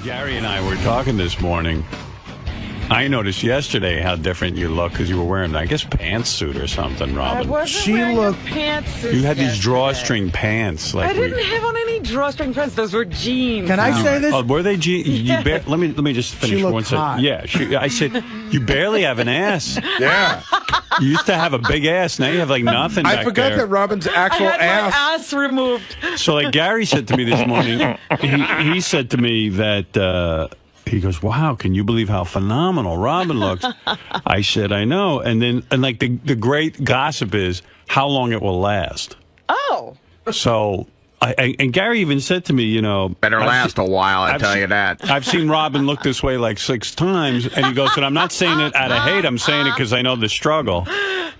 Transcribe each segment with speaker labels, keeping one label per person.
Speaker 1: Gary and I were talking this morning. I noticed yesterday how different you look because you were wearing, I guess, pantsuit or something, Robin.
Speaker 2: I wasn't wearing a pantsuit.
Speaker 1: You had these
Speaker 2: yesterday.
Speaker 1: drawstring pants. Like
Speaker 2: I didn't have on any drawstring pants. Those were jeans.
Speaker 3: Can I say this?
Speaker 1: Oh, were they jeans?
Speaker 2: Yes.
Speaker 1: Let me just finish
Speaker 3: She looked
Speaker 1: one
Speaker 3: hot.
Speaker 1: second. Yeah, I said you barely have an ass.
Speaker 4: Yeah.
Speaker 1: You used to have a big ass. Now you have like nothing.
Speaker 4: I
Speaker 1: back
Speaker 4: forgot
Speaker 1: there.
Speaker 4: that Robin's actual
Speaker 2: I had
Speaker 4: ass.
Speaker 2: my ass removed.
Speaker 1: So, like Gary said to me this morning, he said to me that he goes, "Wow, can you believe how phenomenal Robin looks?" I said, "I know." And like the great gossip is how long it will last.
Speaker 2: Oh.
Speaker 1: So, and Gary even said to me, you know,
Speaker 4: Better last a while, I tell you that.
Speaker 1: I've seen Robin look this way like 6 times, and he goes, and I'm not saying it out of hate. I'm saying it because I know the struggle.
Speaker 4: Yeah,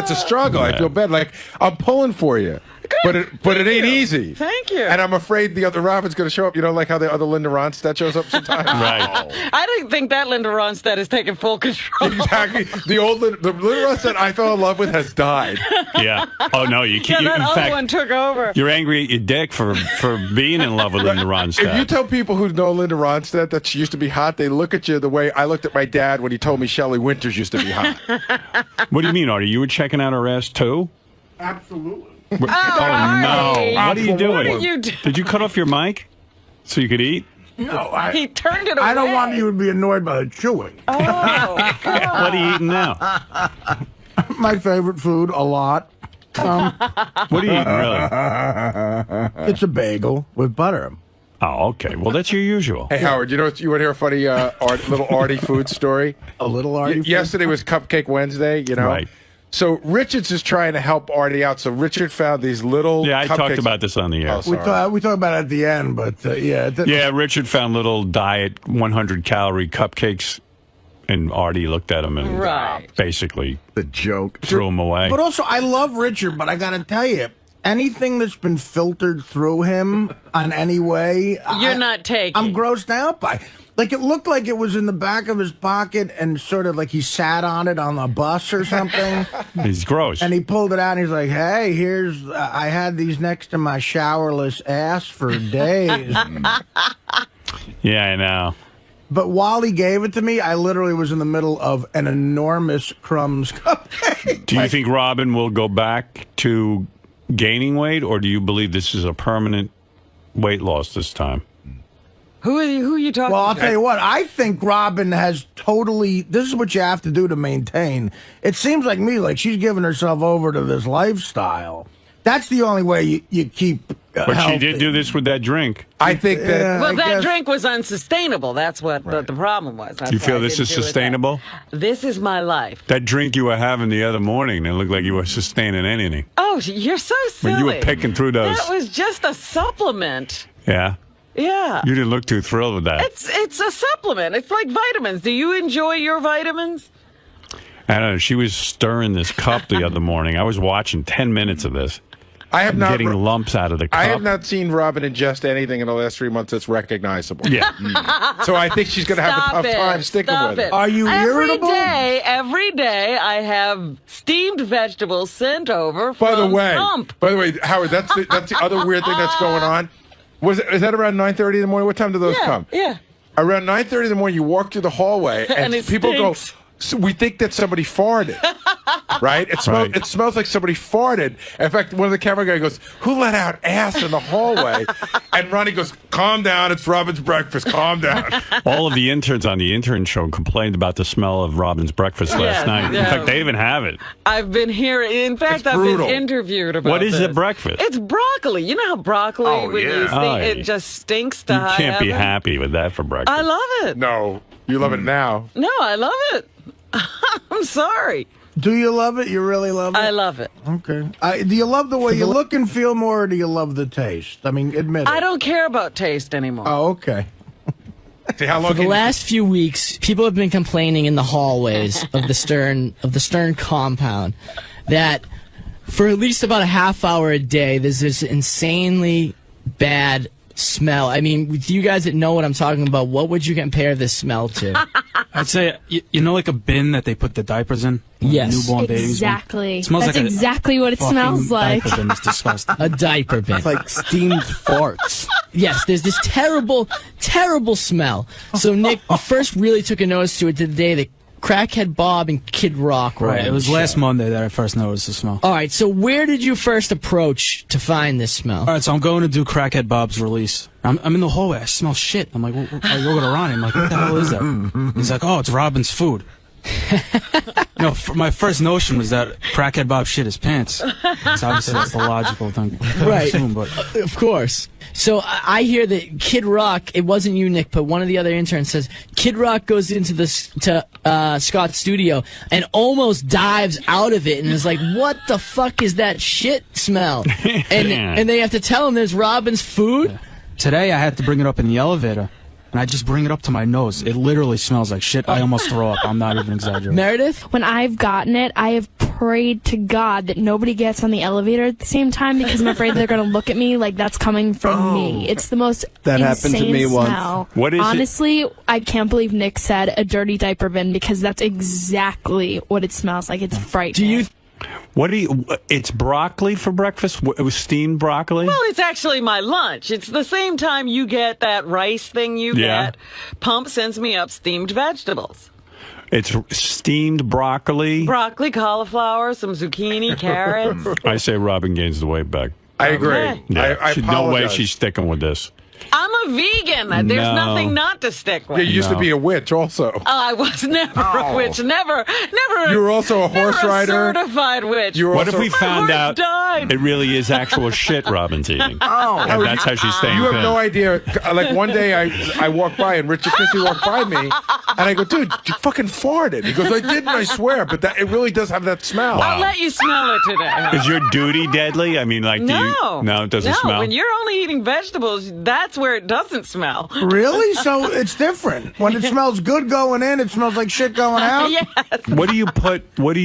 Speaker 4: it's a struggle. I feel bad. Like, I'm pulling for you. But it ain't easy.
Speaker 2: Thank you.
Speaker 4: And I'm afraid the other Robin's going to show up. You know, like how the other Linda Ronstadt shows up sometimes?
Speaker 1: Right.
Speaker 2: I don't think that Linda Ronstadt is taking full control.
Speaker 4: Exactly. The Linda Ronstadt I fell in love with has died.
Speaker 1: Yeah. Oh, no, you can't.
Speaker 2: Yeah, that
Speaker 1: in
Speaker 2: other
Speaker 1: fact,
Speaker 2: one took over.
Speaker 1: you're angry at your dick for being in love with Linda
Speaker 4: If you
Speaker 1: Ronstadt.
Speaker 4: tell people who know Linda Ronstadt that she used to be hot, they look at you the way I looked at my dad when he told me Shelley Winters used to be hot.
Speaker 1: What do you mean, Artie? You were checking out her ass, too?
Speaker 3: Absolutely.
Speaker 1: Oh, no.
Speaker 2: Artie.
Speaker 1: What are you doing?
Speaker 2: What are you doing?
Speaker 1: Did you cut off your mic so you could eat?
Speaker 3: No,
Speaker 2: He turned it away.
Speaker 3: I don't want you to be annoyed by the chewing.
Speaker 2: Oh, God.
Speaker 1: What are you eating now?
Speaker 3: My favorite food, a lot.
Speaker 1: What are you eating, really?
Speaker 3: It's a bagel with butter.
Speaker 1: Oh, okay. Well, that's your usual.
Speaker 4: Hey, Howard, you want to hear a funny little Artie food story?
Speaker 3: A little Artie.
Speaker 4: Yesterday was Cupcake Wednesday, you know?
Speaker 1: Right.
Speaker 4: So Richard's is trying to help Artie out. So Richard found these little
Speaker 1: Yeah, I talked
Speaker 4: cupcakes.
Speaker 1: about this on the air.
Speaker 4: Oh,
Speaker 3: We talk about it at the end, but yeah.
Speaker 1: Yeah, Richard found little diet 100-calorie cupcakes, and Artie looked at them and
Speaker 2: Right.
Speaker 1: basically
Speaker 3: The joke.
Speaker 1: threw them away.
Speaker 3: But also, I love Richard, but I got to tell you, anything that's been filtered through him on any way,
Speaker 2: You're not taking.
Speaker 3: I'm grossed out by. Like, it looked like it was in the back of his pocket and sort of like he sat on it on a bus or something.
Speaker 1: He's gross.
Speaker 3: And he pulled it out and he's like, hey, here's, I had these next to my showerless ass for days.
Speaker 1: Yeah, I know.
Speaker 3: But while he gave it to me, I literally was in the middle of an enormous crumbs cupcake.
Speaker 1: Do you think Robin will go back to gaining weight, or do you believe this is a permanent weight loss this time?
Speaker 2: Who are you talking
Speaker 3: Well, I'll
Speaker 2: to?
Speaker 3: tell you what, I think Robin has totally, this is what you have to do to maintain. It seems like me, like she's giving herself over to this lifestyle. That's the only way you keep
Speaker 1: But
Speaker 3: healthy.
Speaker 1: she did do this with that drink.
Speaker 4: I think that
Speaker 3: Yeah.
Speaker 2: Well,
Speaker 3: I
Speaker 2: that
Speaker 3: guess-
Speaker 2: drink was unsustainable. That's what the problem was. That's
Speaker 1: Do you
Speaker 2: why
Speaker 1: feel
Speaker 2: I
Speaker 1: this
Speaker 2: didn't
Speaker 1: is
Speaker 2: do it
Speaker 1: sustainable?
Speaker 2: This is my life.
Speaker 1: That drink you were having the other morning, it looked like you were sustaining anything.
Speaker 2: Oh, you're so silly.
Speaker 1: When you were picking through those.
Speaker 2: That was just a supplement.
Speaker 1: Yeah.
Speaker 2: Yeah.
Speaker 1: You didn't look too thrilled with that.
Speaker 2: It's a supplement. It's like vitamins. Do you enjoy your vitamins?
Speaker 1: I don't know. She was stirring this cup the other morning. I was watching 10 minutes of this.
Speaker 4: I have not.
Speaker 1: Getting lumps out of the cup.
Speaker 4: I have not seen Robin ingest anything in the last 3 months that's recognizable.
Speaker 1: Yeah.
Speaker 4: So I think she's going to have a tough time sticking with it.
Speaker 3: Are you irritable?
Speaker 2: Every day I have steamed vegetables sent over from
Speaker 4: By the way, Howard, that's the other weird thing that's going on. Is that around 9:30 in the morning? What time do those come?
Speaker 2: Yeah.
Speaker 4: Around 9:30 in the morning, you walk through the hallway, and,
Speaker 2: And it
Speaker 4: people
Speaker 2: stinks.
Speaker 4: go, so we think that somebody farted. Right? It smells like somebody farted. In fact, one of the camera guy goes, who let out ass in the hallway? And Ronnie goes, calm down. It's Robin's breakfast. Calm down.
Speaker 1: All of the interns on the intern show complained about the smell of Robin's breakfast last
Speaker 2: Yes,
Speaker 1: night. In
Speaker 2: yeah.
Speaker 1: fact, they even have it.
Speaker 2: I've been here. In fact,
Speaker 4: It's
Speaker 2: I've been
Speaker 4: brutal.
Speaker 2: interviewed about
Speaker 1: What is
Speaker 2: this.
Speaker 1: the breakfast?
Speaker 2: It's broccoli. You know how broccoli, when you think
Speaker 1: Oh,
Speaker 2: it just stinks to
Speaker 1: You
Speaker 2: high
Speaker 1: can't be
Speaker 2: heaven?
Speaker 1: happy with that for breakfast.
Speaker 2: I love it.
Speaker 4: No, you love it now.
Speaker 2: No, I love it. I'm sorry.
Speaker 3: Do you love it? You really love it?
Speaker 2: I love it.
Speaker 3: Okay. Do you love the way you look and feel more, or do you love the taste? I mean, admit it.
Speaker 2: I don't care about taste anymore.
Speaker 3: Oh, okay.
Speaker 4: See how long
Speaker 5: For the last few weeks, people have been complaining in the hallways of the Stern compound that for at least about a half hour a day, there's this insanely bad smell. I mean, with you guys that know what I'm talking about, what would you compare this smell to?
Speaker 6: I'd say, you know, like a bin that they put the diapers in?
Speaker 5: Yes.
Speaker 6: Newborn babies.
Speaker 7: Exactly.
Speaker 6: It smells
Speaker 7: That's
Speaker 6: like
Speaker 7: exactly what it
Speaker 6: fucking
Speaker 7: smells like.
Speaker 6: Diaper bin. It's disgusting.
Speaker 5: A diaper bin.
Speaker 8: It's like steamed farts.
Speaker 5: Yes, there's this terrible, terrible smell. So Nick first really took a notice to it the day that Crackhead Bob and Kid Rock were
Speaker 6: Right.
Speaker 5: on
Speaker 6: It was
Speaker 5: the
Speaker 6: last
Speaker 5: show.
Speaker 6: Monday that I first noticed the smell.
Speaker 5: All right, so where did you first approach to find this smell?
Speaker 6: All right, so I'm going to do Crackhead Bob's release. I'm in the hallway. I smell shit. I'm like, I go to Ronnie. I'm like, what the hell is that? He's like, oh, it's Robin's food. No, my first notion was that Crackhead Bob shit his pants. It's obviously that's the logical thing,
Speaker 5: Right.
Speaker 6: Assume, but
Speaker 5: Of course. So I hear that Kid Rock, it wasn't you, Nick, but one of the other interns says Kid Rock goes into Scott's studio and almost dives out of it and is like, what the fuck is that shit smell? And they have to tell him there's Robin's food?
Speaker 6: today I had to bring it up in the elevator. And I just bring it up to my nose. It literally smells like shit. I almost throw up. I'm not even exaggerating.
Speaker 5: Meredith?
Speaker 7: When I've gotten it, I have prayed to God that nobody gets on the elevator at the same time because I'm afraid they're going to look at me like that's coming from me. It's the most
Speaker 8: That
Speaker 7: insane
Speaker 8: happened to me once.
Speaker 7: smell.
Speaker 1: What is it?
Speaker 7: Honestly, I can't believe Nick said a dirty diaper bin because that's exactly what it smells like. It's frightening.
Speaker 5: Do you
Speaker 1: What do you? It's broccoli for breakfast. It was steamed broccoli.
Speaker 2: Well, it's actually my lunch. It's the same time you get that rice thing you
Speaker 1: Yeah.
Speaker 2: get. Pump sends me up steamed vegetables.
Speaker 1: It's steamed broccoli.
Speaker 2: Broccoli, cauliflower, some zucchini, carrots.
Speaker 1: I say Robin gains the weight back.
Speaker 4: I agree.
Speaker 2: Okay.
Speaker 1: Yeah,
Speaker 4: I
Speaker 1: no way
Speaker 4: apologize.
Speaker 1: she's sticking with this.
Speaker 2: I'm a vegan. There's
Speaker 1: No.
Speaker 2: nothing not to stick with.
Speaker 4: Yeah, you used to
Speaker 1: No.
Speaker 4: be a witch also.
Speaker 2: I was never a witch. Never.
Speaker 4: You were also a horse
Speaker 2: never
Speaker 4: rider?
Speaker 2: certified witch.
Speaker 4: You were
Speaker 1: What if
Speaker 4: also-
Speaker 1: we found
Speaker 2: horse
Speaker 1: out
Speaker 2: died.
Speaker 1: it really is actual shit Robin's eating? And that's how she's staying
Speaker 4: You have
Speaker 1: thin.
Speaker 4: no idea. Like one day I walked by and Richard Christie walked by me and I go, dude, you fucking farted. He goes, I didn't, I swear. But that, it really does have that smell.
Speaker 2: I'll let you smell it today.
Speaker 1: Is your duty deadly? I mean, like, do you? No, it doesn't smell.
Speaker 2: When you're only eating vegetables, that's where it doesn't smell.
Speaker 3: Really? So it's different. When it smells good going in, it smells like shit going out?
Speaker 2: Yes.
Speaker 1: What do you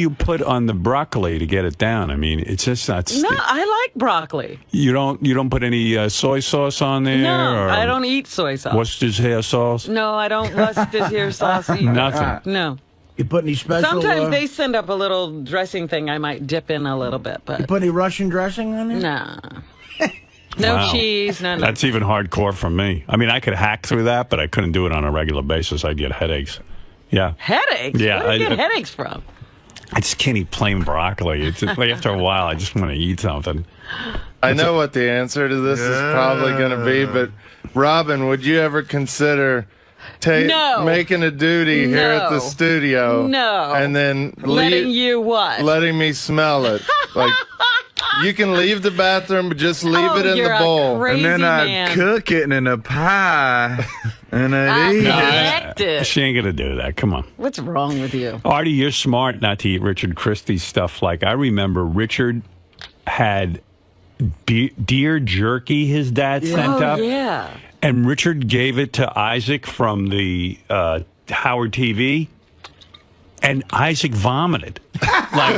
Speaker 1: put on the broccoli to get it down? I mean, it's just not.
Speaker 2: No, I like broccoli.
Speaker 1: You don't put any soy sauce on there.
Speaker 2: No,
Speaker 1: or
Speaker 2: I don't eat soy sauce.
Speaker 1: Worcestershire sauce.
Speaker 2: No, I don't Worcestershire sauce either.
Speaker 1: Nothing.
Speaker 2: No.
Speaker 3: You put any special...
Speaker 2: Sometimes they send up a little dressing thing I might dip in a little bit,
Speaker 3: You
Speaker 2: but
Speaker 3: put any Russian dressing on it?
Speaker 2: nah. No
Speaker 1: Wow.
Speaker 2: cheese, no nothing.
Speaker 1: That's even hardcore for me. I mean, I could hack through that, but I couldn't do it on a regular basis. I'd get headaches. Yeah.
Speaker 2: Headaches?
Speaker 1: Yeah,
Speaker 2: Where do you
Speaker 1: I-
Speaker 2: get headaches from?
Speaker 1: I just can't eat plain broccoli. It's like after a while, I just want to eat something.
Speaker 9: I know what the answer to this is probably going to be, but Robin, would you ever consider
Speaker 2: No.
Speaker 9: making a duty here at
Speaker 2: No.
Speaker 9: the studio?
Speaker 2: No.
Speaker 9: And then
Speaker 2: Letting you what?
Speaker 9: letting me smell it. Like, you can leave the bathroom, but just leave it in
Speaker 2: you're
Speaker 9: the
Speaker 2: a
Speaker 9: bowl.
Speaker 2: crazy man.
Speaker 8: cook it in a pie, and I'd eat
Speaker 2: I collect it.
Speaker 1: She ain't gonna do that. Come on,
Speaker 2: What's wrong with you?
Speaker 1: Artie. You're smart not to eat Richard Christie's stuff. Like I remember, Richard had deer jerky his dad sent up,
Speaker 2: Yeah.
Speaker 1: and Richard gave it to Isaac from the Howard TV. And Isaac vomited. Like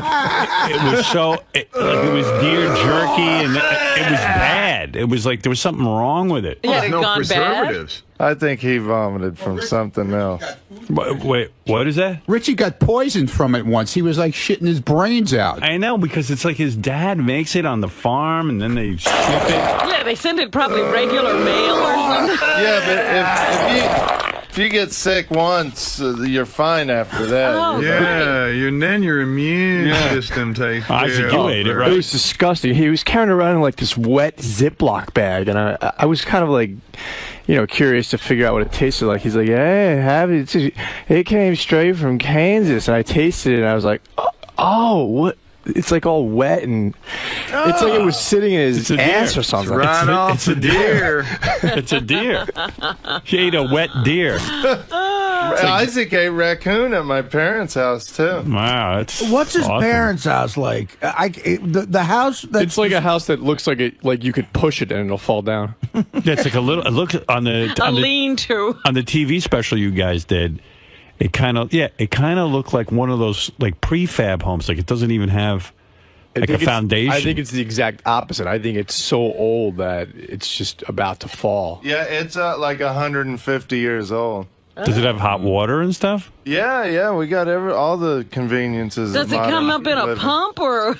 Speaker 1: it was so. It was deer jerky, and it was bad. It was like there was something wrong with it.
Speaker 2: Yeah, it gone bad.
Speaker 9: I think he vomited from something else.
Speaker 1: Wait, what is that?
Speaker 10: Richie got poisoned from it once. He was like shitting his brains out.
Speaker 1: I know because it's like his dad makes it on the farm, and then they ship it.
Speaker 2: Yeah, they send it probably regular mail or something.
Speaker 9: Yeah, but if you get sick once, you're fine after that.
Speaker 2: Oh,
Speaker 8: then your immune system takes
Speaker 1: Isaac, you ate it,
Speaker 11: It
Speaker 1: right?
Speaker 11: was disgusting. He was carrying around in like this wet Ziploc bag, and I was kind of like, curious to figure out what it tasted like. He's like, "Hey, have it. It came straight from Kansas," and I tasted it, and I was like, "Oh, what?" It's like all wet, and it's like it was sitting in his
Speaker 1: a deer.
Speaker 11: ass or something.
Speaker 1: It's a deer. It's a deer. She ate a wet deer.
Speaker 9: Isaac ate raccoon at my parents' house too.
Speaker 1: Wow, that's
Speaker 3: What's his
Speaker 1: awesome.
Speaker 3: parents' house like? The house that's...
Speaker 11: It's like a house that looks like you could push it and it'll fall down.
Speaker 1: Yeah, it's like a little. It looks on the
Speaker 2: A lean-to.
Speaker 1: on the TV special you guys did. It kind of looked like one of those like prefab homes. Like it doesn't even have like a foundation.
Speaker 11: I think it's the exact opposite. I think it's so old that it's just about to fall.
Speaker 9: Yeah, it's like 150 years old.
Speaker 1: Does it have hot water and stuff?
Speaker 9: Yeah, we got all the conveniences.
Speaker 2: Does it come up in a pump or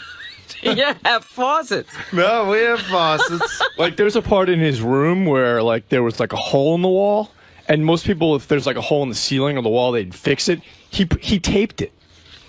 Speaker 2: do you have faucets?
Speaker 9: No, we have faucets.
Speaker 11: Like, there's a part in his room where, like, there was, like, a hole in the wall. And most people, if there's, like, a hole in the ceiling or the wall, they'd fix it. He taped it.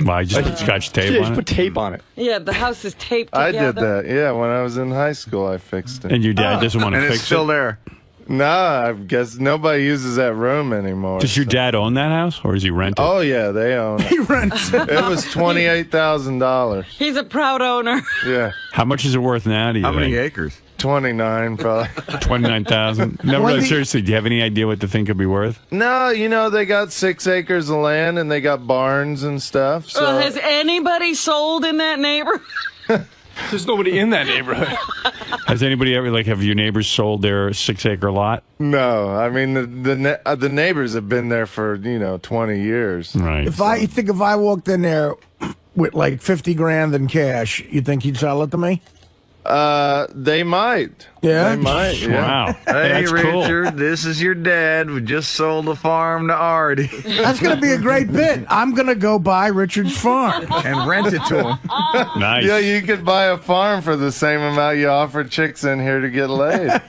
Speaker 1: Why, you just put scotch tape
Speaker 11: Yeah,
Speaker 1: on
Speaker 11: just
Speaker 1: it?
Speaker 11: put tape on it.
Speaker 2: Yeah, the house is taped together.
Speaker 9: I did that. Yeah, when I was in high school, I fixed it.
Speaker 1: And your dad doesn't want to
Speaker 8: And
Speaker 1: fix
Speaker 8: it's still
Speaker 1: it?
Speaker 8: there.
Speaker 9: Nah, I guess nobody uses that room anymore.
Speaker 1: Does your dad own that house, or is he renting?
Speaker 9: Oh, yeah, they own it.
Speaker 3: He rents it.
Speaker 9: It was $28,000.
Speaker 2: He's a proud owner.
Speaker 9: Yeah.
Speaker 1: How much is it worth now to you?
Speaker 8: How many
Speaker 1: think?
Speaker 8: acres?
Speaker 9: 29, probably.
Speaker 1: 29,000. No, really, seriously, do you have any idea what the thing could be worth?
Speaker 9: No, they got 6 acres of land and they got barns and stuff. So
Speaker 2: Well, has anybody sold in that neighborhood?
Speaker 11: There's nobody in that neighborhood.
Speaker 1: Has anybody ever, like, have your neighbors sold their 6-acre lot?
Speaker 9: no, I mean the neighbors have been there for 20 years.
Speaker 1: Right.
Speaker 3: If I walked in there with like 50 grand in cash, you think he'd sell it to me?
Speaker 9: They might.
Speaker 3: Yeah?
Speaker 9: They might. Yeah.
Speaker 1: Wow.
Speaker 8: Hey,
Speaker 1: That's cool.
Speaker 8: Richard, this is your dad. We just sold the farm to Artie
Speaker 3: That's going to be a great bit. I'm going to go buy Richard's farm.
Speaker 8: and rent it to him.
Speaker 1: Nice.
Speaker 9: Yeah, you could buy a farm for the same amount you offer chicks in here to get laid.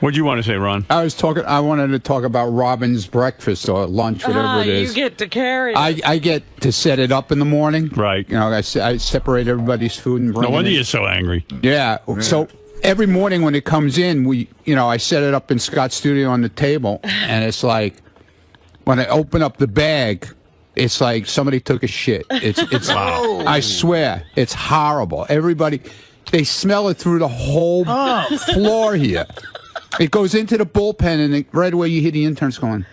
Speaker 1: What'd you want to say, Ron?
Speaker 10: I wanted to talk about Robin's breakfast or lunch, whatever it is.
Speaker 2: You get to carry it.
Speaker 10: I get to set it up in the morning.
Speaker 1: Right.
Speaker 10: I separate everybody's food and bring
Speaker 1: No wonder
Speaker 10: it in.
Speaker 1: you're so angry.
Speaker 10: Yeah. So every morning when it comes in, I set it up in Scott's studio on the table, and it's like when I open up the bag, it's like somebody took a shit. It's
Speaker 1: Wow.
Speaker 10: I swear, it's horrible. Everybody, they smell it through the whole floor here. It goes into the bullpen, and right away you hear the interns going,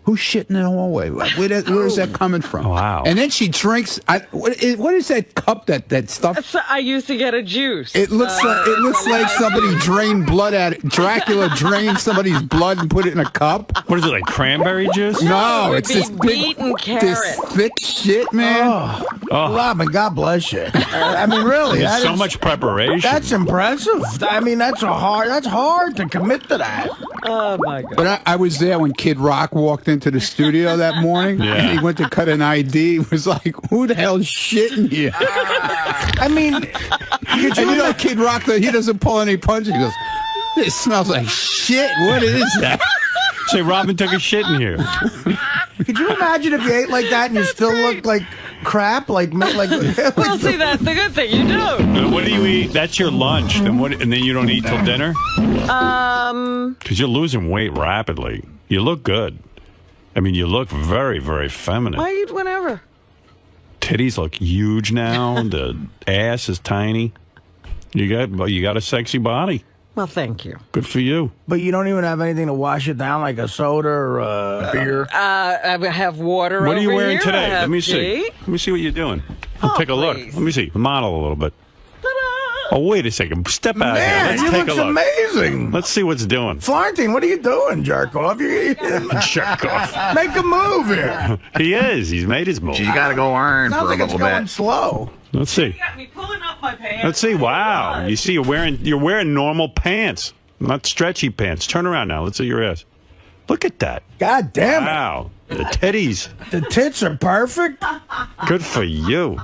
Speaker 10: "Who's shitting in the hallway? Where is that coming from?"
Speaker 1: Wow.
Speaker 10: And then she drinks. What is that cup? That stuff?
Speaker 2: So I used to get a juice.
Speaker 10: It looks like somebody drained blood out. Dracula drained somebody's blood and put it in a cup.
Speaker 1: What is it, like cranberry juice?
Speaker 10: No,
Speaker 2: would
Speaker 10: it's
Speaker 2: be
Speaker 10: this big,
Speaker 2: beaten
Speaker 10: this
Speaker 2: carrot.
Speaker 10: thick shit, man.
Speaker 3: Robin, God bless you. I mean, really.
Speaker 1: There's
Speaker 3: that
Speaker 1: so
Speaker 3: is-
Speaker 1: much preparation.
Speaker 3: That's impressive. I mean, that's hard to commit to that.
Speaker 2: Oh, my God.
Speaker 10: But I was there when Kid Rock walked into the studio that morning,
Speaker 1: Yeah.
Speaker 10: and he went to cut an ID. He was like, "Who the hell's shitting here?"
Speaker 3: I mean,
Speaker 10: And Kid Rock, he doesn't pull any punches. He goes, "It smells like shit. What is that?"
Speaker 1: Say, Robin took a shit in here.
Speaker 3: could you imagine if you ate like that and you still looked like crap? Like
Speaker 2: Well, see, that's the good thing. You do.
Speaker 1: What do you eat? That's your lunch. And then you don't eat till dinner? Because you're losing weight rapidly. You look good. I mean, you look very, very feminine.
Speaker 2: I eat whenever.
Speaker 1: Titties look huge now. The ass is tiny. You got a sexy body.
Speaker 2: Well, thank you.
Speaker 1: Good for you.
Speaker 3: But you don't even have anything to wash it down, like a soda or a beer.
Speaker 2: I have water
Speaker 1: What are you
Speaker 2: over
Speaker 1: wearing
Speaker 2: here.
Speaker 1: today?
Speaker 2: I have
Speaker 1: Let me see.
Speaker 2: tea.
Speaker 1: Let me see what you're doing. I'll take a look.
Speaker 2: please.
Speaker 1: Let me see. Model a little bit. Oh, wait a second. Step out here.
Speaker 3: Man,
Speaker 1: Let's
Speaker 3: he
Speaker 1: take
Speaker 3: looks
Speaker 1: a look.
Speaker 3: amazing.
Speaker 1: Let's see what's doing.
Speaker 3: Florentine, what are you doing, jerk off?
Speaker 1: Jerk off.
Speaker 3: Make a move here.
Speaker 1: He is. He's made his move.
Speaker 8: You got to go iron
Speaker 3: Sounds
Speaker 8: for a
Speaker 3: like it's
Speaker 8: little
Speaker 3: going
Speaker 8: bit.
Speaker 3: slow.
Speaker 1: Let's see.
Speaker 2: Got me pulling up my pants.
Speaker 1: Let's see. Wow. You see, you're wearing normal pants, not stretchy pants. Turn around now. Let's see your ass. Look at that.
Speaker 3: God damn it.
Speaker 1: Wow. The titties.
Speaker 3: The tits are perfect.
Speaker 1: Good for you.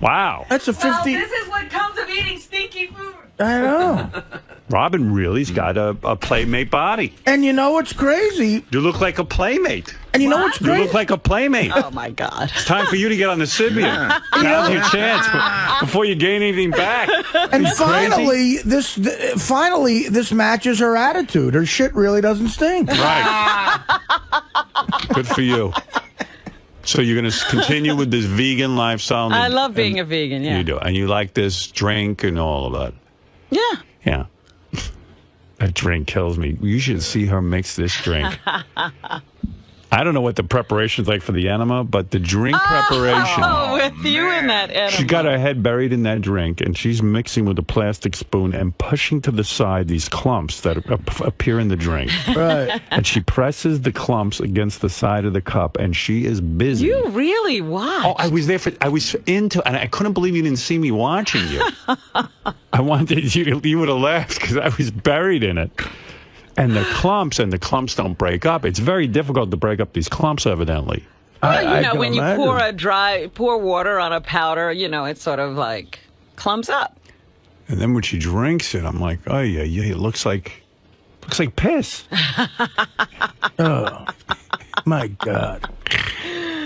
Speaker 1: Wow.
Speaker 3: That's a 50.
Speaker 2: Well, this is what comes of eating stinky food.
Speaker 3: I know.
Speaker 1: Robin really's got a playmate body.
Speaker 3: And you know what's crazy?
Speaker 1: You look like a playmate.
Speaker 3: And you know what's
Speaker 1: You
Speaker 3: crazy?
Speaker 1: look like a playmate.
Speaker 2: Oh, my God.
Speaker 1: It's time for you to get on the Sybian. Now's your chance before you gain anything back.
Speaker 3: And
Speaker 1: You crazy?
Speaker 3: finally, this matches her attitude. Her shit really doesn't stink.
Speaker 1: Right. Good for you. So you're going to continue with this vegan lifestyle?
Speaker 2: I love being a vegan, yeah.
Speaker 1: You do. And you like this drink and all of that?
Speaker 2: Yeah.
Speaker 1: Yeah. That drink kills me. You should see her mix this drink. I don't know what the preparation's like for the enema, but the drink preparation.
Speaker 2: Oh, with you in that enema.
Speaker 1: She got her head buried in that drink, and she's mixing with a plastic spoon and pushing to the side these clumps that appear in the drink.
Speaker 3: Right.
Speaker 1: And she presses the clumps against the side of the cup, and she is busy.
Speaker 2: You really watch.
Speaker 1: Oh, I was into, and I couldn't believe you didn't see me watching you. I wanted you would have laughed because I was buried in it. And the clumps don't break up. It's very difficult to break up these clumps, evidently.
Speaker 2: Well, you know, when you
Speaker 3: imagine.
Speaker 2: pour water on a powder, you know, it sort of like clumps up.
Speaker 1: And then when she drinks it, I'm like, oh yeah, it looks like piss.
Speaker 3: Oh, my God.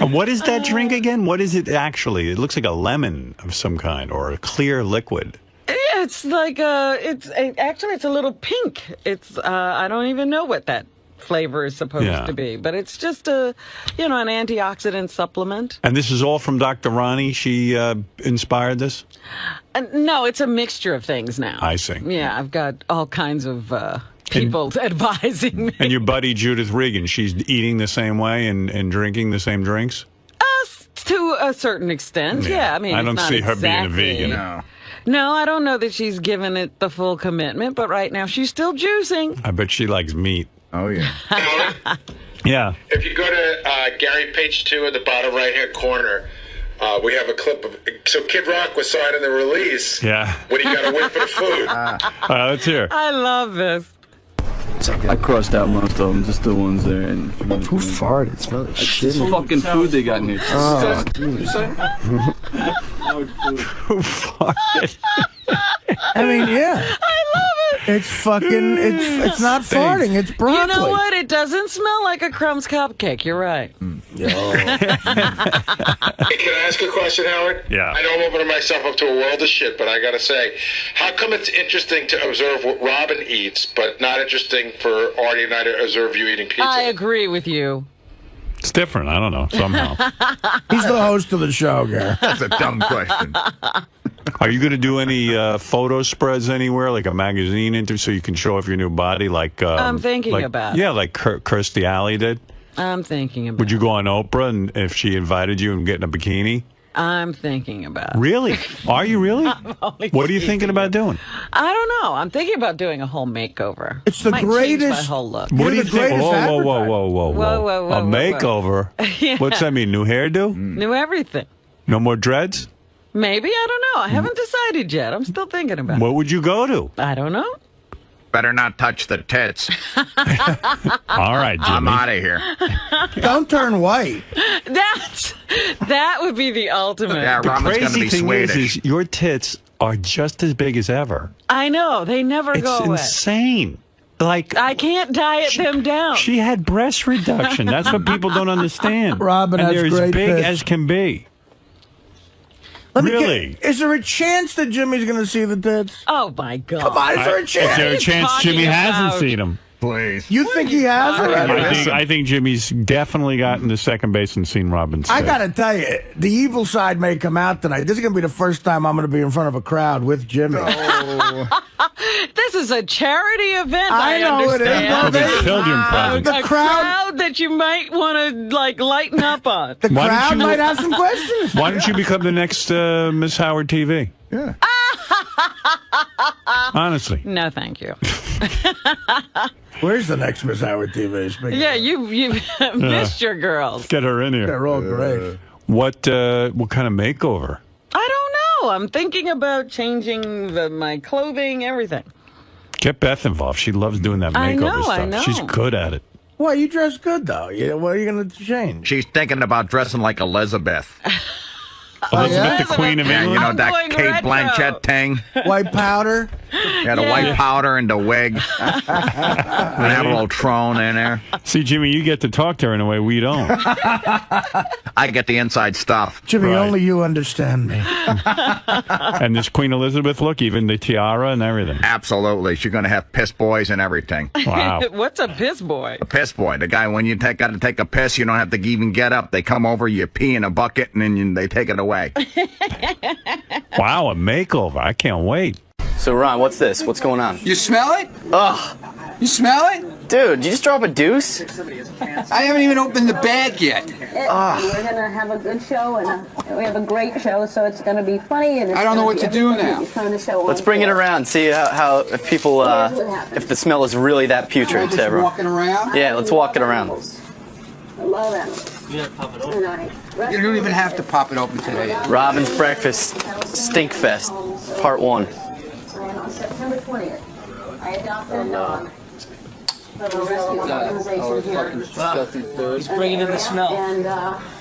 Speaker 1: And what is that drink again? What is it actually? It looks like a lemon of some kind or a clear liquid.
Speaker 2: Yeah, it's like actually it's a little pink. It's I don't even know what that flavor is supposed to be, but it's just an antioxidant supplement.
Speaker 1: And this is all from Dr. Ronnie. She inspired this?
Speaker 2: No, it's a mixture of things now.
Speaker 1: I see.
Speaker 2: Yeah, I've got all kinds of people advising me.
Speaker 1: And your buddy Judith Regan, she's eating the same way and drinking the same drinks?
Speaker 2: To a certain extent, yeah. I mean,
Speaker 1: I don't
Speaker 2: it's not
Speaker 1: see her being a
Speaker 2: exactly-
Speaker 1: vegan.
Speaker 2: No, I don't know that she's given it the full commitment, but right now she's still juicing.
Speaker 1: I bet she likes meat.
Speaker 8: Oh, yeah.
Speaker 1: Yeah.
Speaker 4: If you go to Gary page 2 at the bottom right-hand corner, we have a clip of... So Kid Rock was signing the release.
Speaker 1: Yeah.
Speaker 4: When he got to wait for the food.
Speaker 1: Let's hear.
Speaker 2: I love this.
Speaker 12: I crossed out most of them, just the ones there. And
Speaker 11: Who farted? It smells like shit.
Speaker 12: It's fucking food they got in here.
Speaker 1: Who farted?
Speaker 3: I mean, yeah.
Speaker 2: I love it.
Speaker 3: It's fucking, it's not farting, it's broccoli.
Speaker 2: You know what? It doesn't smell like a 𝗏𝗄𝗿𝗍 cupcake. You're right.
Speaker 4: Hey, can I ask a question, Howard?
Speaker 1: Yeah.
Speaker 4: I know I'm opening myself up to a world of shit, but I gotta say, how come it's interesting to observe what Robin eats, but not interesting for Artie and I to observe you eating pizza?
Speaker 2: I agree with you.
Speaker 1: It's different. I don't know. Somehow.
Speaker 3: He's the host of the show, Gary.
Speaker 8: That's a dumb question.
Speaker 1: Are you going to do any photo spreads anywhere, like a magazine interview, so you can show off your new body? Like
Speaker 2: I'm thinking about it.
Speaker 1: Yeah, like Kirstie Alley did.
Speaker 2: I'm thinking about
Speaker 1: Would you
Speaker 2: it.
Speaker 1: go on Oprah and if she invited you and get in a bikini?
Speaker 2: I'm thinking about it.
Speaker 1: Really? Are you really?
Speaker 2: only
Speaker 1: What are you thinking about doing?
Speaker 2: I don't know. I'm thinking about doing a whole makeover.
Speaker 3: It's the
Speaker 2: Might change
Speaker 3: greatest-
Speaker 2: my whole look.
Speaker 1: What do you
Speaker 3: the
Speaker 1: think?
Speaker 3: greatest
Speaker 1: Whoa.
Speaker 2: Whoa, whoa,
Speaker 1: A
Speaker 2: whoa,
Speaker 1: makeover?
Speaker 2: Yeah.
Speaker 1: What's that mean? New hairdo?
Speaker 2: New everything.
Speaker 1: No more dreads?
Speaker 2: Maybe, I don't know. I haven't decided yet. I'm still thinking about it.
Speaker 1: What would you go to?
Speaker 2: I don't know.
Speaker 8: Better not touch the tits.
Speaker 1: All right, Jimmy.
Speaker 8: I'm out of here.
Speaker 3: Don't turn white.
Speaker 2: That would be the ultimate.
Speaker 8: Yeah,
Speaker 1: The
Speaker 8: Robin's going to
Speaker 1: crazy
Speaker 8: be
Speaker 1: thing
Speaker 8: Swedish.
Speaker 1: is your tits are just as big as ever.
Speaker 2: I know. They never
Speaker 1: It's
Speaker 2: go away.
Speaker 1: insane. Like
Speaker 2: I can't diet them down.
Speaker 1: she had breast reduction. That's what people don't understand.
Speaker 3: Robin
Speaker 1: and
Speaker 3: has
Speaker 1: they're as
Speaker 3: great
Speaker 1: big
Speaker 3: tits.
Speaker 1: as can be.
Speaker 3: Really? Is there a chance that Jimmy's going to see the tits?
Speaker 2: Oh, my God.
Speaker 3: Come on, is there a chance?
Speaker 1: Is there a chance Jimmy hasn't
Speaker 2: about?
Speaker 1: seen them?
Speaker 8: Please.
Speaker 3: You think he has already?
Speaker 1: I think Jimmy's definitely gotten to second base and seen Robin's.
Speaker 3: I got to tell you, the evil side may come out tonight. This is going to be the first time I'm going to be in front of a crowd with Jimmy.
Speaker 2: This is a charity event.
Speaker 3: I know it is.
Speaker 2: understand.
Speaker 1: Well, children present.
Speaker 3: The
Speaker 2: a
Speaker 3: crowd
Speaker 2: that you might want to like lighten up on.
Speaker 3: The
Speaker 1: Why don't
Speaker 3: crowd
Speaker 1: you-
Speaker 3: might have some questions.
Speaker 1: Why don't you become the next Miss Howard TV?
Speaker 8: Yeah.
Speaker 1: Honestly.
Speaker 2: No, thank you.
Speaker 3: Where's the next Miss Howard TV? Speaking
Speaker 2: Yeah,
Speaker 3: of-
Speaker 2: you missed your girls.
Speaker 1: Get her in here.
Speaker 3: They're all great.
Speaker 1: What kind of makeover?
Speaker 2: I don't know. I'm thinking about changing my clothing, everything.
Speaker 1: Get Beth involved. She loves doing that
Speaker 2: I
Speaker 1: makeover
Speaker 2: know,
Speaker 1: stuff.
Speaker 2: I know.
Speaker 1: She's good at it.
Speaker 3: Well, you dress good, though. What are you going to change?
Speaker 8: She's thinking about dressing like Elizabeth.
Speaker 1: Elizabeth, the Queen of
Speaker 8: Yeah,
Speaker 1: England.
Speaker 8: you know
Speaker 2: I'm
Speaker 8: that
Speaker 2: going
Speaker 8: Kate
Speaker 2: retro.
Speaker 8: Blanchett thing?
Speaker 3: White powder?
Speaker 8: Yeah, the white powder and the wig. And have a little Tron in there.
Speaker 1: See, Jimmy, you get to talk to her in a way we don't.
Speaker 8: I get the inside stuff.
Speaker 3: Jimmy,
Speaker 1: Right.
Speaker 3: only you understand me.
Speaker 1: And this Queen Elizabeth look, even the tiara and everything.
Speaker 8: Absolutely. She's going to have piss boys and everything.
Speaker 1: Wow.
Speaker 2: What's a piss boy?
Speaker 8: A piss boy. The guy, when you got to take a piss, you don't have to even get up. They come over, you pee in a bucket, and then they take it away.
Speaker 1: Wow, a makeover. I can't wait.
Speaker 12: So, Ron, what's this? What's going on?
Speaker 10: You smell it?
Speaker 12: Ugh.
Speaker 10: You smell it?
Speaker 12: Dude, did you just drop a deuce?
Speaker 10: I haven't even opened the bag yet.
Speaker 13: We're going to have a good show, and we have a great show, so it's going to be funny. And it's
Speaker 10: I don't know
Speaker 13: gonna
Speaker 10: what
Speaker 13: be
Speaker 10: to do
Speaker 13: everything
Speaker 10: now.
Speaker 13: that you're trying to show
Speaker 12: Let's
Speaker 13: on
Speaker 12: bring it
Speaker 13: tour.
Speaker 12: around. See how if people if the smell is really that putrid to
Speaker 10: Just
Speaker 12: everyone.
Speaker 10: walking around?
Speaker 12: Yeah, let's walk it around.
Speaker 13: I love animals.
Speaker 10: You don't even have to pop it open today.
Speaker 12: Robin's Breakfast Stinkfest, Part 1.
Speaker 13: And on September 20th, I adopted a dog. little rescue organization here.
Speaker 5: He's bringing in the smell.
Speaker 13: And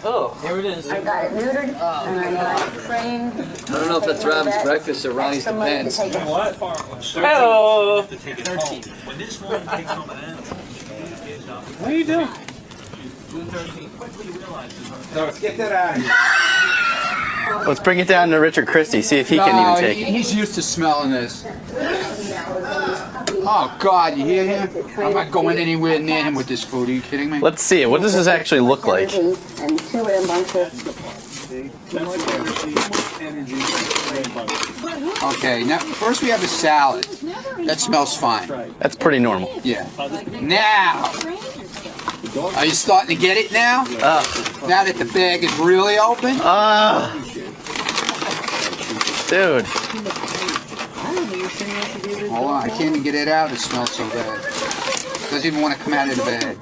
Speaker 5: Oh, here it is.
Speaker 13: I got it neutered and I got it trained.
Speaker 14: I don't know if that's Robin's breakfast or Ronnie's depends.
Speaker 5: Hello.
Speaker 14: What are you doing?
Speaker 10: No, let's get that out of here.
Speaker 12: Let's bring it down to Richard Christie, see if he can even take it.
Speaker 10: He's used to smelling this. Oh, God, you hear him? I'm not going anywhere near him with this food. Are you kidding me?
Speaker 12: Let's see it. What does this actually look like?
Speaker 13: And 2 rambunctious.
Speaker 10: Okay, now, first we have a salad. That smells fine.
Speaker 12: That's pretty normal.
Speaker 10: Yeah. Now, are you starting to get it now? Now that the bag is really open?
Speaker 12: Dude.
Speaker 10: Hold on, I can't even get it out. It smells so bad. Doesn't even want to come out of the bag.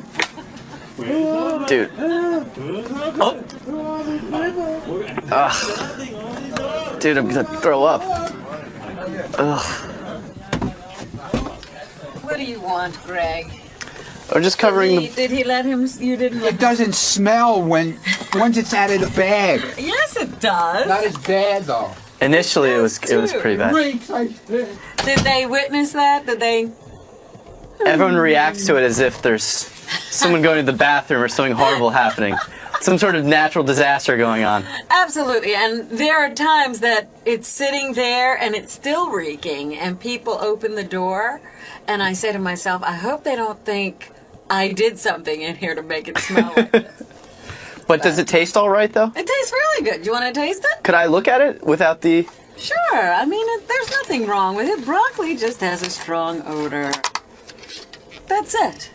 Speaker 12: Dude. Oh. Dude, I'm gonna throw up. Ugh.
Speaker 2: What do you want, Greg?
Speaker 12: Or just covering the...
Speaker 2: Did he let him? You didn't.
Speaker 10: It doesn't smell once it's out of the bag.
Speaker 2: Yes, it does.
Speaker 10: Not as bad though.
Speaker 12: Initially, it was pretty bad.
Speaker 2: Did they witness that? Did they?
Speaker 12: Everyone reacts to it as if there's someone going to the bathroom or something horrible happening. Some sort of natural disaster going on.
Speaker 2: Absolutely, and there are times that it's sitting there and it's still reeking, and people open the door, and I say to myself, I hope they don't think I did something in here to make it smell like this.
Speaker 12: But does it taste all right, though?
Speaker 2: It tastes really good. Do you want to taste it?
Speaker 12: Could I look at it without the...
Speaker 2: Sure. I mean, there's nothing wrong with it. Broccoli just has a strong odor. That's it.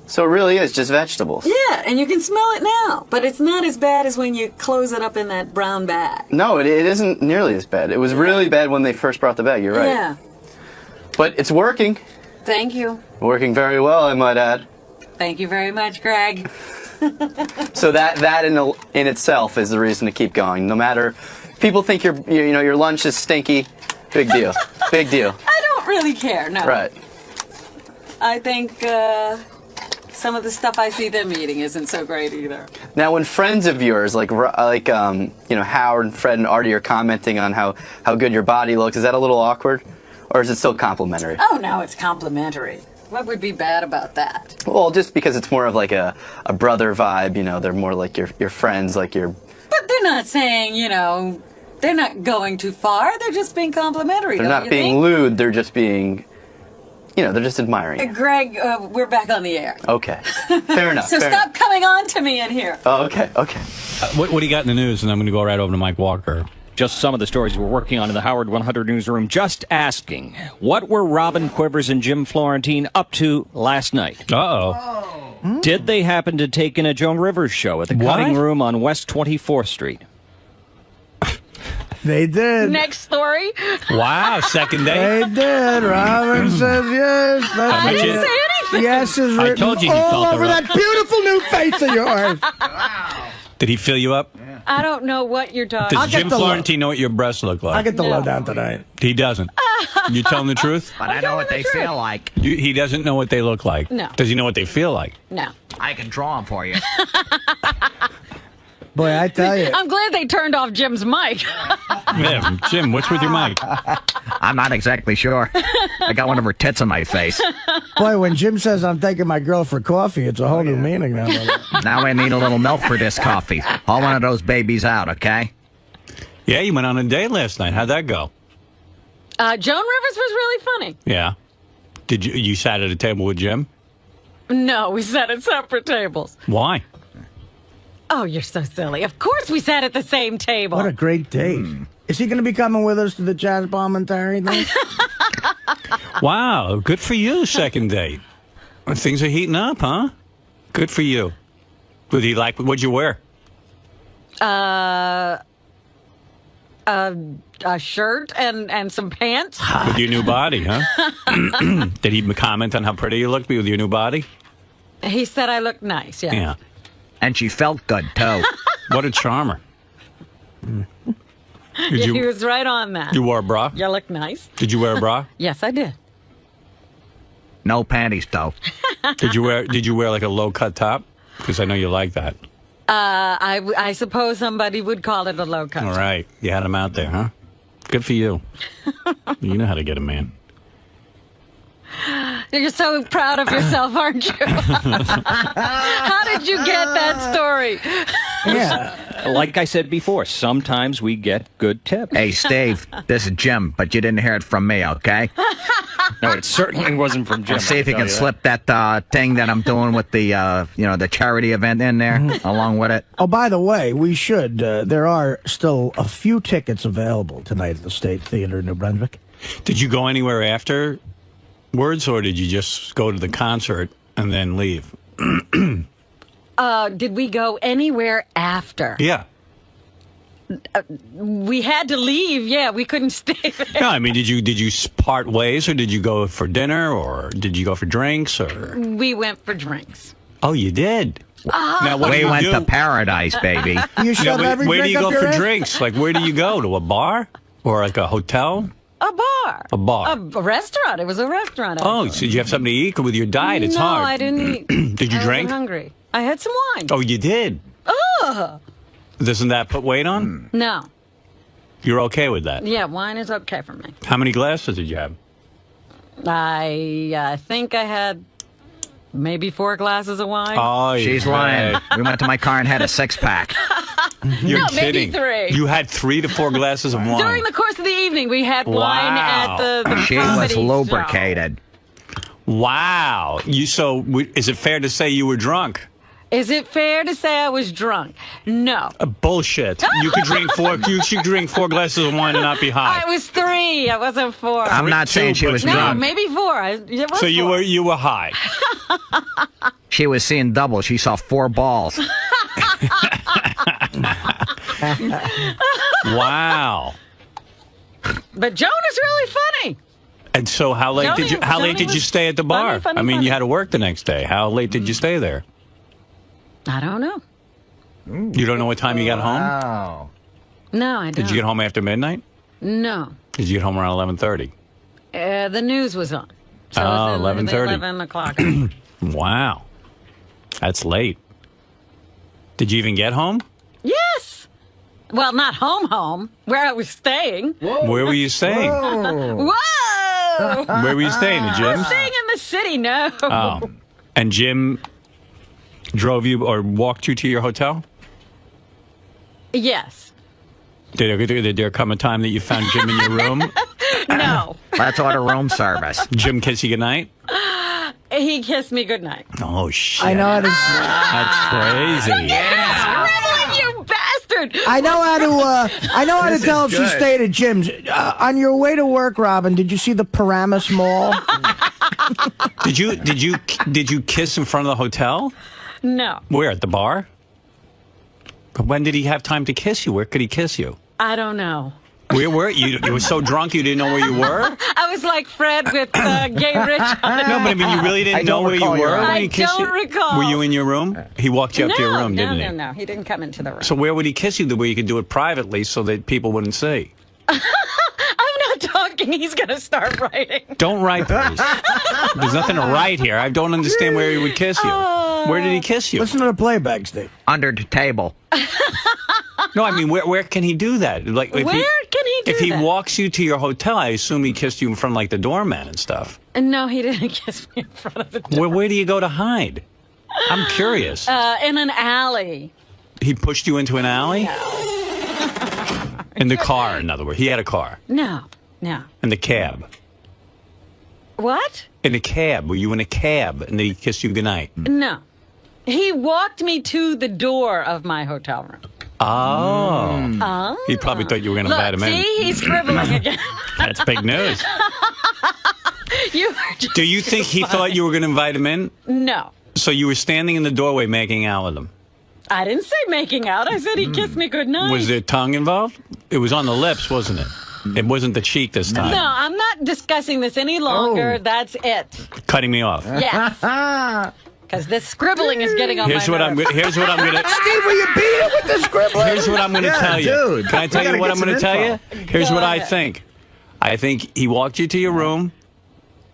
Speaker 12: So it really is just vegetables.
Speaker 2: Yeah, and you can smell it now, but it's not as bad as when you close it up in that brown bag.
Speaker 12: No, it isn't nearly as bad. It was really bad when they first brought the bag, you're right.
Speaker 2: Yeah.
Speaker 12: But it's working.
Speaker 2: Thank you.
Speaker 12: Working very well, I might add.
Speaker 2: Thank you very much, Greg.
Speaker 12: So that in itself is the reason to keep going. No matter, people think your lunch is stinky. Big deal. Big deal.
Speaker 2: I don't really care, no.
Speaker 12: Right.
Speaker 2: I think some of the stuff I see them eating isn't so great either.
Speaker 12: Now, when friends of yours, like Howard and Fred and Artie are commenting on how good your body looks, is that a little awkward, or is it still complimentary?
Speaker 2: Oh no, it's complimentary. What would be bad about that?
Speaker 12: Well, just because it's more of like a brother vibe, they're more like your friends, like your...
Speaker 2: But they're not saying, they're not going too far. They're just being complimentary.
Speaker 12: They're not being lewd, they're just being, they're just admiring you.
Speaker 2: Greg, we're back on the air.
Speaker 12: Okay. Fair enough.
Speaker 2: So stop coming on to me in here.
Speaker 12: Oh, okay.
Speaker 1: What do you got in the news? And I'm going to go right over to Mike Walker.
Speaker 15: Just some of the stories we're working on in the Howard 100 newsroom. Just asking, what were Robin Quivers and Jim Florentine up to last night?
Speaker 1: Uh-oh.
Speaker 15: Did they happen to take in a Joan Rivers show at the Cutting Room on West 24th Street?
Speaker 3: They did.
Speaker 2: Next story.
Speaker 1: Wow, second date.
Speaker 3: They did. Robin says yes.
Speaker 2: I didn't say anything.
Speaker 3: Yes is written
Speaker 1: told you he
Speaker 3: all
Speaker 1: felt
Speaker 3: over that beautiful new face of yours.
Speaker 1: Did he fill you up?
Speaker 2: I don't know what you're talking
Speaker 1: Does Jim Florentine know what your breasts look like?
Speaker 3: I get the lowdown tonight.
Speaker 1: He doesn't. You telling the truth?
Speaker 8: But I know what they feel like.
Speaker 1: He doesn't know what they look like.
Speaker 2: No.
Speaker 1: Does he know what they feel like?
Speaker 2: No.
Speaker 8: I can draw them for you.
Speaker 3: Boy, I tell you.
Speaker 2: I'm glad they turned off Jim's mic.
Speaker 1: Yeah, Jim, what's with your mic?
Speaker 8: I'm not exactly sure. I got one of her tits on my face.
Speaker 3: Boy, when Jim says I'm taking my girl for coffee, it's a whole new meaning now.
Speaker 8: Now I need a little milk for this coffee. Haul one of those babies out, okay?
Speaker 1: Yeah, you went on a date last night. How'd that go?
Speaker 2: Joan Rivers was really funny.
Speaker 1: Yeah. Did you sat at a table with Jim?
Speaker 2: No, we sat at separate tables.
Speaker 1: Why?
Speaker 2: Oh, you're so silly. Of course we sat at the same table.
Speaker 3: What a great date. Is he going to be coming with us to the Chaz Palminteri thing?
Speaker 1: Wow, good for you, second date. Things are heating up, huh? Good for you. What'd you wear?
Speaker 2: A shirt and some pants.
Speaker 1: With your new body, huh? Did he comment on how pretty you looked with your new body?
Speaker 2: He said I looked nice, yeah.
Speaker 1: Yeah.
Speaker 8: And she felt good, too.
Speaker 1: What a charmer.
Speaker 2: He was right on that.
Speaker 1: You wore a bra?
Speaker 2: You look nice.
Speaker 1: Did you wear a bra?
Speaker 2: Yes, I did.
Speaker 8: No panties, though.
Speaker 1: Did you wear like a low cut top? Because I know you like that.
Speaker 2: I suppose somebody would call it a low cut.
Speaker 1: All right. You had him out there, huh? Good for you. You know how to get a man.
Speaker 2: You're so proud of yourself, aren't you? How did you get that story?
Speaker 3: Yeah.
Speaker 15: Like I said before, sometimes we get good tips.
Speaker 8: Hey, Steve, this is Jim, but you didn't hear it from me, okay?
Speaker 15: No, it certainly wasn't from Jim.
Speaker 8: See if you can slip that thing that I'm doing with the, the charity event in there, along with it.
Speaker 3: Oh, by the way, we should. There are still a few tickets available tonight at the State Theater in New Brunswick.
Speaker 1: Did you go anywhere afterwards, or did you just go to the concert and then leave?
Speaker 2: Did we go anywhere after?
Speaker 1: Yeah.
Speaker 2: We had to leave. Yeah, we couldn't stay there.
Speaker 1: No, I mean, did you part ways, or did you go for dinner, or did you go for drinks, or?
Speaker 2: We went for drinks.
Speaker 1: Oh, you did. Now, what do
Speaker 8: We
Speaker 1: you
Speaker 8: went
Speaker 1: do?
Speaker 8: to paradise, baby.
Speaker 3: You shove every
Speaker 1: Where do
Speaker 3: drink
Speaker 1: you
Speaker 3: up
Speaker 1: go
Speaker 3: your
Speaker 1: for
Speaker 3: ass?
Speaker 1: drinks? Like, where do you go? To a bar or like a hotel?
Speaker 2: A bar.
Speaker 1: A bar.
Speaker 2: A restaurant. It was a restaurant.
Speaker 1: Oh, so did you have something to eat? 'Cause with your diet, it's
Speaker 2: no,
Speaker 1: hard.
Speaker 2: I didn't eat.
Speaker 1: Did you
Speaker 2: I
Speaker 1: drink?
Speaker 2: wasn't hungry. I had some wine.
Speaker 1: Oh, you did.
Speaker 2: Ugh.
Speaker 1: Doesn't that put weight on?
Speaker 2: No.
Speaker 1: You're okay with that?
Speaker 2: Yeah, wine is okay for me.
Speaker 1: How many glasses did you have?
Speaker 2: I think I had maybe 4 glasses of wine.
Speaker 1: Oh,
Speaker 8: She's lying. We went to my car and had a 6-pack.
Speaker 1: You're
Speaker 2: No,
Speaker 1: kidding.
Speaker 2: maybe 3.
Speaker 1: You had 3 to 4 glasses of wine.
Speaker 2: During the course of the evening, we had wine at the
Speaker 8: She
Speaker 2: comedy
Speaker 8: was lubricated.
Speaker 1: Wow. Is it fair to say you were drunk?
Speaker 2: show. Is it fair to say I was drunk? No.
Speaker 1: Bullshit. You could drink 4. You should drink 4 glasses of wine and not be high.
Speaker 2: I was 3. I wasn't 4.
Speaker 8: I'm not saying she was
Speaker 2: no,
Speaker 8: drunk.
Speaker 2: maybe 4. It was
Speaker 1: So you
Speaker 2: 4.
Speaker 1: were high.
Speaker 8: She was seeing double. She saw 4 balls.
Speaker 1: Wow.
Speaker 2: But Joan is really funny.
Speaker 1: And so how late
Speaker 2: Joni
Speaker 1: did you
Speaker 2: was
Speaker 1: stay at the bar?
Speaker 2: funny,
Speaker 1: I mean,
Speaker 2: funny.
Speaker 1: you had to work the next day. How late did you stay there?
Speaker 2: I don't know.
Speaker 1: You don't know what time you got home?
Speaker 8: Wow.
Speaker 2: No, I don't.
Speaker 1: Did you get home after midnight?
Speaker 2: No.
Speaker 1: Did you get home around 11:30?
Speaker 2: The news was on. So
Speaker 1: Oh,
Speaker 2: it was
Speaker 1: 11:30.
Speaker 2: 11 o'clock.
Speaker 1: Wow. That's late. Did you even get home?
Speaker 2: Yes. Well, not home, where I was staying.
Speaker 1: Where were you staying?
Speaker 2: Whoa!
Speaker 1: Where were you staying? The
Speaker 2: I
Speaker 1: gym?
Speaker 2: was staying in the city, no.
Speaker 1: Oh. And Jim drove you or walked you to your hotel?
Speaker 2: Yes.
Speaker 1: Did there come a time that you found Jim in your room?
Speaker 2: No.
Speaker 8: Let's order room service.
Speaker 1: Jim kiss you goodnight?
Speaker 2: He kissed me goodnight.
Speaker 1: Oh, shit.
Speaker 3: I know how to.
Speaker 1: That's crazy.
Speaker 2: Scribbling, you bastard!
Speaker 3: I know how to tell if she
Speaker 8: good.
Speaker 3: stayed at Jim's. On your way to work, Robin, did you see the Paramus Mall?
Speaker 1: Did you kiss in front of the hotel?
Speaker 2: No.
Speaker 1: Where, at the bar? When did he have time to kiss you? Where could he kiss you?
Speaker 2: I don't know.
Speaker 1: Where were you? You were so drunk you didn't know where you were?
Speaker 2: I was like Fred with Gay Rich.
Speaker 1: No, but I mean, you really didn't know where you were when he kissed you?
Speaker 2: I don't recall.
Speaker 1: Were you in your room? He walked you up to your room, didn't he?
Speaker 2: No. He didn't come into the room.
Speaker 1: So where would he kiss you the way you could do it privately so that people wouldn't see?
Speaker 2: I'm not talking. He's going to start writing.
Speaker 1: Don't write, please. There's nothing to write here. I don't understand where he would kiss you. Where did he kiss you?
Speaker 3: Listen to the playback, Steve.
Speaker 8: Under the table.
Speaker 1: No, I mean, where can he do that? Like,
Speaker 2: Where can he do
Speaker 1: If he
Speaker 2: that?
Speaker 1: walks you to your hotel, I assume he kissed you in front of, like, the doorman and stuff.
Speaker 2: No, he didn't kiss me in front of the door.
Speaker 1: Where do you go to hide? I'm curious.
Speaker 2: In an alley.
Speaker 1: He pushed you into an alley? In the car, in other words. He had a car.
Speaker 2: No.
Speaker 1: In the cab.
Speaker 2: What?
Speaker 1: In a cab. Were you in a cab and they kissed you goodnight?
Speaker 2: No. He walked me to the door of my hotel room.
Speaker 1: Oh.
Speaker 2: Oh.
Speaker 1: He probably thought you were going to
Speaker 2: Look,
Speaker 1: invite him in.
Speaker 2: see, he's scribbling again.
Speaker 1: That's big news.
Speaker 2: You were just
Speaker 1: Do you think he thought you were going to invite him in?
Speaker 2: No.
Speaker 1: So you were standing in the doorway making out with him.
Speaker 2: I didn't say making out. I said he kissed me goodnight.
Speaker 1: Was there tongue involved? It was on the lips, wasn't it? It wasn't the cheek this time.
Speaker 2: No, I'm not discussing this any longer. That's it.
Speaker 1: Cutting me off.
Speaker 2: Yes. Because this scribbling is getting on
Speaker 1: Here's
Speaker 2: my
Speaker 1: what
Speaker 2: nerves.
Speaker 1: Here's what I'm gonna.
Speaker 3: Steve, will you beat it with the scribbling?
Speaker 1: Here's what I'm gonna tell you.
Speaker 8: dude.
Speaker 1: Can I tell
Speaker 8: We
Speaker 1: you
Speaker 8: gotta
Speaker 1: what
Speaker 8: get
Speaker 1: I'm gonna
Speaker 8: some
Speaker 1: tell
Speaker 8: info.
Speaker 1: you? Here's
Speaker 2: Go
Speaker 1: what I
Speaker 2: ahead.
Speaker 1: think. I think he walked you to your room.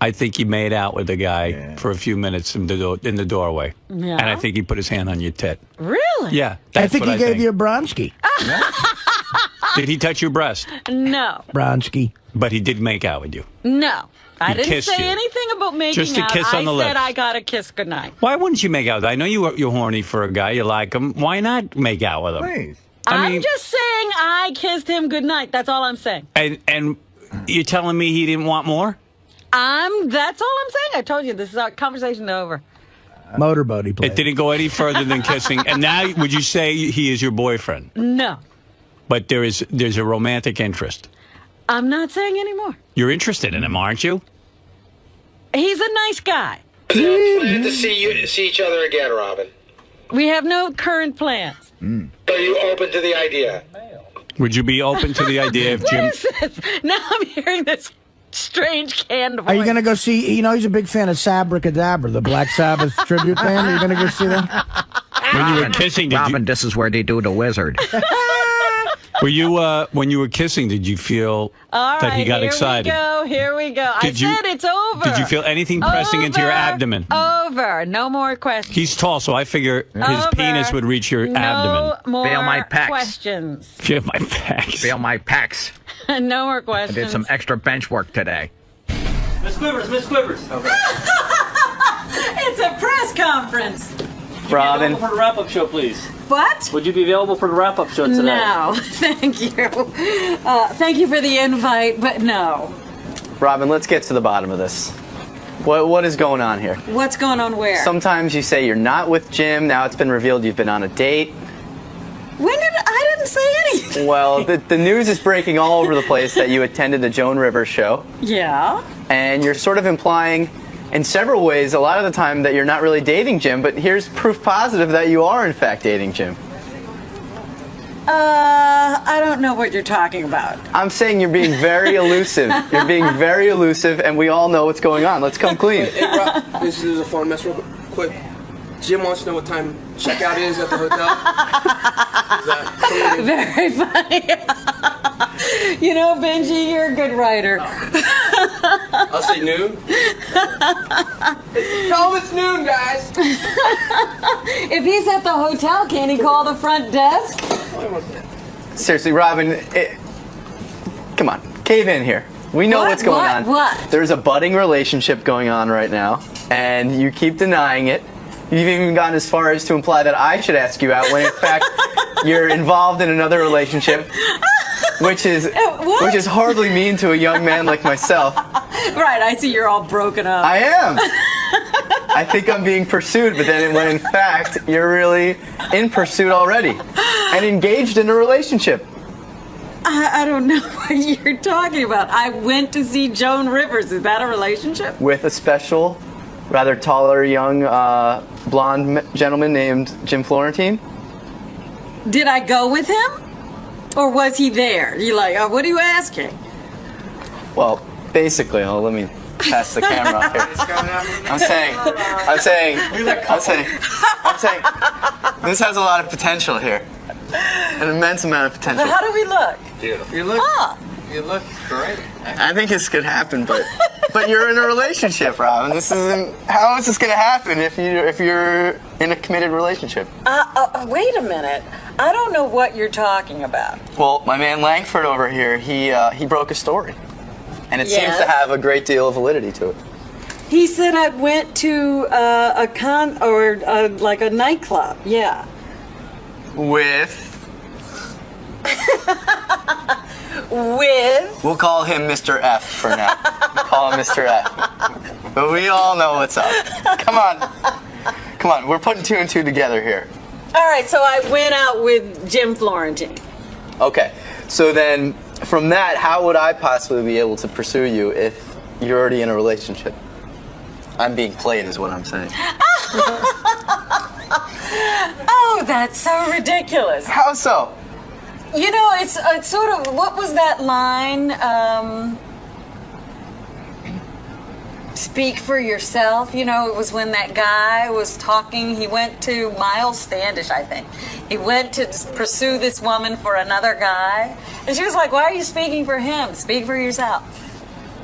Speaker 1: I think he made out with the guy for a few minutes in the doorway.
Speaker 2: Yeah.
Speaker 1: And I think he put his hand on your tit.
Speaker 2: Really?
Speaker 1: Yeah.
Speaker 3: I
Speaker 1: That's
Speaker 3: think
Speaker 1: what
Speaker 3: he gave you a bronski.
Speaker 1: Did he touch your breast?
Speaker 2: No.
Speaker 3: Bronski.
Speaker 1: But he did make out with you.
Speaker 2: No. I
Speaker 1: He
Speaker 2: didn't
Speaker 1: kissed
Speaker 2: say
Speaker 1: you.
Speaker 2: anything about making
Speaker 1: Just a
Speaker 2: out.
Speaker 1: kiss on the
Speaker 2: I
Speaker 1: lips.
Speaker 2: said I got a kiss goodnight.
Speaker 1: Why wouldn't you make out? I know you're horny for a guy. You like him. Why not make out with him?
Speaker 8: Please.
Speaker 2: I'm just saying I kissed him goodnight. That's all I'm saying.
Speaker 1: And you're telling me he didn't want more?
Speaker 2: That's all I'm saying. I told you, this is our conversation over.
Speaker 3: Motorboat he played.
Speaker 1: It didn't go any further than kissing. And now, would you say he is your boyfriend?
Speaker 2: No.
Speaker 1: But there's a romantic interest.
Speaker 2: I'm not saying anymore.
Speaker 1: You're interested in him, aren't you?
Speaker 2: He's a nice guy.
Speaker 16: Plan to see each other again, Robin.
Speaker 2: We have no current plans.
Speaker 16: Are you open to the idea?
Speaker 1: Would you be open to the idea of Jim?
Speaker 2: What is this? Now I'm hearing this strange canned voice.
Speaker 3: Are you going to go see, he's a big fan of Sabracadabra, the Black Sabbath tribute band. Are you going to go see them?
Speaker 1: When you were kissing,
Speaker 8: Robin, this is where they do the wizard.
Speaker 1: Were you when you were kissing? Did you feel
Speaker 2: All
Speaker 1: that he
Speaker 2: right,
Speaker 1: got excited?
Speaker 2: Here we go. I
Speaker 1: Did you-
Speaker 2: said it's over.
Speaker 1: Did you feel anything pressing into your abdomen?
Speaker 2: Over. No more questions.
Speaker 1: He's tall, so I figure his
Speaker 2: Over.
Speaker 1: penis would reach your abdomen.
Speaker 2: No more
Speaker 8: Feel my pecs.
Speaker 2: questions.
Speaker 1: Feel my pecs.
Speaker 8: Feel my pecs.
Speaker 2: No more
Speaker 8: I
Speaker 2: questions.
Speaker 8: did some extra bench work today.
Speaker 14: Miss Quivers. Okay.
Speaker 2: It's a press conference.
Speaker 12: Robin.
Speaker 14: For the wrap-up show, please.
Speaker 2: What?
Speaker 14: Would you be available for the wrap-up show today?
Speaker 2: No, thank you. Thank you for the invite, but no.
Speaker 12: Robin, let's get to the bottom of this. What is going on here?
Speaker 2: What's going on where?
Speaker 12: Sometimes you say you're not with Jim. Now it's been revealed you've been on a date.
Speaker 2: I didn't say anything.
Speaker 12: Well, the news is breaking all over the place that you attended the Joan Rivers show.
Speaker 2: Yeah.
Speaker 12: And you're sort of implying in several ways a lot of the time that you're not really dating Jim, but here's proof positive that you are in fact dating Jim.
Speaker 2: I don't know what you're talking about.
Speaker 12: I'm saying you're being very elusive. You're being very elusive, and we all know what's going on. Let's come clean.
Speaker 17: Hey, Rob, this is a phone mess real quick. Jim wants to know what time checkout is at the hotel.
Speaker 2: Very funny. You know, Benji, you're a good writer.
Speaker 17: I'll say noon. Tell him it's noon, guys.
Speaker 2: If he's at the hotel, can't he call the front desk?
Speaker 12: Seriously, Robin, come on, cave in here. We know what's going on.
Speaker 2: What?
Speaker 12: There's a budding relationship going on right now, and you keep denying it. You've even gone as far as to imply that I should ask you out when, in fact, you're involved in another relationship, which is hardly mean to a young man like myself.
Speaker 2: Right, I see you're all broken up.
Speaker 12: I am. I think I'm being pursued, but then when in fact you're really in pursuit already and engaged in a relationship.
Speaker 2: I don't know what you're talking about. I went to see Joan Rivers. Is that a relationship?
Speaker 12: With a special, rather taller, young, blonde gentleman named Jim Florentine.
Speaker 2: Did I go with him? Or was he there? You like, what are you asking?
Speaker 12: Well, basically, let me pass the camera up here. I'm saying, this has a lot of potential here. An immense amount of potential.
Speaker 2: How do we look?
Speaker 17: Beautiful.
Speaker 12: You look great. I think this could happen, but you're in a relationship, Robin. How is this going to happen if you're in a committed relationship?
Speaker 2: Wait a minute. I don't know what you're talking about.
Speaker 12: Well, my man Langford over here, he broke a story, and it seems
Speaker 2: Yes.
Speaker 12: to have a great deal of validity to it.
Speaker 2: He said I went to like a nightclub. Yeah.
Speaker 12: With we'll call him Mr. F for now. Call him Mr. F. But we all know what's up. Come on. We're putting two and two together here.
Speaker 2: All right, so I went out with Jim Florentine.
Speaker 12: Okay. So then, from that, how would I possibly be able to pursue you if you're already in a relationship? I'm being played, is what I'm saying.
Speaker 2: Oh, that's so ridiculous.
Speaker 12: How so?
Speaker 2: You know, it's sort of, what was that line? Speak for yourself. You know, it was when that guy was talking, he went to Miles Standish, I think. He went to pursue this woman for another guy. And she was like, why are you speaking for him? Speak for yourself.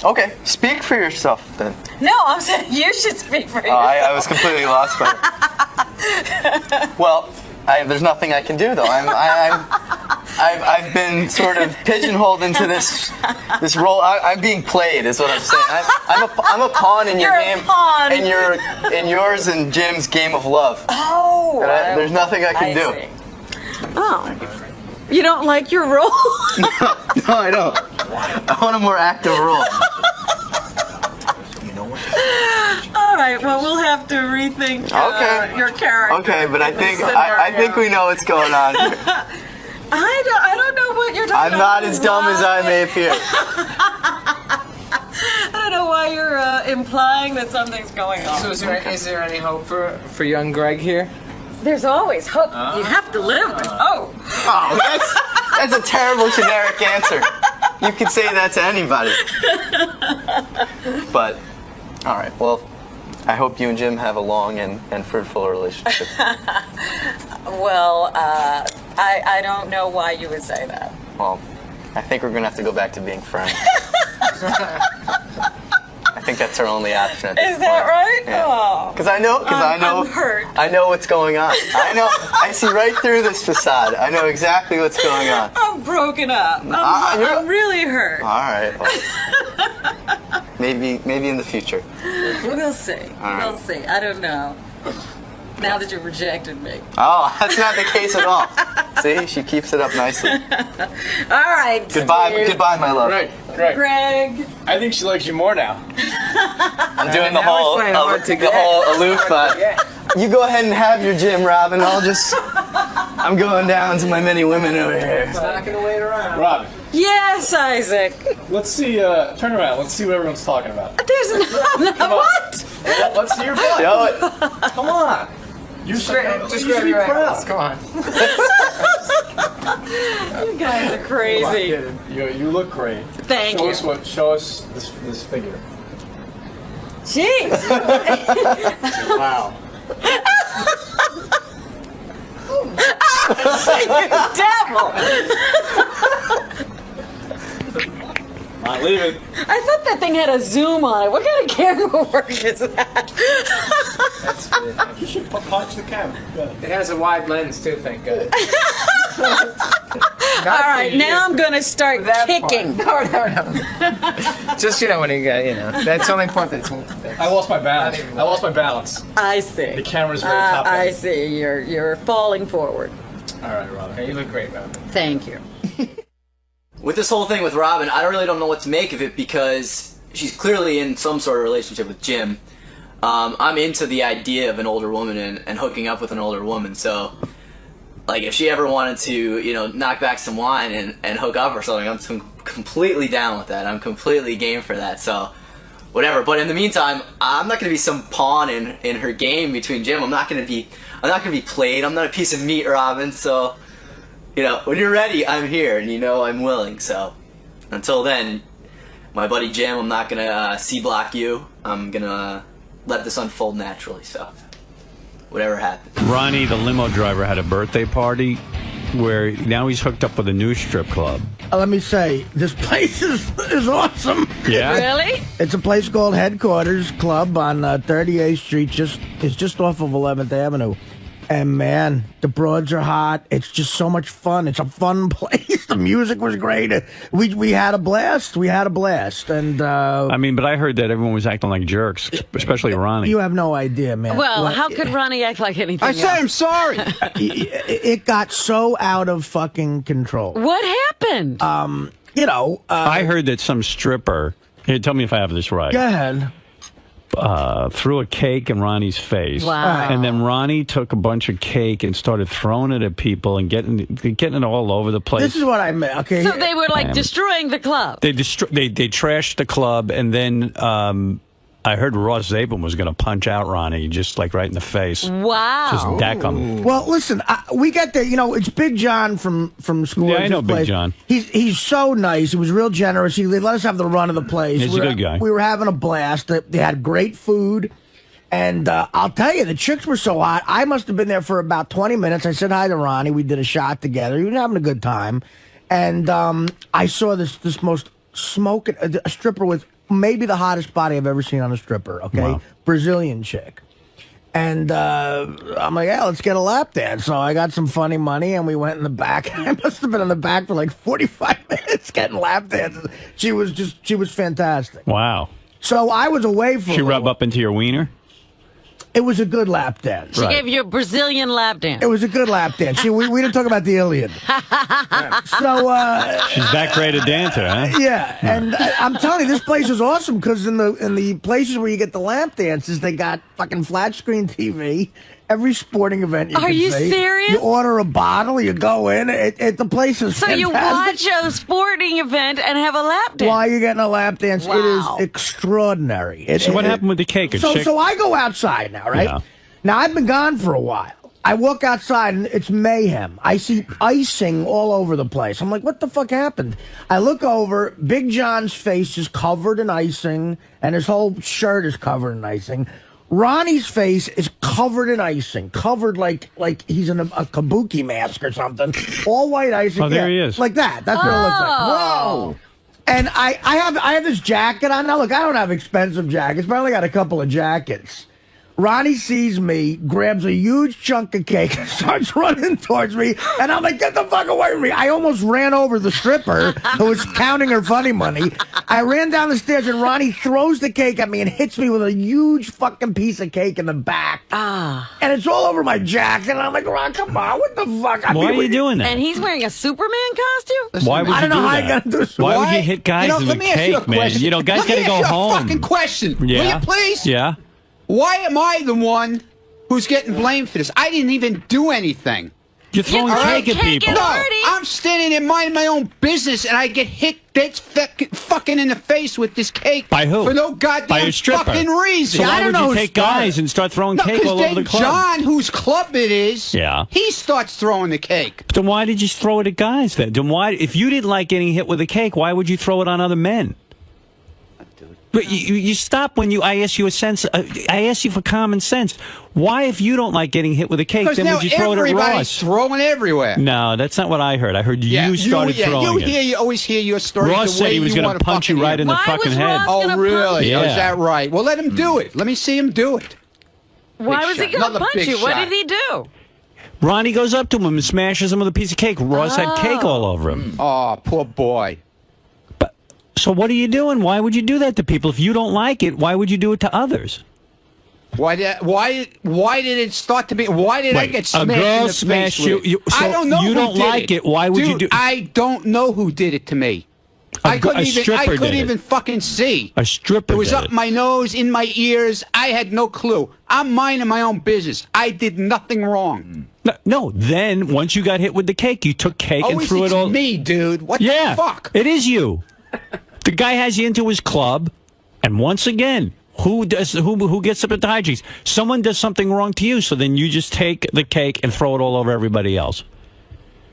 Speaker 12: Okay, speak for yourself then.
Speaker 2: No, I'm saying you should speak for
Speaker 12: Oh,
Speaker 2: yourself.
Speaker 12: I was completely lost by it. Well, there's nothing I can do though. I've been sort of pigeonholed into this role. I'm being played, is what I'm saying. I'm a pawn in your game, in yours and Jim's game of love.
Speaker 2: Oh,
Speaker 12: there's nothing I can do.
Speaker 2: see. Oh, you don't like your role?
Speaker 12: No, I don't. I want a more active role.
Speaker 2: All right. Well, we'll have to rethink your character.
Speaker 12: Okay, but I think we know what's going on here.
Speaker 2: I don't know what you're talking about.
Speaker 12: I'm not as dumb as I may appear.
Speaker 2: I don't know why you're implying that something's going on.
Speaker 18: So is there any hope for young Greg here?
Speaker 2: There's always hope. You have to live with hope.
Speaker 12: Oh, that's a terrible generic answer. You could say that to anybody. But, all right, well, I hope you and Jim have a long and fruitful relationship.
Speaker 2: Well, I don't know why you would say that.
Speaker 12: Well, I think we're going to have to go back to being friends. I think that's our only option at this
Speaker 2: Is that
Speaker 12: point.
Speaker 2: right?
Speaker 12: Yeah.
Speaker 2: Oh.
Speaker 12: Because I know
Speaker 2: I'm hurt.
Speaker 12: I know what's going on. I see right through this facade. I know exactly what's going on.
Speaker 2: I'm broken up. I'm really hurt.
Speaker 12: All right. Well, maybe in the future.
Speaker 2: We'll see.
Speaker 12: All right.
Speaker 2: We'll see. I don't know. Now that you've rejected me.
Speaker 12: Oh, that's not the case at all. See, she keeps it up nicely.
Speaker 2: All right.
Speaker 12: Goodbye, my love.
Speaker 2: Greg.
Speaker 18: I think she likes you more now.
Speaker 12: I'm doing the whole aloof. You go ahead and have your gym, Robin. I'm going down to my many women over here.
Speaker 18: It's not going to wait around. Robin.
Speaker 2: Yes, Isaac.
Speaker 18: Let's see, turn around. Let's see what everyone's talking about.
Speaker 2: There's what?
Speaker 18: Let's see your butt.
Speaker 12: Show it.
Speaker 18: Come on. You should be proud. Come on.
Speaker 2: You guys are crazy.
Speaker 18: You look great.
Speaker 2: Thank you.
Speaker 18: Show us this figure.
Speaker 2: Jeez.
Speaker 18: Wow.
Speaker 2: Devil.
Speaker 18: Not leaving.
Speaker 2: I thought that thing had a zoom on it. What kind of camera work is that?
Speaker 18: You should punch the camera. It has a wide lens too, thank God.
Speaker 2: All right, now I'm going to start kicking.
Speaker 18: No. Just, when you get, that's the only point that's... I lost my balance.
Speaker 2: I see.
Speaker 18: The camera's very top heavy.
Speaker 2: I see. You're falling forward.
Speaker 18: All right, Robin. You look great, Robin.
Speaker 2: Thank you.
Speaker 12: With this whole thing with Robin, I really don't know what to make of it because she's clearly in some sort of relationship with Jim. I'm into the idea of an older woman and hooking up with an older woman, so like if she ever wanted to, knock back some wine and hook up or something, I'm completely down with that. I'm completely game for that, so whatever. But in the meantime, I'm not going to be some pawn in her game between Jim. I'm not going to be played. I'm not a piece of meat, Robin, so... when you're ready, I'm here, and I'm willing, so until then, my buddy Jim, I'm not gonna C-block you. I'm gonna let this unfold naturally, so whatever happens.
Speaker 1: Ronnie, the limo driver, had a birthday party where now he's hooked up with a new strip club.
Speaker 3: Let me say, this place is awesome.
Speaker 1: Yeah?
Speaker 2: Really?
Speaker 3: It's a place called Headquarters Club on 38th Street. It's just off of 11th Avenue. And man, the broads are hot. It's just so much fun. It's a fun place. The music was great. We had a blast. And
Speaker 1: but I heard that everyone was acting like jerks, especially Ronnie.
Speaker 3: You have no idea, man.
Speaker 2: Well, how could Ronnie act like anything
Speaker 10: I say I'm sorry.
Speaker 3: It got so out of fucking control.
Speaker 2: What happened?
Speaker 1: I heard that some stripper. Here, tell me if I have this right.
Speaker 3: Go ahead.
Speaker 1: Threw a cake in Ronnie's face.
Speaker 2: Wow.
Speaker 1: And then Ronnie took a bunch of cake and started throwing it at people and getting it all over the place.
Speaker 3: This is what I meant. Okay.
Speaker 2: So they were destroying the club.
Speaker 1: They trashed the club, and then I heard Ross Zabin was going to punch out Ronnie just like right in the face.
Speaker 2: Wow.
Speaker 1: Just deck him.
Speaker 3: Well, listen, we got there. It's Big John from school.
Speaker 1: Yeah, I know Big John.
Speaker 3: He's so nice. He was real generous. He let us have the run of the place.
Speaker 1: He's a good guy.
Speaker 3: We were having a blast. They had great food. And I'll tell you, the chicks were so hot. I must have been there for about 20 minutes. I said hi to Ronnie. We did a shot together. We were having a good time. And I saw this most smoking, a stripper with maybe the hottest body I've ever seen on a stripper, okay?
Speaker 1: Wow.
Speaker 3: Brazilian chick. And I'm like, yeah, let's get a lap dance. So I got some funny money, and we went in the back. I must have been in the back for like 45 minutes getting lap dances. She was fantastic.
Speaker 1: Wow.
Speaker 3: So I was away for
Speaker 1: She rub up into your wiener?
Speaker 3: It was a good lap dance.
Speaker 2: She gave you a Brazilian lap dance.
Speaker 3: It was a good lap dance. We didn't talk about the Iliad. So
Speaker 1: She's that great a dancer, huh?
Speaker 3: yeah, and I'm telling you, this place is awesome because in the places where you get the lap dances, they got fucking flat screen TV. Every sporting event you
Speaker 2: Are
Speaker 3: can
Speaker 2: you
Speaker 3: see.
Speaker 2: serious?
Speaker 3: You order a bottle, you go in. The place is
Speaker 2: So
Speaker 3: fantastic.
Speaker 2: you watch a sporting event and have a lap dance?
Speaker 3: While you're getting a lap dance,
Speaker 2: Wow.
Speaker 3: it is extraordinary.
Speaker 1: So what happened with the cake?
Speaker 3: So I go outside now, right?
Speaker 1: Yeah.
Speaker 3: Now, I've been gone for a while. I walk outside, and it's mayhem. I see icing all over the place. I'm like, what the fuck happened? I look over. Big John's face is covered in icing, and his whole shirt is covered in icing. Ronnie's face is covered in icing, covered like he's in a kabuki mask or something. All white icing.
Speaker 1: Oh, there he is.
Speaker 3: Like that. That's what it looks like. Whoa. And I have this jacket on. Now, look, I don't have expensive jackets, but I only got a couple of jackets. Ronnie sees me, grabs a huge chunk of cake, and starts running towards me, and I'm like, get the fuck away from me. I almost ran over the stripper who was counting her funny money. I ran down the stairs, and Ronnie throws the cake at me and hits me with a huge fucking piece of cake in the back. And it's all over my jacket, and I'm like, Ron, come on, what the fuck?
Speaker 1: Why are you doing that?
Speaker 2: And he's wearing a Superman costume?
Speaker 1: Why would
Speaker 3: I
Speaker 1: you
Speaker 3: don't know
Speaker 1: do
Speaker 3: how
Speaker 1: that?
Speaker 3: you got to do this.
Speaker 1: Why would you hit guys with
Speaker 10: let
Speaker 1: a
Speaker 10: me ask you a
Speaker 1: cake, man?
Speaker 10: question.
Speaker 1: You know, guys
Speaker 10: Let
Speaker 1: got
Speaker 10: me
Speaker 1: to go
Speaker 10: ask you
Speaker 1: home.
Speaker 10: a fucking question.
Speaker 1: Yeah.
Speaker 10: Will you please?
Speaker 1: Yeah.
Speaker 10: Why am I the one who's getting blamed for this? I didn't even do anything.
Speaker 1: You're throwing cake at people.
Speaker 10: No, I'm standing there minding my own business, and I get hit dead fucking in the face with this cake.
Speaker 1: By who?
Speaker 10: For no goddamn
Speaker 1: By a stripper.
Speaker 10: fucking reason.
Speaker 1: So why would you take guys and start throwing cake all over the club?
Speaker 10: John, whose club it is,
Speaker 1: Yeah.
Speaker 10: he starts throwing the cake.
Speaker 1: Then why did you throw it at guys then? Then why, if you didn't like getting hit with a cake, why would you throw it on other men? But you stop when I ask you I ask you for common sense. Why, if you don't like getting hit with a cake,
Speaker 10: Because
Speaker 1: then
Speaker 10: now
Speaker 1: would you throw it at
Speaker 10: everybody's
Speaker 1: Ross?
Speaker 10: throwing everywhere.
Speaker 1: No, that's not what I heard. I heard you started throwing it.
Speaker 10: You always hear your story.
Speaker 1: Ross
Speaker 10: the
Speaker 1: said
Speaker 10: way
Speaker 1: he was
Speaker 10: going to
Speaker 1: punch you right in the fucking head.
Speaker 10: Oh, really?
Speaker 1: Yeah.
Speaker 10: Oh, is that right? Well, let him do it. Let me see him do it.
Speaker 2: Why was he going to punch you? What did he do?
Speaker 1: Ronnie goes up to him and smashes him with a piece of cake. Ross had cake all over him.
Speaker 10: Oh, poor boy.
Speaker 1: So what are you doing? Why would you do that to people? If you don't like it, why would you do it to others?
Speaker 10: Why did it start to be? Why did I get
Speaker 1: a
Speaker 10: smashed
Speaker 1: girl
Speaker 10: in the
Speaker 1: smashed
Speaker 10: face
Speaker 1: you-
Speaker 10: with it?
Speaker 1: you- so
Speaker 10: I don't know
Speaker 1: you
Speaker 10: who
Speaker 1: don't
Speaker 10: did
Speaker 1: like it. Why would you
Speaker 10: Dude,
Speaker 1: do-
Speaker 10: I don't know who did it to me. I couldn't
Speaker 1: stripper did it.
Speaker 10: even fucking see.
Speaker 1: A stripper
Speaker 10: It was
Speaker 1: did
Speaker 10: up
Speaker 1: it.
Speaker 10: my nose, in my ears. I had no clue. I'm minding my own business. I did nothing wrong.
Speaker 1: No, then once you got hit with the cake, you took cake and
Speaker 10: Always
Speaker 1: threw
Speaker 10: it's
Speaker 1: it all.
Speaker 10: me, dude. What the fuck?
Speaker 1: It is you. The guy has you into his club, and once again, who gets up at the hijinks? Someone does something wrong to you, so then you just take the cake and throw it all over everybody else.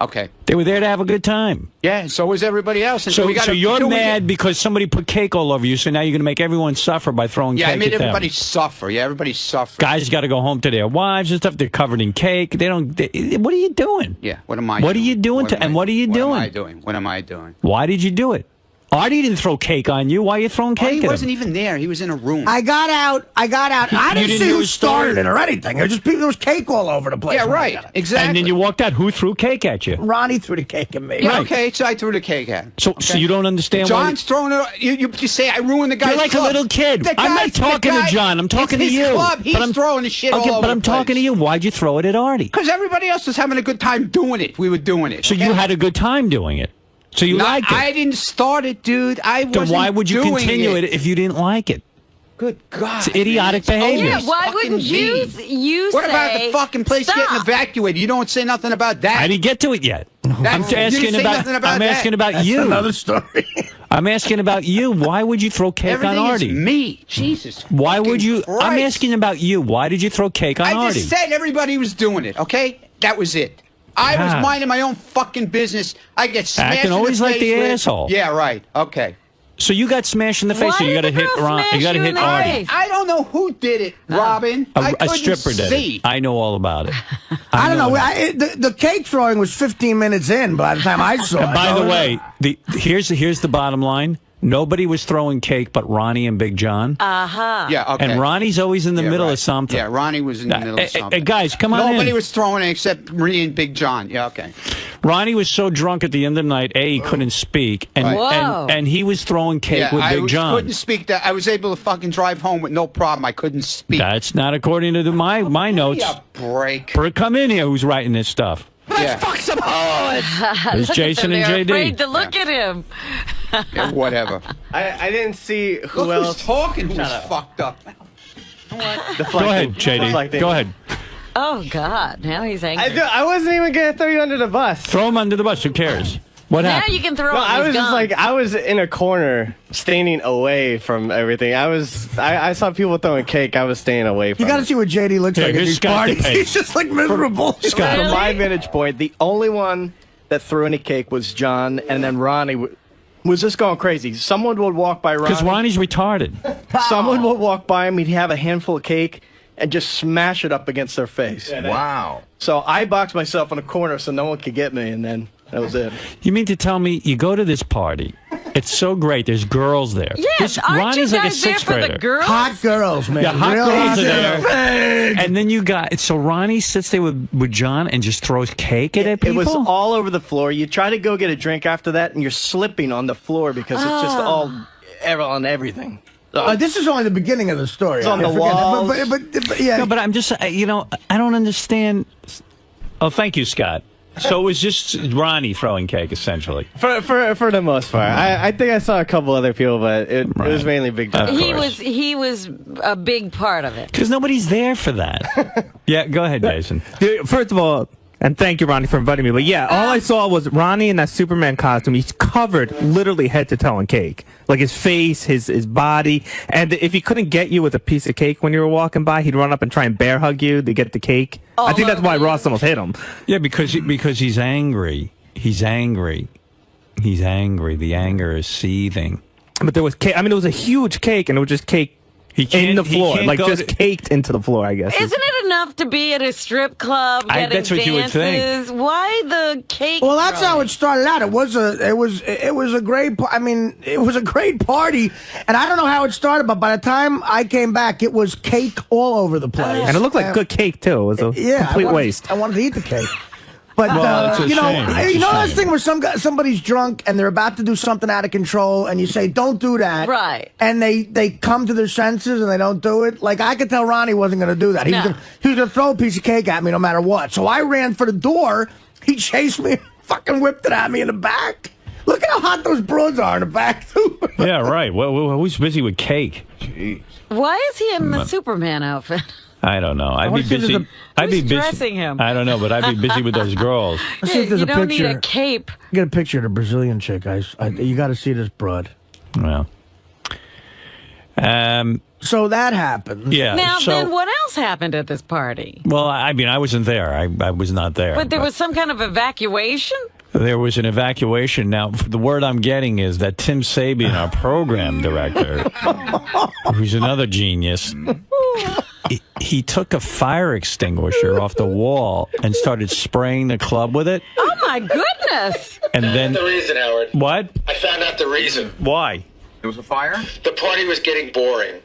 Speaker 10: Okay.
Speaker 1: They were there to have a good time.
Speaker 10: Yeah, and so was everybody else. And
Speaker 1: So
Speaker 10: we gotta
Speaker 1: you're
Speaker 10: do it.
Speaker 1: mad because somebody put cake all over you, so now you're going to make everyone suffer by throwing
Speaker 10: Yeah,
Speaker 1: cake
Speaker 10: I made
Speaker 1: at them.
Speaker 10: everybody suffer. Yeah, everybody suffer.
Speaker 1: Guys got to go home to their wives and stuff. They're covered in cake. They don't. What are you doing?
Speaker 10: Yeah, what am I
Speaker 1: What are
Speaker 10: doing?
Speaker 1: you doing to? And what are you doing?
Speaker 10: What am I doing? What am I doing?
Speaker 1: Why did you do it? Artie didn't throw cake on you. Why are you throwing cake
Speaker 10: He
Speaker 1: at him?
Speaker 10: wasn't even there. He was in a room.
Speaker 3: I got out. I
Speaker 1: You
Speaker 3: didn't
Speaker 1: didn't
Speaker 3: see
Speaker 1: hear
Speaker 3: who
Speaker 1: his story?
Speaker 3: started it or anything. There was cake all over the place.
Speaker 10: Yeah,
Speaker 3: when I
Speaker 10: right.
Speaker 3: got it.
Speaker 10: Exactly.
Speaker 1: And then you walked out. Who threw cake at you?
Speaker 3: Ronnie threw the cake at me.
Speaker 10: Yeah, okay, so I threw the cake at him.
Speaker 1: So you don't understand why?
Speaker 10: John's throwing it. You say I ruined the guy's
Speaker 1: You're like
Speaker 10: club.
Speaker 1: a little kid.
Speaker 10: The
Speaker 1: I'm not
Speaker 10: guy's-
Speaker 1: talking
Speaker 10: the
Speaker 1: to
Speaker 10: guy-
Speaker 1: John. I'm talking to
Speaker 10: it's
Speaker 1: you.
Speaker 10: his club. He's
Speaker 1: But I'm-
Speaker 10: throwing the shit
Speaker 1: Okay,
Speaker 10: all over
Speaker 1: but I'm
Speaker 10: the place.
Speaker 1: talking to you. Why'd you throw it at Artie?
Speaker 10: Because everybody else was having a good time doing it. We were doing it.
Speaker 1: So you had a good time doing it. So you liked it.
Speaker 10: I didn't start it, dude. I wasn't
Speaker 1: Then why would you
Speaker 10: doing
Speaker 1: continue it if you didn't like it?
Speaker 10: Good God.
Speaker 1: It's idiotic
Speaker 10: man,
Speaker 1: behavior.
Speaker 2: Yeah, why
Speaker 10: fucking
Speaker 2: wouldn't you
Speaker 10: mean. What about the fucking place
Speaker 2: stop?
Speaker 10: getting evacuated? You don't say nothing about that.
Speaker 1: I didn't get to it yet. I'm
Speaker 10: You didn't
Speaker 1: asking
Speaker 10: say
Speaker 1: about.
Speaker 10: nothing about
Speaker 1: I'm
Speaker 10: that.
Speaker 1: asking about
Speaker 3: That's
Speaker 1: you.
Speaker 3: another story.
Speaker 1: I'm asking about you. Why would you throw cake
Speaker 10: Everything
Speaker 1: on Artie?
Speaker 10: is me. Jesus.
Speaker 1: Why would you?
Speaker 10: fucking
Speaker 1: I'm
Speaker 10: Christ.
Speaker 1: asking about you. Why did you throw cake on
Speaker 10: I
Speaker 1: Artie?
Speaker 10: just said everybody was doing it, okay? That was it. I was
Speaker 1: God.
Speaker 10: minding my own fucking business. I get smashed
Speaker 1: Acting
Speaker 10: in
Speaker 1: always
Speaker 10: the
Speaker 1: like
Speaker 10: face
Speaker 1: the
Speaker 10: with-
Speaker 1: asshole.
Speaker 10: Yeah, right. Okay.
Speaker 1: So you got smashed in the face,
Speaker 2: Why
Speaker 1: so you
Speaker 2: did
Speaker 1: got to
Speaker 2: the
Speaker 1: hit
Speaker 2: girl
Speaker 1: Ron. You
Speaker 2: smash
Speaker 1: got to
Speaker 2: you
Speaker 1: hit
Speaker 2: in the
Speaker 1: Artie.
Speaker 2: face?
Speaker 10: I don't know who did it, Robin. I
Speaker 1: A
Speaker 10: couldn't
Speaker 1: stripper did
Speaker 10: see.
Speaker 1: it. I know all about it.
Speaker 3: I don't know.
Speaker 1: that.
Speaker 3: The cake throwing was 15 minutes in by the time I saw
Speaker 1: And
Speaker 3: it.
Speaker 1: by the way, here's the bottom line. nobody was throwing cake but Ronnie and Big John.
Speaker 10: Yeah, okay.
Speaker 1: And Ronnie's always in the middle of something.
Speaker 10: Yeah, Ronnie was in the middle of something.
Speaker 1: Hey, guys, come on
Speaker 10: Nobody
Speaker 1: in.
Speaker 10: was throwing it except me and Big John. Yeah, okay.
Speaker 1: Ronnie was so drunk at the end of the night, he couldn't speak, and and he was throwing cake with Big John.
Speaker 10: I couldn't speak. I was able to fucking drive home with no problem. I couldn't speak.
Speaker 1: That's not according to my notes.
Speaker 10: Give me a break.
Speaker 1: Come in here. Who's writing this stuff?
Speaker 10: Yeah.
Speaker 18: Fuck some hoes!
Speaker 1: It's Jason and
Speaker 2: They're
Speaker 1: JD.
Speaker 2: afraid to look at him.
Speaker 10: Yeah, whatever.
Speaker 11: I didn't see who
Speaker 10: Look
Speaker 11: else.
Speaker 10: who's talking. Who's fucked up.
Speaker 1: Go ahead, JD. Go ahead.
Speaker 2: Oh God! Now he's angry.
Speaker 11: I wasn't even gonna throw you under the bus.
Speaker 1: Throw him under the bus. Who cares? What
Speaker 2: now
Speaker 1: happened?
Speaker 2: you can throw.
Speaker 11: No,
Speaker 2: him.
Speaker 11: I
Speaker 2: He's
Speaker 11: was just
Speaker 2: gone.
Speaker 11: like, I was in a corner, standing away from everything. I saw people throwing cake. I was staying away from
Speaker 3: You got to see what JD looks
Speaker 1: Here,
Speaker 3: like at
Speaker 1: here's
Speaker 3: these
Speaker 1: Scott
Speaker 3: parties.
Speaker 1: DePace.
Speaker 3: He's just like miserable.
Speaker 1: Scott.
Speaker 11: From my vantage point, the only one that threw any cake was John, and then Ronnie was just going crazy. Someone would walk by Ronnie.
Speaker 1: Because Ronnie's retarded.
Speaker 11: Someone would walk by him, he'd have a handful of cake, and just smash it up against their face.
Speaker 8: Wow.
Speaker 11: So I boxed myself in a corner so no one could get me, and then that was it.
Speaker 1: You mean to tell me you go to this party? It's so great. There's girls there.
Speaker 2: Yes, aren't
Speaker 1: Ronnie's
Speaker 2: you
Speaker 1: like a
Speaker 2: guys there
Speaker 1: sixth
Speaker 2: for the
Speaker 1: grader.
Speaker 2: girls?
Speaker 3: Hot girls, man.
Speaker 1: Yeah, hot
Speaker 3: Real
Speaker 1: girls are
Speaker 3: hot
Speaker 1: there. And then you got so Ronnie sits there with John and just throws cake at people.
Speaker 11: It was all over the floor. You try to go get a drink after that, and you're slipping on the floor because it's just all on everything.
Speaker 3: This is only the beginning of the story.
Speaker 11: It's on
Speaker 3: I
Speaker 11: the
Speaker 3: forget that.
Speaker 11: walls.
Speaker 3: But yeah.
Speaker 1: No, but I'm just I don't understand. Oh, thank you, Scott. So it was just Ronnie throwing cake, essentially.
Speaker 11: For the most part, I think I saw a couple other people, but it was mainly Big John.
Speaker 2: He was a big part of it.
Speaker 1: Because nobody's there for that. Yeah, go ahead, Jason.
Speaker 19: Dude, first of all, and thank you, Ronnie, for inviting me. But yeah, all I saw was Ronnie in that Superman costume. He's covered literally head to toe in cake. Like his face, his body. And if he couldn't get you with a piece of cake when you were walking by, he'd run up and try and bear hug you to get the cake. I think that's why Ross almost hit him.
Speaker 1: Yeah, because he's angry. He's angry. He's angry. The anger is seething.
Speaker 19: But there was cake. I mean, it was a huge cake, and it was just cake in the floor. Like just caked into the floor, I guess.
Speaker 2: Isn't it enough to be at a strip club getting
Speaker 1: that's what you would think.
Speaker 2: dances? Why the cake?
Speaker 3: Well, that's how it started out. It was a great. I mean, it was a great party, and I don't know how it started, but by the time I came back, it was cake all over the place,
Speaker 19: and it looked like good cake too. It was a complete waste.
Speaker 3: I wanted to eat the cake. But
Speaker 1: Well, it's a
Speaker 3: you know,
Speaker 1: shame. It's a
Speaker 3: you know this
Speaker 1: shame.
Speaker 3: thing where somebody's drunk and they're about to do something out of control, and you say, "Don't do that,"
Speaker 2: Right?
Speaker 3: And they come to their senses and they don't do it. Like I could tell Ronnie wasn't going to do that. He was going to throw a piece of cake at me no matter what. So I ran for the door. He chased me, fucking whipped it at me in the back. Look at how hot those broads are in the back too.
Speaker 1: Yeah, right. Well, who's busy with cake?
Speaker 3: Jeez.
Speaker 2: Why is he in the Superman outfit?
Speaker 1: I don't know. I'd be
Speaker 3: wanna see if
Speaker 1: busy.
Speaker 3: there's
Speaker 1: I'd be
Speaker 2: Who's
Speaker 1: busy.
Speaker 2: dressing him?
Speaker 1: I don't know, but I'd be busy with those girls.
Speaker 3: Let's see if there's
Speaker 2: You
Speaker 3: a
Speaker 2: don't
Speaker 3: picture.
Speaker 2: need a cape.
Speaker 3: Get a picture of the Brazilian chick, guys. You got to see this broad.
Speaker 1: Well,
Speaker 3: so that happened.
Speaker 1: Yeah.
Speaker 2: Now,
Speaker 1: so,
Speaker 2: then, what else happened at this party?
Speaker 1: well, I mean, I wasn't there. I was not there.
Speaker 2: But there was some kind of evacuation.
Speaker 1: There was an evacuation. Now, the word I'm getting is that 𝗵𝗵𝗄𝗿𝗍, our program director, who's another genius, he took a fire extinguisher off the wall and started spraying the club with it.
Speaker 2: Oh my goodness!
Speaker 1: And then
Speaker 16: the reason, Howard.
Speaker 1: What?
Speaker 16: I found out the reason.
Speaker 1: Why?
Speaker 8: There was a fire?
Speaker 16: The party was getting boring.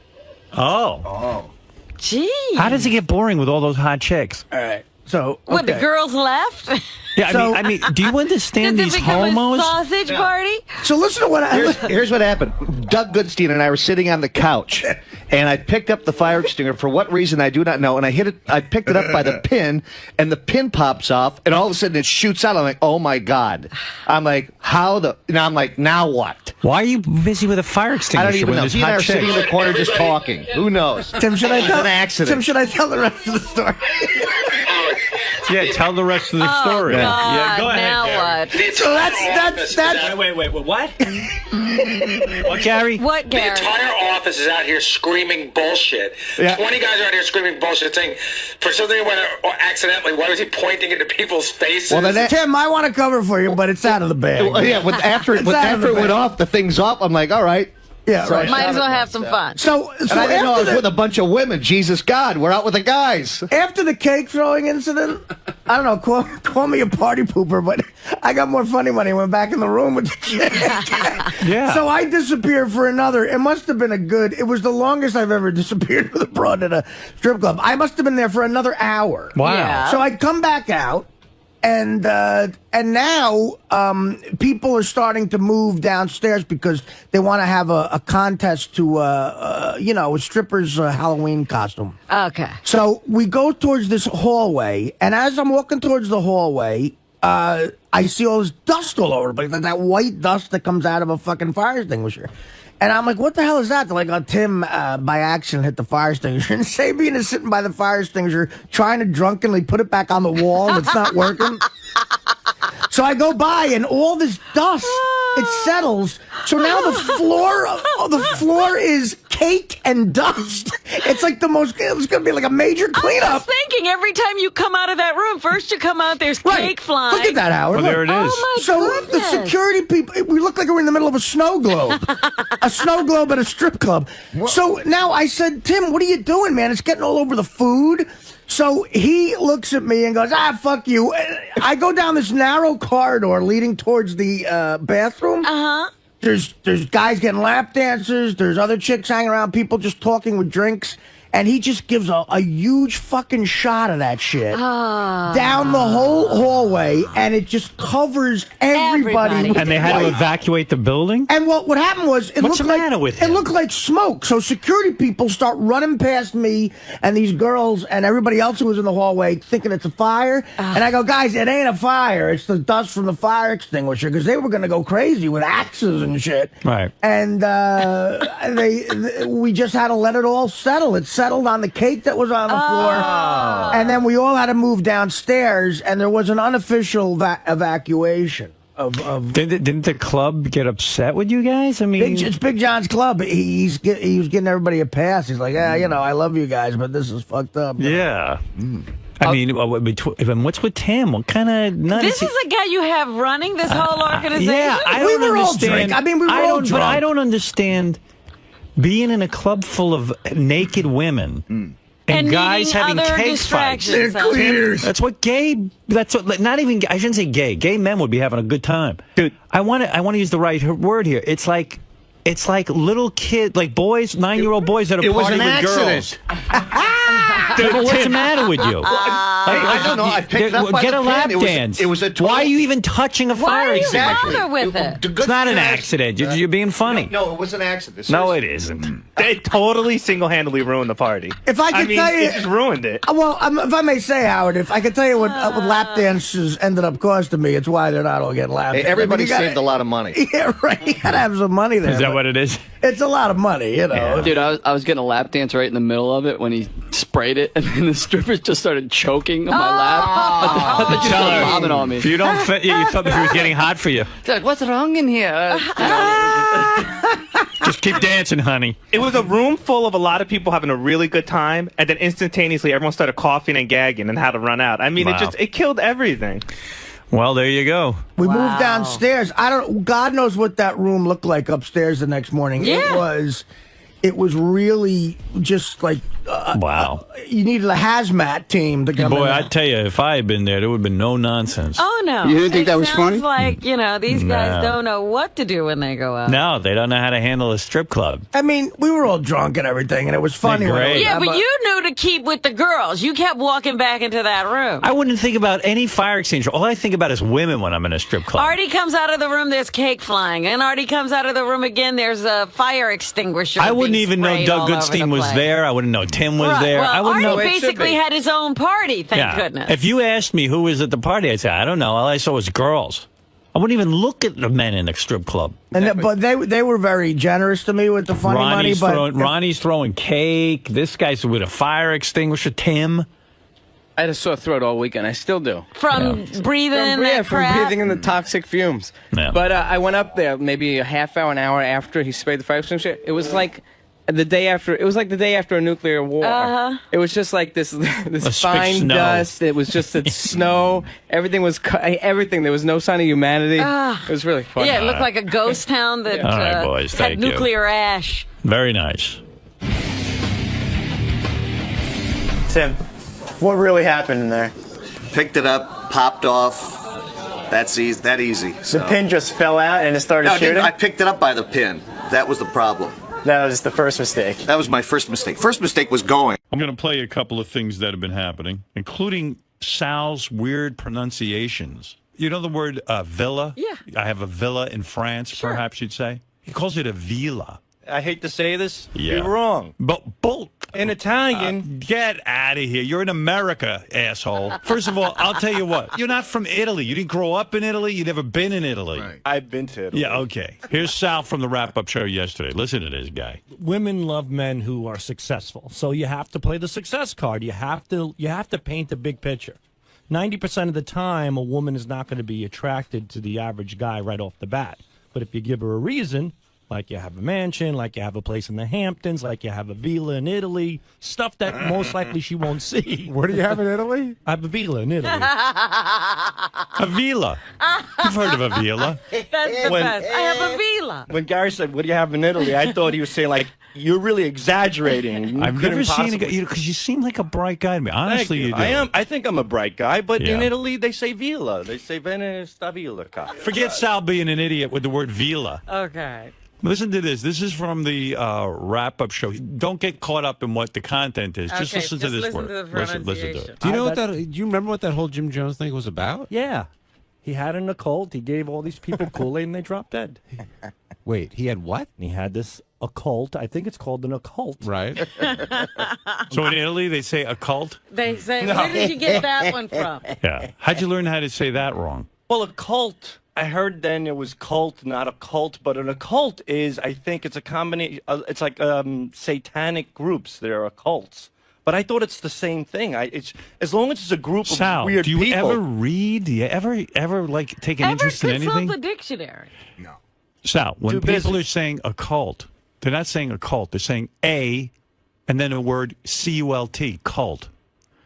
Speaker 1: Oh.
Speaker 2: Gee.
Speaker 1: How does it get boring with all those hot chicks?
Speaker 3: All right. So
Speaker 2: What, the girls left?
Speaker 1: Yeah, I mean, do you understand
Speaker 2: Did
Speaker 1: these
Speaker 2: it become
Speaker 1: homos?
Speaker 2: a sausage party?
Speaker 3: So listen to what
Speaker 20: Here's what happened. Doug Goodstein and I were sitting on the couch, and I picked up the fire extinguisher for what reason I do not know, and I picked it up by the pin, and the pin pops off, and all of a sudden it shoots out. I'm like, oh my God. I'm like, now what?
Speaker 1: Why are you busy with a fire extinguisher?
Speaker 20: I don't even
Speaker 1: when
Speaker 20: know.
Speaker 1: there's
Speaker 20: He and I
Speaker 1: hot
Speaker 20: are sitting in
Speaker 1: chicks?
Speaker 20: the corner just talking. Who knows?
Speaker 3: Tim, should I
Speaker 20: It was
Speaker 3: tell?
Speaker 20: an accident.
Speaker 3: Tim, should I tell the rest of the story?
Speaker 1: Yeah, tell the rest of the story.
Speaker 2: God,
Speaker 1: yeah, go ahead.
Speaker 2: now
Speaker 1: Gary.
Speaker 2: what?
Speaker 3: So that's
Speaker 1: Wait, what? What, Gary?
Speaker 2: What,
Speaker 16: The
Speaker 2: Gary?
Speaker 16: entire office is out here screaming bullshit.
Speaker 20: Yeah.
Speaker 16: 20 guys are out here screaming bullshit, saying, for something that went accidentally, why was he pointing into people's faces?
Speaker 20: Well, then
Speaker 3: Tim, I want to cover for you, but it's out of the bag.
Speaker 20: Well, yeah, after it went off, the thing's off. I'm like, all right.
Speaker 3: Yeah,
Speaker 20: So I
Speaker 3: right.
Speaker 2: Might
Speaker 20: shot
Speaker 2: as well
Speaker 20: it.
Speaker 2: have some fun.
Speaker 3: So
Speaker 20: And I didn't know I was
Speaker 3: after
Speaker 20: with a bunch of women. Jesus God, we're out with the guys.
Speaker 3: after the cake throwing incident, I don't know, call me a party pooper, but I got more funny money and went back in the room with the chick.
Speaker 1: Yeah.
Speaker 3: So I disappeared for another, it must have been it was the longest I've ever disappeared with a broad at a strip club. I must have been there for another hour.
Speaker 1: Wow. Yeah.
Speaker 3: So I come back out, and now people are starting to move downstairs because they want to have a contest to, a stripper's Halloween costume.
Speaker 2: Okay.
Speaker 3: So we go towards this hallway, and as I'm walking towards the hallway, I see all this dust all over, like that white dust that comes out of a fucking fire extinguisher. And I'm like, what the hell is that? They're like, Tim, by accident, hit the fire extinguisher. And Sabian is sitting by the fire extinguisher trying to drunkenly put it back on the wall, and it's not working. So I go by, and all this dust, it settles. So now the floor is cake and dust. It's like it's going to be like a major cleanup.
Speaker 2: I was thinking every time you come out of that room, first you come out, there's cake flying.
Speaker 3: Look at that, Howard.
Speaker 1: Well, there it is.
Speaker 2: Oh, my
Speaker 3: So
Speaker 2: goodness.
Speaker 3: the security people, we look like we're in the middle of a snow globe. A snow globe at a strip club. So now I said, Tim, what are you doing, man? It's getting all over the food. So he looks at me and goes, fuck you. I go down this narrow corridor leading towards the bathroom.
Speaker 2: Uh-huh.
Speaker 3: There's guys getting lap dances. There's other chicks hanging around, people just talking with drinks. And he just gives a huge fucking shot of that shit down the whole hallway, and it just covers everybody.
Speaker 1: And they had to evacuate the building?
Speaker 3: And what happened was,
Speaker 1: What's the matter with him?
Speaker 3: It looked like smoke. So security people start running past me and these girls and everybody else who was in the hallway thinking it's a fire. And I go, guys, it ain't a fire. It's the dust from the fire extinguisher, because they were going to go crazy with axes and shit.
Speaker 1: Right.
Speaker 3: And we just had to let it all settle. It settled on the cake that was on the floor. And then we all had to move downstairs, and there was an unofficial evacuation.
Speaker 1: Didn't the club get upset with you guys? I mean,
Speaker 3: it's Big John's club. He was getting everybody a pass. He's like, I love you guys, but this is fucked up.
Speaker 1: Yeah. I mean, what's with Tim? What kind of nut
Speaker 2: This
Speaker 1: is
Speaker 2: is the guy you have running this whole organization?
Speaker 1: Yeah, I don't understand.
Speaker 3: I mean, we were all drunk.
Speaker 1: But I don't understand being in a club full of naked women and guys having cake fights.
Speaker 2: They're
Speaker 3: queers.
Speaker 1: That's what not even, I shouldn't say gay. Gay men would be having a good time. Dude, I want to use the right word here. It's like little kids, like boys, 9-year-old boys that are partying with girls. Dude, what's the matter with you?
Speaker 20: I don't know. I picked it up by
Speaker 1: Get
Speaker 20: the
Speaker 1: a lap
Speaker 20: pen.
Speaker 1: dance.
Speaker 20: It was a
Speaker 1: Why are you even touching a fire extinguisher?
Speaker 2: Why with it?
Speaker 1: It's not an accident. You're being funny.
Speaker 20: No, it was an accident.
Speaker 1: No, it isn't.
Speaker 19: They totally single-handedly ruined the party.
Speaker 3: If I could tell you,
Speaker 19: it just ruined it.
Speaker 3: Well, if I may say, Howard, if I could tell you what lap dances ended up costing me, it's why they're not all getting lap dances.
Speaker 20: Everybody saved a lot of money.
Speaker 3: Yeah, right. You gotta have some money there.
Speaker 1: Is that what it is?
Speaker 3: It's a lot of money, you know.
Speaker 1: Yeah.
Speaker 21: Dude, I was getting a lap dance right in the middle of it when he sprayed it, and then the strippers just started choking on my lap. I thought she was bombing on me.
Speaker 1: If you don't fit, you thought she was getting hot for you.
Speaker 21: She's like, what's wrong in here?
Speaker 1: Just keep dancing, honey.
Speaker 19: It was a room full of a lot of people having a really good time, and then instantaneously everyone started coughing and gagging and had to run out. I mean, it killed everything.
Speaker 1: Well, there you go.
Speaker 3: We moved downstairs. God knows what that room looked like upstairs the next morning.
Speaker 2: Yeah.
Speaker 3: It was really just like
Speaker 1: wow.
Speaker 3: You needed a hazmat team to come in.
Speaker 1: Boy, I tell you, if I had been there would have been no nonsense.
Speaker 2: Oh, no.
Speaker 1: You didn't think that was funny?
Speaker 2: It sounds like, these guys
Speaker 1: No.
Speaker 2: don't know what to do when they go out.
Speaker 1: No, they don't know how to handle a strip club.
Speaker 3: I mean, we were all drunk and everything, and it was funny.
Speaker 1: They're great.
Speaker 2: Yeah, but you knew to keep with the girls. You kept walking back into that room.
Speaker 1: I wouldn't think about any fire extinguisher. All I think about is women when I'm in a strip club.
Speaker 2: Artie comes out of the room, there's cake flying. And Artie comes out of the room again, there's a fire extinguisher.
Speaker 1: I wouldn't
Speaker 2: being
Speaker 1: even know
Speaker 2: sprayed
Speaker 1: Doug
Speaker 2: all over
Speaker 1: Goodstein
Speaker 2: the
Speaker 1: was
Speaker 2: place.
Speaker 1: there. I wouldn't know Tim was
Speaker 2: Right.
Speaker 1: there.
Speaker 2: Well,
Speaker 1: I wouldn't
Speaker 2: Artie
Speaker 1: know.
Speaker 2: basically had his own party, thank goodness.
Speaker 1: If you asked me who was at the party, I'd say, I don't know. All I saw was girls. I wouldn't even look at the men in a strip club.
Speaker 3: But they were very generous to me with the funny money. But
Speaker 1: Ronnie's throwing cake. This guy's with a fire extinguisher. Tim.
Speaker 18: I had a sore throat all weekend. I still do.
Speaker 2: From breathing that
Speaker 18: from
Speaker 2: crap?
Speaker 18: breathing in the toxic fumes.
Speaker 1: Yeah.
Speaker 18: But I went up there maybe a half hour, an hour after he sprayed the fire extinguisher. It was like the day after. It was like the day after a nuclear war.
Speaker 2: Uh-huh.
Speaker 18: It was just like this
Speaker 1: A
Speaker 18: fine
Speaker 1: snow.
Speaker 18: dust. It was just snow. Everything was everything. There was no sign of humanity. It was really fun.
Speaker 2: Yeah, it looked like a ghost town that
Speaker 1: All right, boys,
Speaker 2: had
Speaker 1: thank you.
Speaker 2: nuclear ash.
Speaker 1: Very nice.
Speaker 12: Tim, what really happened in there?
Speaker 20: picked it up, popped off. That's easy. That easy. So.
Speaker 12: The pin just fell out and it started shooting?
Speaker 20: I picked it up by the pin. That was the problem.
Speaker 12: That was the first mistake.
Speaker 20: That was my first mistake. First mistake was going.
Speaker 1: I'm going to play a couple of things that have been happening, including Sal's weird pronunciations. You know the word villa?
Speaker 6: Yeah.
Speaker 1: I have a villa in France, perhaps you'd say. He calls it a villa.
Speaker 6: I hate to say this.
Speaker 1: Yeah.
Speaker 6: You're wrong.
Speaker 1: But
Speaker 6: in Italian.
Speaker 1: Get out of here. You're in America, asshole. First of all, I'll tell you what. You're not from Italy. You didn't grow up in Italy. You've never been in Italy.
Speaker 6: Right. I've been to Italy.
Speaker 1: Yeah, okay. Here's Sal from the wrap-up show yesterday. Listen to this guy.
Speaker 22: Women love men who are successful. So you have to play the success card. You have to paint the big picture. 90% of the time, a woman is not going to be attracted to the average guy right off the bat. But if you give her a reason, like you have a mansion, like you have a place in the Hamptons, like you have a villa in Italy, stuff that most likely she won't see.
Speaker 23: What do you have in Italy?
Speaker 22: I have a villa in Italy.
Speaker 1: A villa. You've heard of a villa.
Speaker 6: That's the best. I have a villa. When Gary said, "What do you have in Italy?" I thought he was saying, like, you're really exaggerating.
Speaker 1: I've never seen a guy, because you seem like a bright guy to me. Honestly, you do.
Speaker 6: I think I'm a bright guy, but in
Speaker 1: Yeah.
Speaker 6: Italy, they say villa. They say bene sta villa.
Speaker 1: Forget Sal being an idiot with the word villa.
Speaker 6: Okay.
Speaker 1: Listen to this. This is from the wrap-up show. Don't get caught up in what the content is. Just listen to this word. Listen to it.
Speaker 23: Do you know do you remember what that whole Jim Jones thing was about?
Speaker 22: Yeah. He had an occult. He gave all these people Kool-Aid and they dropped dead.
Speaker 23: Wait, he had what?
Speaker 22: He had this occult. I think it's called an occult.
Speaker 23: Right.
Speaker 1: So in Italy, they say occult?
Speaker 6: They say, where did you get that one from?
Speaker 1: Yeah. How'd you learn how to say that wrong?
Speaker 6: Well, a cult, I heard then it was cult, not a cult, but an occult is, I think it's a combination, it's like satanic groups. They're occults. But I thought it's the same thing. It's as long as it's a group
Speaker 1: Sal,
Speaker 6: of weird
Speaker 1: do you
Speaker 6: people.
Speaker 1: ever read? Do you ever like take an interest in anything?
Speaker 6: the dictionary.
Speaker 23: No.
Speaker 1: Sal, when
Speaker 6: Too
Speaker 1: people
Speaker 6: busy.
Speaker 1: are saying occult, they're not saying occult. They're saying a, and then a word C-U-L-T, cult.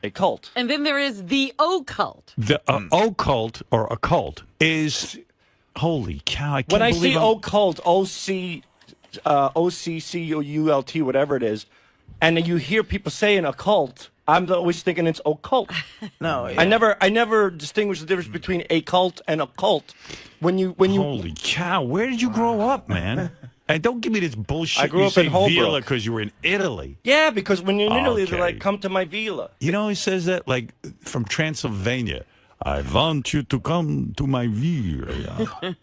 Speaker 6: A cult. And then there is the occult.
Speaker 1: The occult or occult is, holy cow! I can't
Speaker 6: When I
Speaker 1: believe
Speaker 6: see occult, O-C-C-O-U-L-T, whatever it is, and then you hear people saying occult, I'm always thinking it's occult.
Speaker 3: No,
Speaker 6: I never distinguish the difference between a cult and a cult. When you
Speaker 1: Holy cow! Where did you grow up, man? And don't give me this bullshit.
Speaker 6: I grew
Speaker 1: you
Speaker 6: up
Speaker 1: say
Speaker 6: in Holbrook.
Speaker 1: villa because you were in Italy.
Speaker 6: Yeah, because when you're in Italy, they're
Speaker 1: Okay.
Speaker 6: like, come to my villa.
Speaker 1: You know, he says that like from Transylvania. I want you to come to my villa.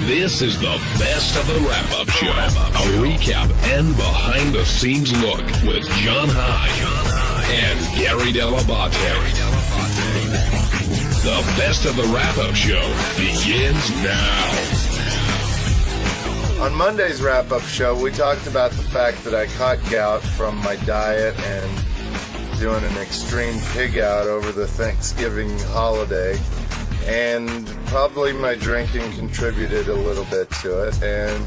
Speaker 24: This is the best of the wrap-up show. A recap and behind-the-scenes look with John High and Gary Dell'Abate. The best of the wrap-up show begins now.
Speaker 9: On Monday's wrap-up show, we talked about the fact that I caught gout from my diet and doing an extreme pig out over the Thanksgiving holiday. And probably my drinking contributed a little bit to it. And,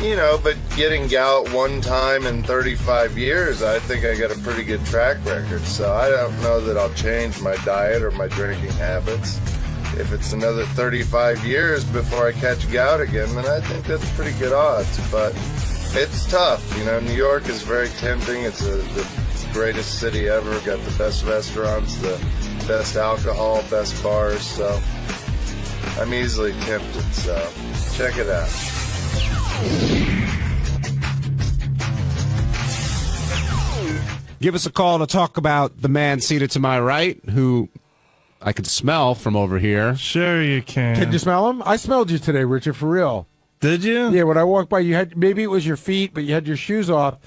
Speaker 9: you know, but getting gout one time in 35 years, I think I got a pretty good track record. So I don't know that I'll change my diet or my drinking habits. If it's another 35 years before I catch gout again, then I think that's pretty good odds. But it's tough. You know, New York is very tempting. It's the greatest city ever. Got the best restaurants, the best alcohol, best bars. So I'm easily tempted. So check it out.
Speaker 23: Give us a call to talk about the man seated to my right, who I could smell from over here.
Speaker 11: Sure you can.
Speaker 23: Can you smell him? I smelled you today, Richard, for real.
Speaker 11: Did you?
Speaker 23: Yeah, when I walked by, you had, maybe it was your feet, but you had your shoes off,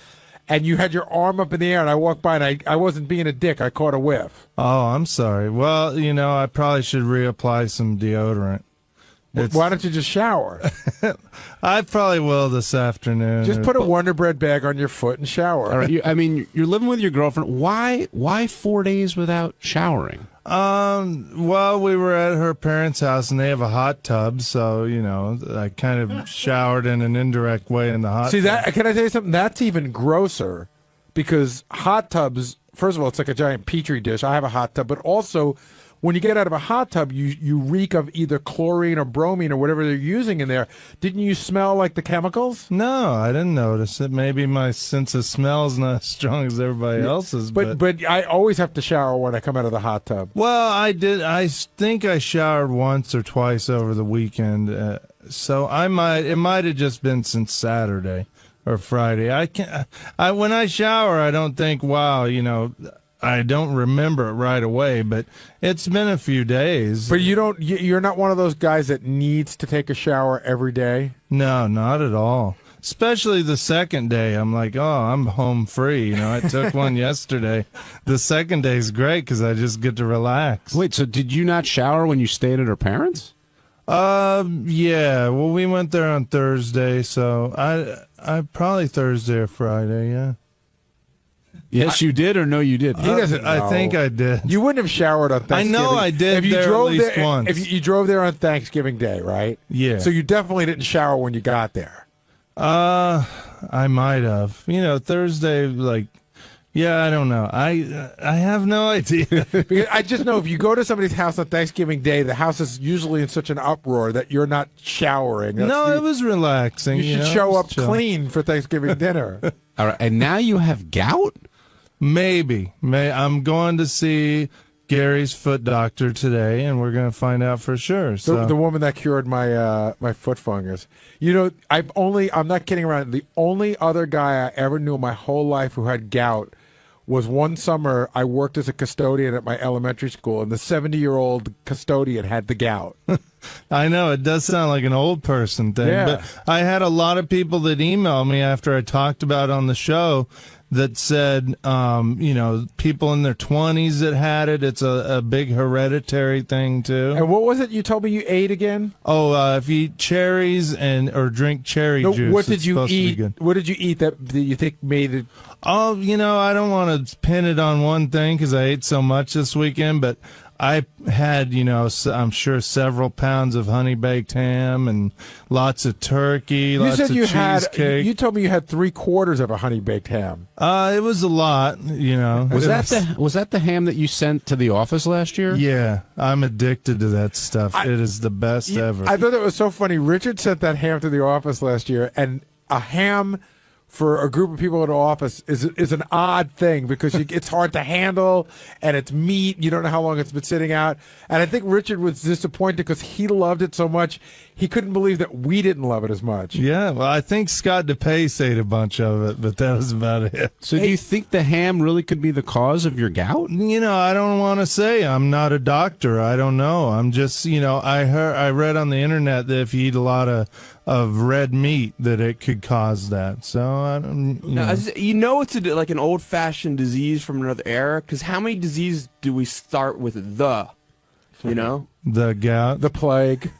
Speaker 23: and you had your arm up in the air, and I walked by, and I wasn't being a dick. I caught a whiff.
Speaker 11: Oh, I'm sorry. Well, you know, I probably should reapply some deodorant.
Speaker 23: Why don't you just shower?
Speaker 11: I probably will this afternoon.
Speaker 23: Just put a Wonder Bread bag on your foot and shower. All right, you're living with your girlfriend. Why 4 days without showering?
Speaker 11: Well, we were at her parents' house, and they have a hot tub, so, you know, I kind of showered in an indirect way in the hot
Speaker 23: See,
Speaker 11: tub.
Speaker 23: can I tell you something? That's even grosser, because hot tubs, first of all, it's like a giant petri dish. I have a hot tub, but also when you get out of a hot tub, you reek of either chlorine or bromine or whatever they're using in there. Didn't you smell like the chemicals?
Speaker 4: No, I didn't notice it. Maybe my sense of smell is not as strong as everybody else's.
Speaker 23: But I always have to shower when I come out of the hot tub.
Speaker 4: Well, I did. I think I showered once or twice over the weekend, so it might have just been since Saturday or Friday. When I shower, I don't think, wow, I don't remember it right away, but it's been a few days.
Speaker 23: But you're not one of those guys that needs to take a shower every day?
Speaker 4: No, not at all. Especially the second day. I'm like, oh, I'm home free. I took one yesterday. The second day is great because I just get to relax.
Speaker 5: Wait, so did you not shower when you stayed at her parents'?
Speaker 4: Yeah. Well, we went there on Thursday, so I probably Thursday or Friday, yeah.
Speaker 5: Yes, you did, or no, you didn't?
Speaker 23: He doesn't know.
Speaker 4: I think I did.
Speaker 23: You wouldn't have showered on Thanksgiving.
Speaker 4: I know I did there at least once.
Speaker 23: If you drove there on Thanksgiving Day, right?
Speaker 4: Yeah.
Speaker 23: So you definitely didn't shower when you got there.
Speaker 4: I might have. Thursday, yeah, I don't know. I have no idea.
Speaker 23: Because I just know if you go to somebody's house on Thanksgiving Day, the house is usually in such an uproar that you're not showering.
Speaker 4: It was relaxing.
Speaker 23: You should show up clean for Thanksgiving dinner.
Speaker 5: All right, and now you have gout?
Speaker 4: Maybe. I'm going to see Gary's foot doctor today, and we're going to find out for sure. So
Speaker 23: The woman that cured my my foot fungus. I'm not kidding around. The only other guy I ever knew in my whole life who had gout was one summer I worked as a custodian at my elementary school, and the 70-year-old custodian had the gout.
Speaker 4: I know, it does sound like an old person thing,
Speaker 23: Yeah.
Speaker 4: but I had a lot of people that emailed me after I talked about it on the show that said, people in their 20s that had it. It's a big hereditary thing, too.
Speaker 23: And what was it you told me you ate again?
Speaker 4: Oh, if you eat cherries or drink cherry juice,
Speaker 23: what did
Speaker 4: it's
Speaker 23: you
Speaker 4: supposed to be
Speaker 23: eat?
Speaker 4: good.
Speaker 23: What did you eat that you think made it?
Speaker 4: Oh, I don't want to pin it on one thing because I ate so much this weekend, but I had, I'm sure several pounds of honey-baked ham and lots of turkey, lots of cheesecake.
Speaker 23: You told me you had 3/4 of a honey-baked ham.
Speaker 4: It was a lot,
Speaker 5: Was that the ham that you sent to the office last year?
Speaker 4: Yeah, I'm addicted to that stuff. It is the best ever.
Speaker 23: I thought it was so funny. Richard sent that ham to the office last year, and a ham for a group of people in the office is an odd thing because it's hard to handle, and it's meat. You don't know how long it's been sitting out. And I think Richard was disappointed because he loved it so much. He couldn't believe that we didn't love it as much.
Speaker 4: Yeah, well, I think 𝗏𝗏𝗍𝗍 ate a bunch of it, but that was about it.
Speaker 5: So do you think the ham really could be the cause of your gout?
Speaker 4: I don't want to say. I'm not a doctor. I don't know. I'm just, I read on the internet that if you eat a lot of red meat, that it could cause that. So I don't.
Speaker 7: It's like an old-fashioned disease from another era. Because how many diseases do we start with the?
Speaker 4: The gout,
Speaker 23: the plague,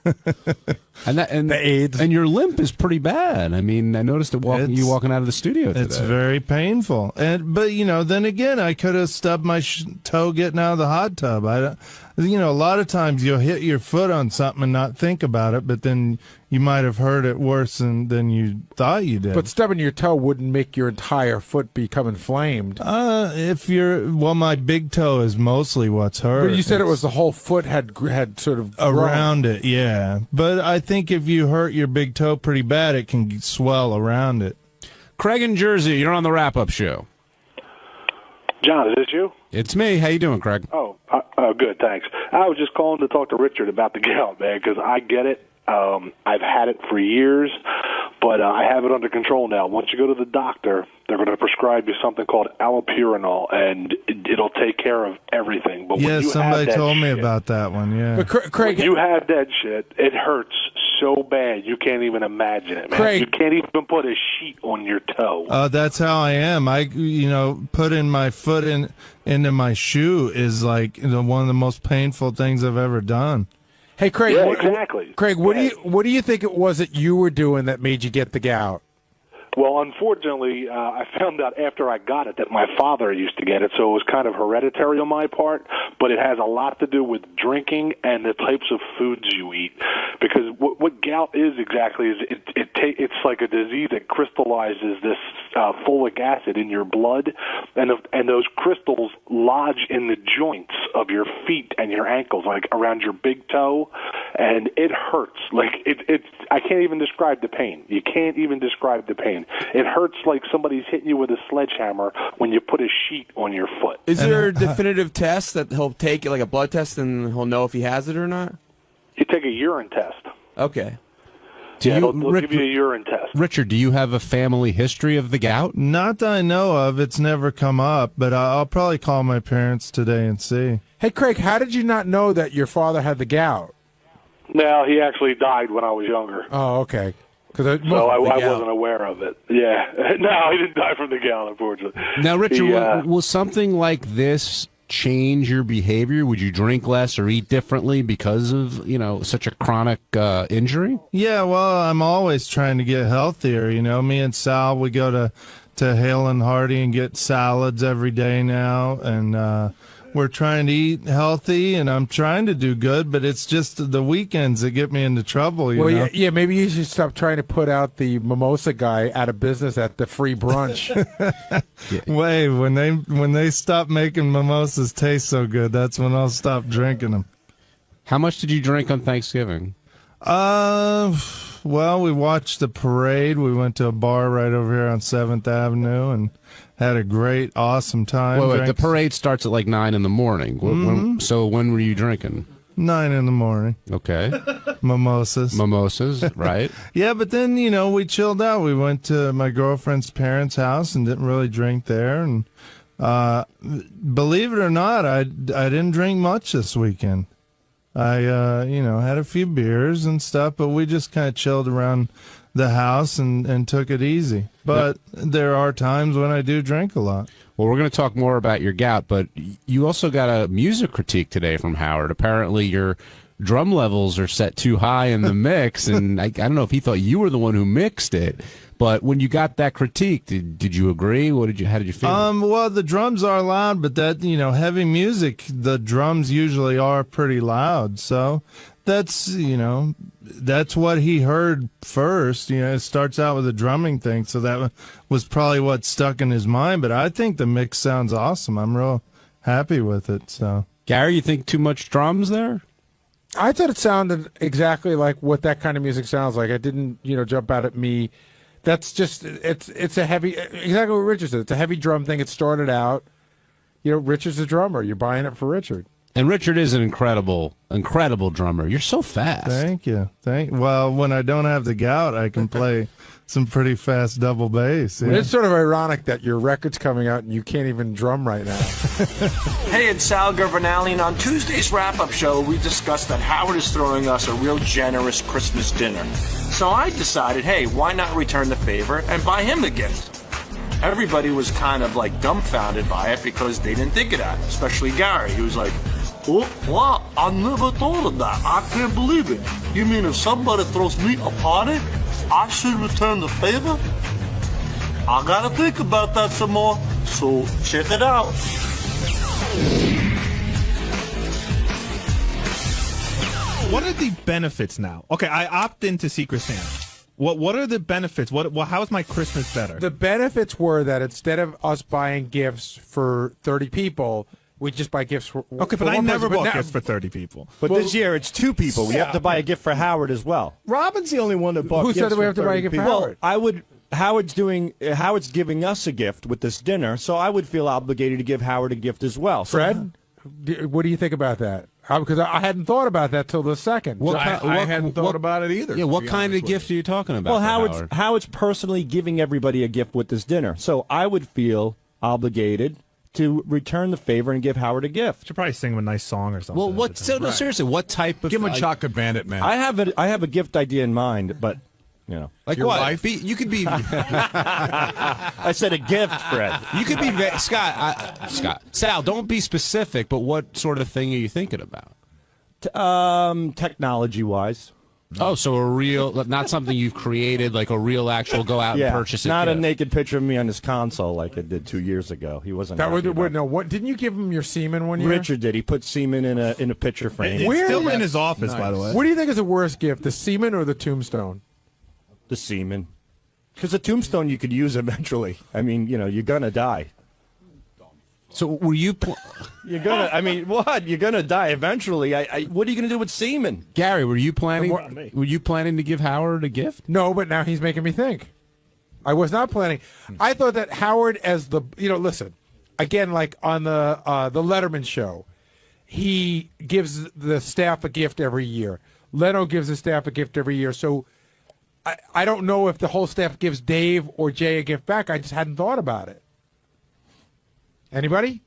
Speaker 5: and the AIDS, and your limp is pretty bad. I mean, I noticed it you walking out of the studio today.
Speaker 4: It's very painful, but then again, I could have stubbed my toe getting out of the hot tub. A lot of times you'll hit your foot on something and not think about it, but then you might have hurt it worse than you thought you did.
Speaker 23: But stubbing your toe wouldn't make your entire foot become inflamed.
Speaker 4: My big toe is mostly what's hurt.
Speaker 23: But you said it was the whole foot had sort of
Speaker 4: around
Speaker 23: grown.
Speaker 4: it, yeah. But I think if you hurt your big toe pretty bad, it can swell around it.
Speaker 5: Craig in Jersey, you're on the wrap-up show.
Speaker 13: John, is this you?
Speaker 5: It's me. How you doing, Craig?
Speaker 13: Oh, good, thanks. I was just calling to talk to Richard about the gout, man, because I get it. I've had it for years, but I have it under control now. Once you go to the doctor, they're going to prescribe you something called allopurinol, and it'll take care of everything. But when you
Speaker 4: somebody
Speaker 13: have that
Speaker 4: told me
Speaker 13: shit,
Speaker 4: about that one, yeah.
Speaker 23: But Craig,
Speaker 13: when you have that shit, it hurts so bad you can't even imagine it, man.
Speaker 23: Craig,
Speaker 13: you can't even put a sheet on your toe.
Speaker 4: That's how I am. I, putting my foot into my shoe is like one of the most painful things I've ever done.
Speaker 23: Hey, Craig.
Speaker 13: Yeah, exactly.
Speaker 23: Craig, what do you think it was that you were doing that made you get the gout?
Speaker 13: Well, unfortunately, I found out after I got it that my father used to get it, so it was kind of hereditary on my part, but it has a lot to do with drinking and the types of foods you eat. Because what gout is exactly is it's like a disease that crystallizes this folic acid in your blood, and those crystals lodge in the joints of your feet and your ankles, like around your big toe, and it hurts. Like I can't even describe the pain. You can't even describe the pain. It hurts like somebody's hitting you with a sledgehammer when you put a sheet on your foot.
Speaker 7: Is there a definitive test that he'll take, like a blood test, and he'll know if he has it or not?
Speaker 13: You take a urine test.
Speaker 7: Okay.
Speaker 13: They'll give you a urine test.
Speaker 5: Richard, do you have a family history of the gout?
Speaker 4: Not that I know of. It's never come up, but I'll probably call my parents today and see.
Speaker 23: Hey, Craig, how did you not know that your father had the gout?
Speaker 13: No, he actually died when I was younger.
Speaker 23: Oh, okay.
Speaker 13: So I wasn't aware of it. Yeah. No, he didn't die from the gout, unfortunately.
Speaker 5: Now, Richard, will something like this change your behavior? Would you drink less or eat differently because of, such a chronic injury?
Speaker 4: Yeah, well, I'm always trying to get healthier. Me and Sal, we go to Hale and Hardy and get salads every day now, and we're trying to eat healthy, and I'm trying to do good, but it's just the weekends that get me into trouble. You know?
Speaker 23: Yeah, maybe you should stop trying to put out the mimosa guy out of business at the free brunch.
Speaker 4: Wait, when they stop making mimosas taste so good, that's when I'll stop drinking them.
Speaker 5: How much did you drink on Thanksgiving?
Speaker 4: Well, we watched the parade. We went to a bar right over here on 7th Avenue and had a great, awesome time.
Speaker 5: Wait, the parade starts at like 9 in the morning. So when were you drinking?
Speaker 4: 9 in the morning.
Speaker 5: Okay.
Speaker 4: Mimosas,
Speaker 5: right.
Speaker 4: Yeah, but then, we chilled out. We went to my girlfriend's parents' house and didn't really drink there. And believe it or not, I didn't drink much this weekend. I, had a few beers and stuff, but we just kind of chilled around the house and took it easy. But there are times when I do drink a lot.
Speaker 5: Well, we're going to talk more about your gout, but you also got a music critique today from Howard. Apparently your drum levels are set too high in the mix, and I don't know if he thought you were the one who mixed it. But when you got that critique, did you agree? How did you feel?
Speaker 4: Well, the drums are loud, but that, heavy music, the drums usually are pretty loud. So that's what he heard first. It starts out with a drumming thing. So that was probably what stuck in his mind. But I think the mix sounds awesome. I'm real happy with it. So,
Speaker 5: Gary, you think too much drums there?
Speaker 23: I thought it sounded exactly like what that kind of music sounds like. It didn't, jump out at me. That's just, it's a heavy, exactly what Richard said. It's a heavy drum thing. It started out, Richard's a drummer. You're buying it for Richard.
Speaker 5: And Richard is an incredible drummer. You're so fast.
Speaker 4: Thank you. Well, when I don't have the gout, I can play some pretty fast double bass. Yeah.
Speaker 23: It's sort of ironic that your record's coming out and you can't even drum right now.
Speaker 10: Hey, it's Sal Governale, and on Tuesday's wrap-up show, we discussed that Howard is throwing us a real generous Christmas dinner. So I decided, hey, why not return the favor and buy him a gift? Everybody was kind of like dumbfounded by it because they didn't think of that, especially Gary. He was like, oh, what? I never thought of that. I can't believe it. You mean if somebody throws me a party, I should return the favor? I gotta think about that some more, so check it out.
Speaker 19: What are the benefits now? Okay, I opt into Secret Santa. What are the benefits? How is my Christmas better?
Speaker 23: The benefits were that instead of us buying gifts for 30 people, we just buy gifts for
Speaker 19: Okay, but I never bought gifts for 30 people.
Speaker 22: But this year it's 2 people. We have to buy a gift for Howard as well.
Speaker 11: Robin's the only one that bought
Speaker 23: Who
Speaker 11: gifts
Speaker 23: said that we
Speaker 11: for
Speaker 23: have to buy a gift for
Speaker 11: 30 people.
Speaker 23: Howard?
Speaker 22: Howard's giving us a gift with this dinner, so I would feel obligated to give Howard a gift as well.
Speaker 23: Fred, what do you think about that? Because I hadn't thought about that till the second.
Speaker 11: I hadn't thought about it either.
Speaker 5: Yeah, what kind of gift are you talking about?
Speaker 22: Well, Howard's personally giving everybody a gift with this dinner, so I would feel obligated to return the favor and give Howard a gift.
Speaker 19: Should probably sing him a nice song or something.
Speaker 5: Well, seriously, what type of?
Speaker 11: Give him a chocolate bandit, man.
Speaker 22: I have a gift idea in mind, but
Speaker 5: like
Speaker 11: your
Speaker 5: what?
Speaker 11: Wife?
Speaker 5: You could be.
Speaker 22: I said a gift, Fred.
Speaker 5: You could be Scott. Sal, don't be specific, but what sort of thing are you thinking about?
Speaker 22: Technology-wise.
Speaker 5: Oh, so a real, not something you've created, like a real actual go out and purchase it.
Speaker 6: Not a
Speaker 5: gift.
Speaker 6: naked picture of me on his console like I did 2 years ago. He wasn't.
Speaker 23: That
Speaker 6: happy
Speaker 23: would
Speaker 6: about
Speaker 23: no. What didn't you give him your semen one year?
Speaker 6: Richard did. He put semen in a picture frame.
Speaker 23: Where-
Speaker 19: Still in his office, by the way.
Speaker 23: What do you think is a worse gift, the semen or the tombstone?
Speaker 6: The semen. Because a tombstone you could use eventually. I mean, you're gonna die.
Speaker 5: So were you?
Speaker 6: You're gonna. I mean, what? You're gonna die eventually. What are you gonna do with semen?
Speaker 5: Gary, were you planning? Were you planning to give Howard a gift?
Speaker 23: No, but now he's making me think. I was not planning. I thought that Howard, as the listen, again, like on the Letterman show, he gives the staff a gift every year. Leno gives the staff a gift every year. So I don't know if the whole staff gives Dave or Jay a gift back. I just hadn't thought about it. Anybody?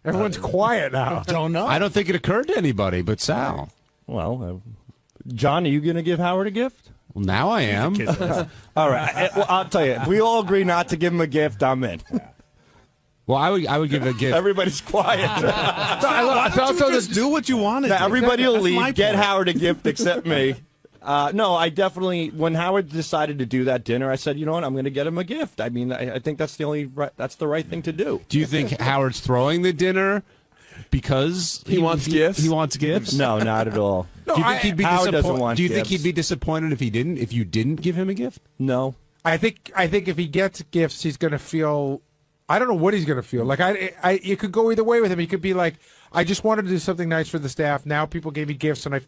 Speaker 23: Everyone's quiet now.
Speaker 5: Don't know. I don't think it occurred to anybody but Sal.
Speaker 6: Well, John, are you going to give Howard a gift?
Speaker 5: Well, now I am.
Speaker 6: All right. Well, I'll tell you. If we all agree not to give him a gift, I'm in.
Speaker 5: Well, I would give a gift.
Speaker 6: Everybody's quiet.
Speaker 19: Why don't you just do what you want to do?
Speaker 6: Everybody will
Speaker 19: That's my
Speaker 6: leave. Get
Speaker 19: point.
Speaker 6: Howard a gift except me. No, I definitely. When Howard decided to do that dinner, I said, you know what? I'm going to get him a gift. I mean, I think that's that's the right thing to do.
Speaker 5: Do you think Howard's throwing the dinner because
Speaker 7: he wants gifts?
Speaker 5: He wants gifts?
Speaker 6: No, not at all.
Speaker 5: Do you think he'd be
Speaker 6: Howard doesn't
Speaker 5: disappointed?
Speaker 6: want
Speaker 5: Do you think
Speaker 6: gifts.
Speaker 5: he'd be disappointed if you didn't give him a gift?
Speaker 6: No.
Speaker 23: I think if he gets gifts, he's going to feel. I don't know what he's going to feel. Like it could go either way with him. He could be like, I just wanted to do something nice for the staff. Now people gave me gifts, and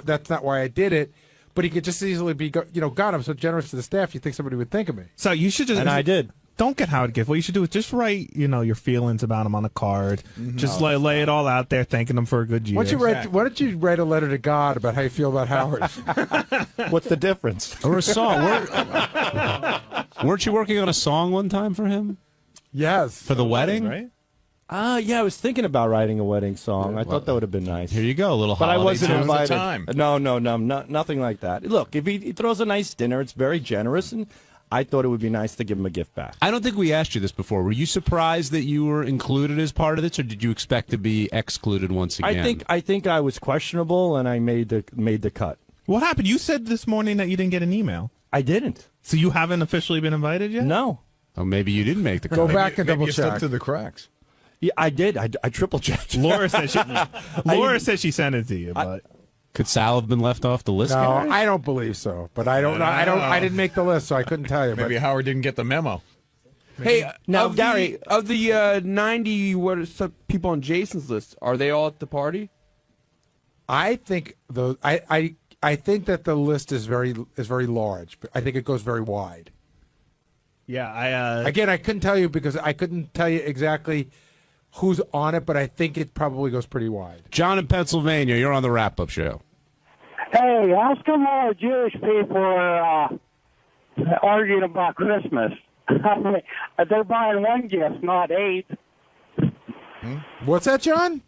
Speaker 23: that's not why I did it. But he could just easily be, God, I'm so generous to the staff. You think somebody would think of me?
Speaker 19: So you should just.
Speaker 6: And I did.
Speaker 19: Don't get Howard a gift. What you should do is just write, your feelings about him on a card. Just lay it all out there, thanking him for a good year.
Speaker 23: Why don't you write a letter to God about how you feel about Howard?
Speaker 6: What's the difference?
Speaker 5: Or a song. Weren't you working on a song one time for him?
Speaker 23: Yes.
Speaker 5: For the wedding?
Speaker 19: Right?
Speaker 6: Yeah, I was thinking about writing a wedding song. I thought that would have been nice.
Speaker 5: Here you go, a little
Speaker 6: But I
Speaker 5: holiday
Speaker 6: wasn't
Speaker 5: tune.
Speaker 6: invited. No, nothing like that. Look, if he throws a nice dinner, it's very generous, and I thought it would be nice to give him a gift back.
Speaker 5: I don't think we asked you this before. Were you surprised that you were included as part of this, or did you expect to be excluded once again?
Speaker 6: I think I was questionable, and I made the cut.
Speaker 19: What happened? You said this morning that you didn't get an email.
Speaker 6: I didn't.
Speaker 19: So you haven't officially been invited yet?
Speaker 6: No.
Speaker 5: Oh, maybe you didn't make the cut.
Speaker 23: Go back and double
Speaker 8: you slipped
Speaker 23: check.
Speaker 8: through the cracks.
Speaker 6: Yeah, I did. I triple checked.
Speaker 19: Laura said she sent it to you, but
Speaker 5: could Sal have been left off the list?
Speaker 23: No,
Speaker 5: Gary?
Speaker 23: I don't believe so. But I don't know. I didn't make the list, so I couldn't tell you.
Speaker 8: Maybe Howard didn't get the memo.
Speaker 7: Hey,
Speaker 6: now,
Speaker 7: Gary, of the 90 people on Jason's list, are they all at the party?
Speaker 23: I think I think that the list is very large. I think it goes very wide.
Speaker 19: yeah,
Speaker 23: Again, I couldn't tell you because I couldn't tell you exactly who's on it, but I think it probably goes pretty wide.
Speaker 5: John in Pennsylvania, you're on the wrap-up show.
Speaker 14: Hey, how come all the Jewish people are arguing about Christmas? They're buying one gift, not 8.
Speaker 23: What's that, John?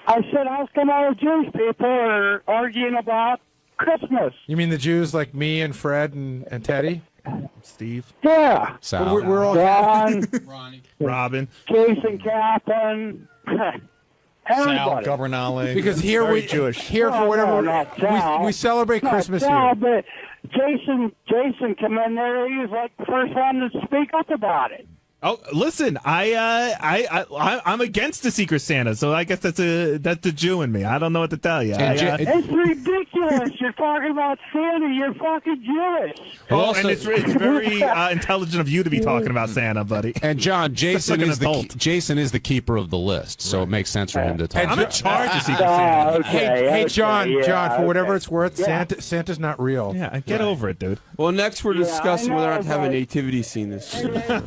Speaker 14: I said, how come all the Jewish people are arguing about Christmas?
Speaker 23: You mean the Jews like me and Fred and Teddy?
Speaker 19: Steve.
Speaker 14: Yeah.
Speaker 5: Sal.
Speaker 23: We're all
Speaker 14: John,
Speaker 8: Ronnie.
Speaker 19: Robin.
Speaker 14: Jason Kaplan,
Speaker 8: Sal,
Speaker 14: everybody.
Speaker 8: Governale.
Speaker 23: Because here
Speaker 6: Very
Speaker 23: we
Speaker 6: Jewish.
Speaker 23: here for
Speaker 14: No,
Speaker 23: whatever
Speaker 14: not Sal.
Speaker 23: we celebrate
Speaker 14: Not
Speaker 23: Christmas
Speaker 14: Sal,
Speaker 23: here.
Speaker 14: but Jason come in there. He was like the first one to speak up about it.
Speaker 19: Oh, listen, I'm against the Secret Santa, so I guess that's a Jew in me. I don't know what to tell you.
Speaker 14: It's ridiculous. You're talking about Santa. You're fucking Jewish.
Speaker 19: And it's very intelligent of you to be talking about Santa, buddy.
Speaker 5: And John, Jason
Speaker 19: like an
Speaker 5: is
Speaker 19: adult.
Speaker 5: Jason is the keeper of the list, so it makes sense for him to talk.
Speaker 19: I'm in charge of Secret Santa.
Speaker 14: Okay,
Speaker 23: Hey, John,
Speaker 14: yeah,
Speaker 23: John, for whatever
Speaker 14: okay.
Speaker 23: it's worth,
Speaker 14: Yeah.
Speaker 23: Santa's not real.
Speaker 19: Yeah, get over it, dude.
Speaker 7: Well, next we're
Speaker 14: Yeah,
Speaker 7: discussing
Speaker 14: I
Speaker 7: whether or
Speaker 14: know,
Speaker 7: not to have a
Speaker 14: but-
Speaker 7: nativity scene this year.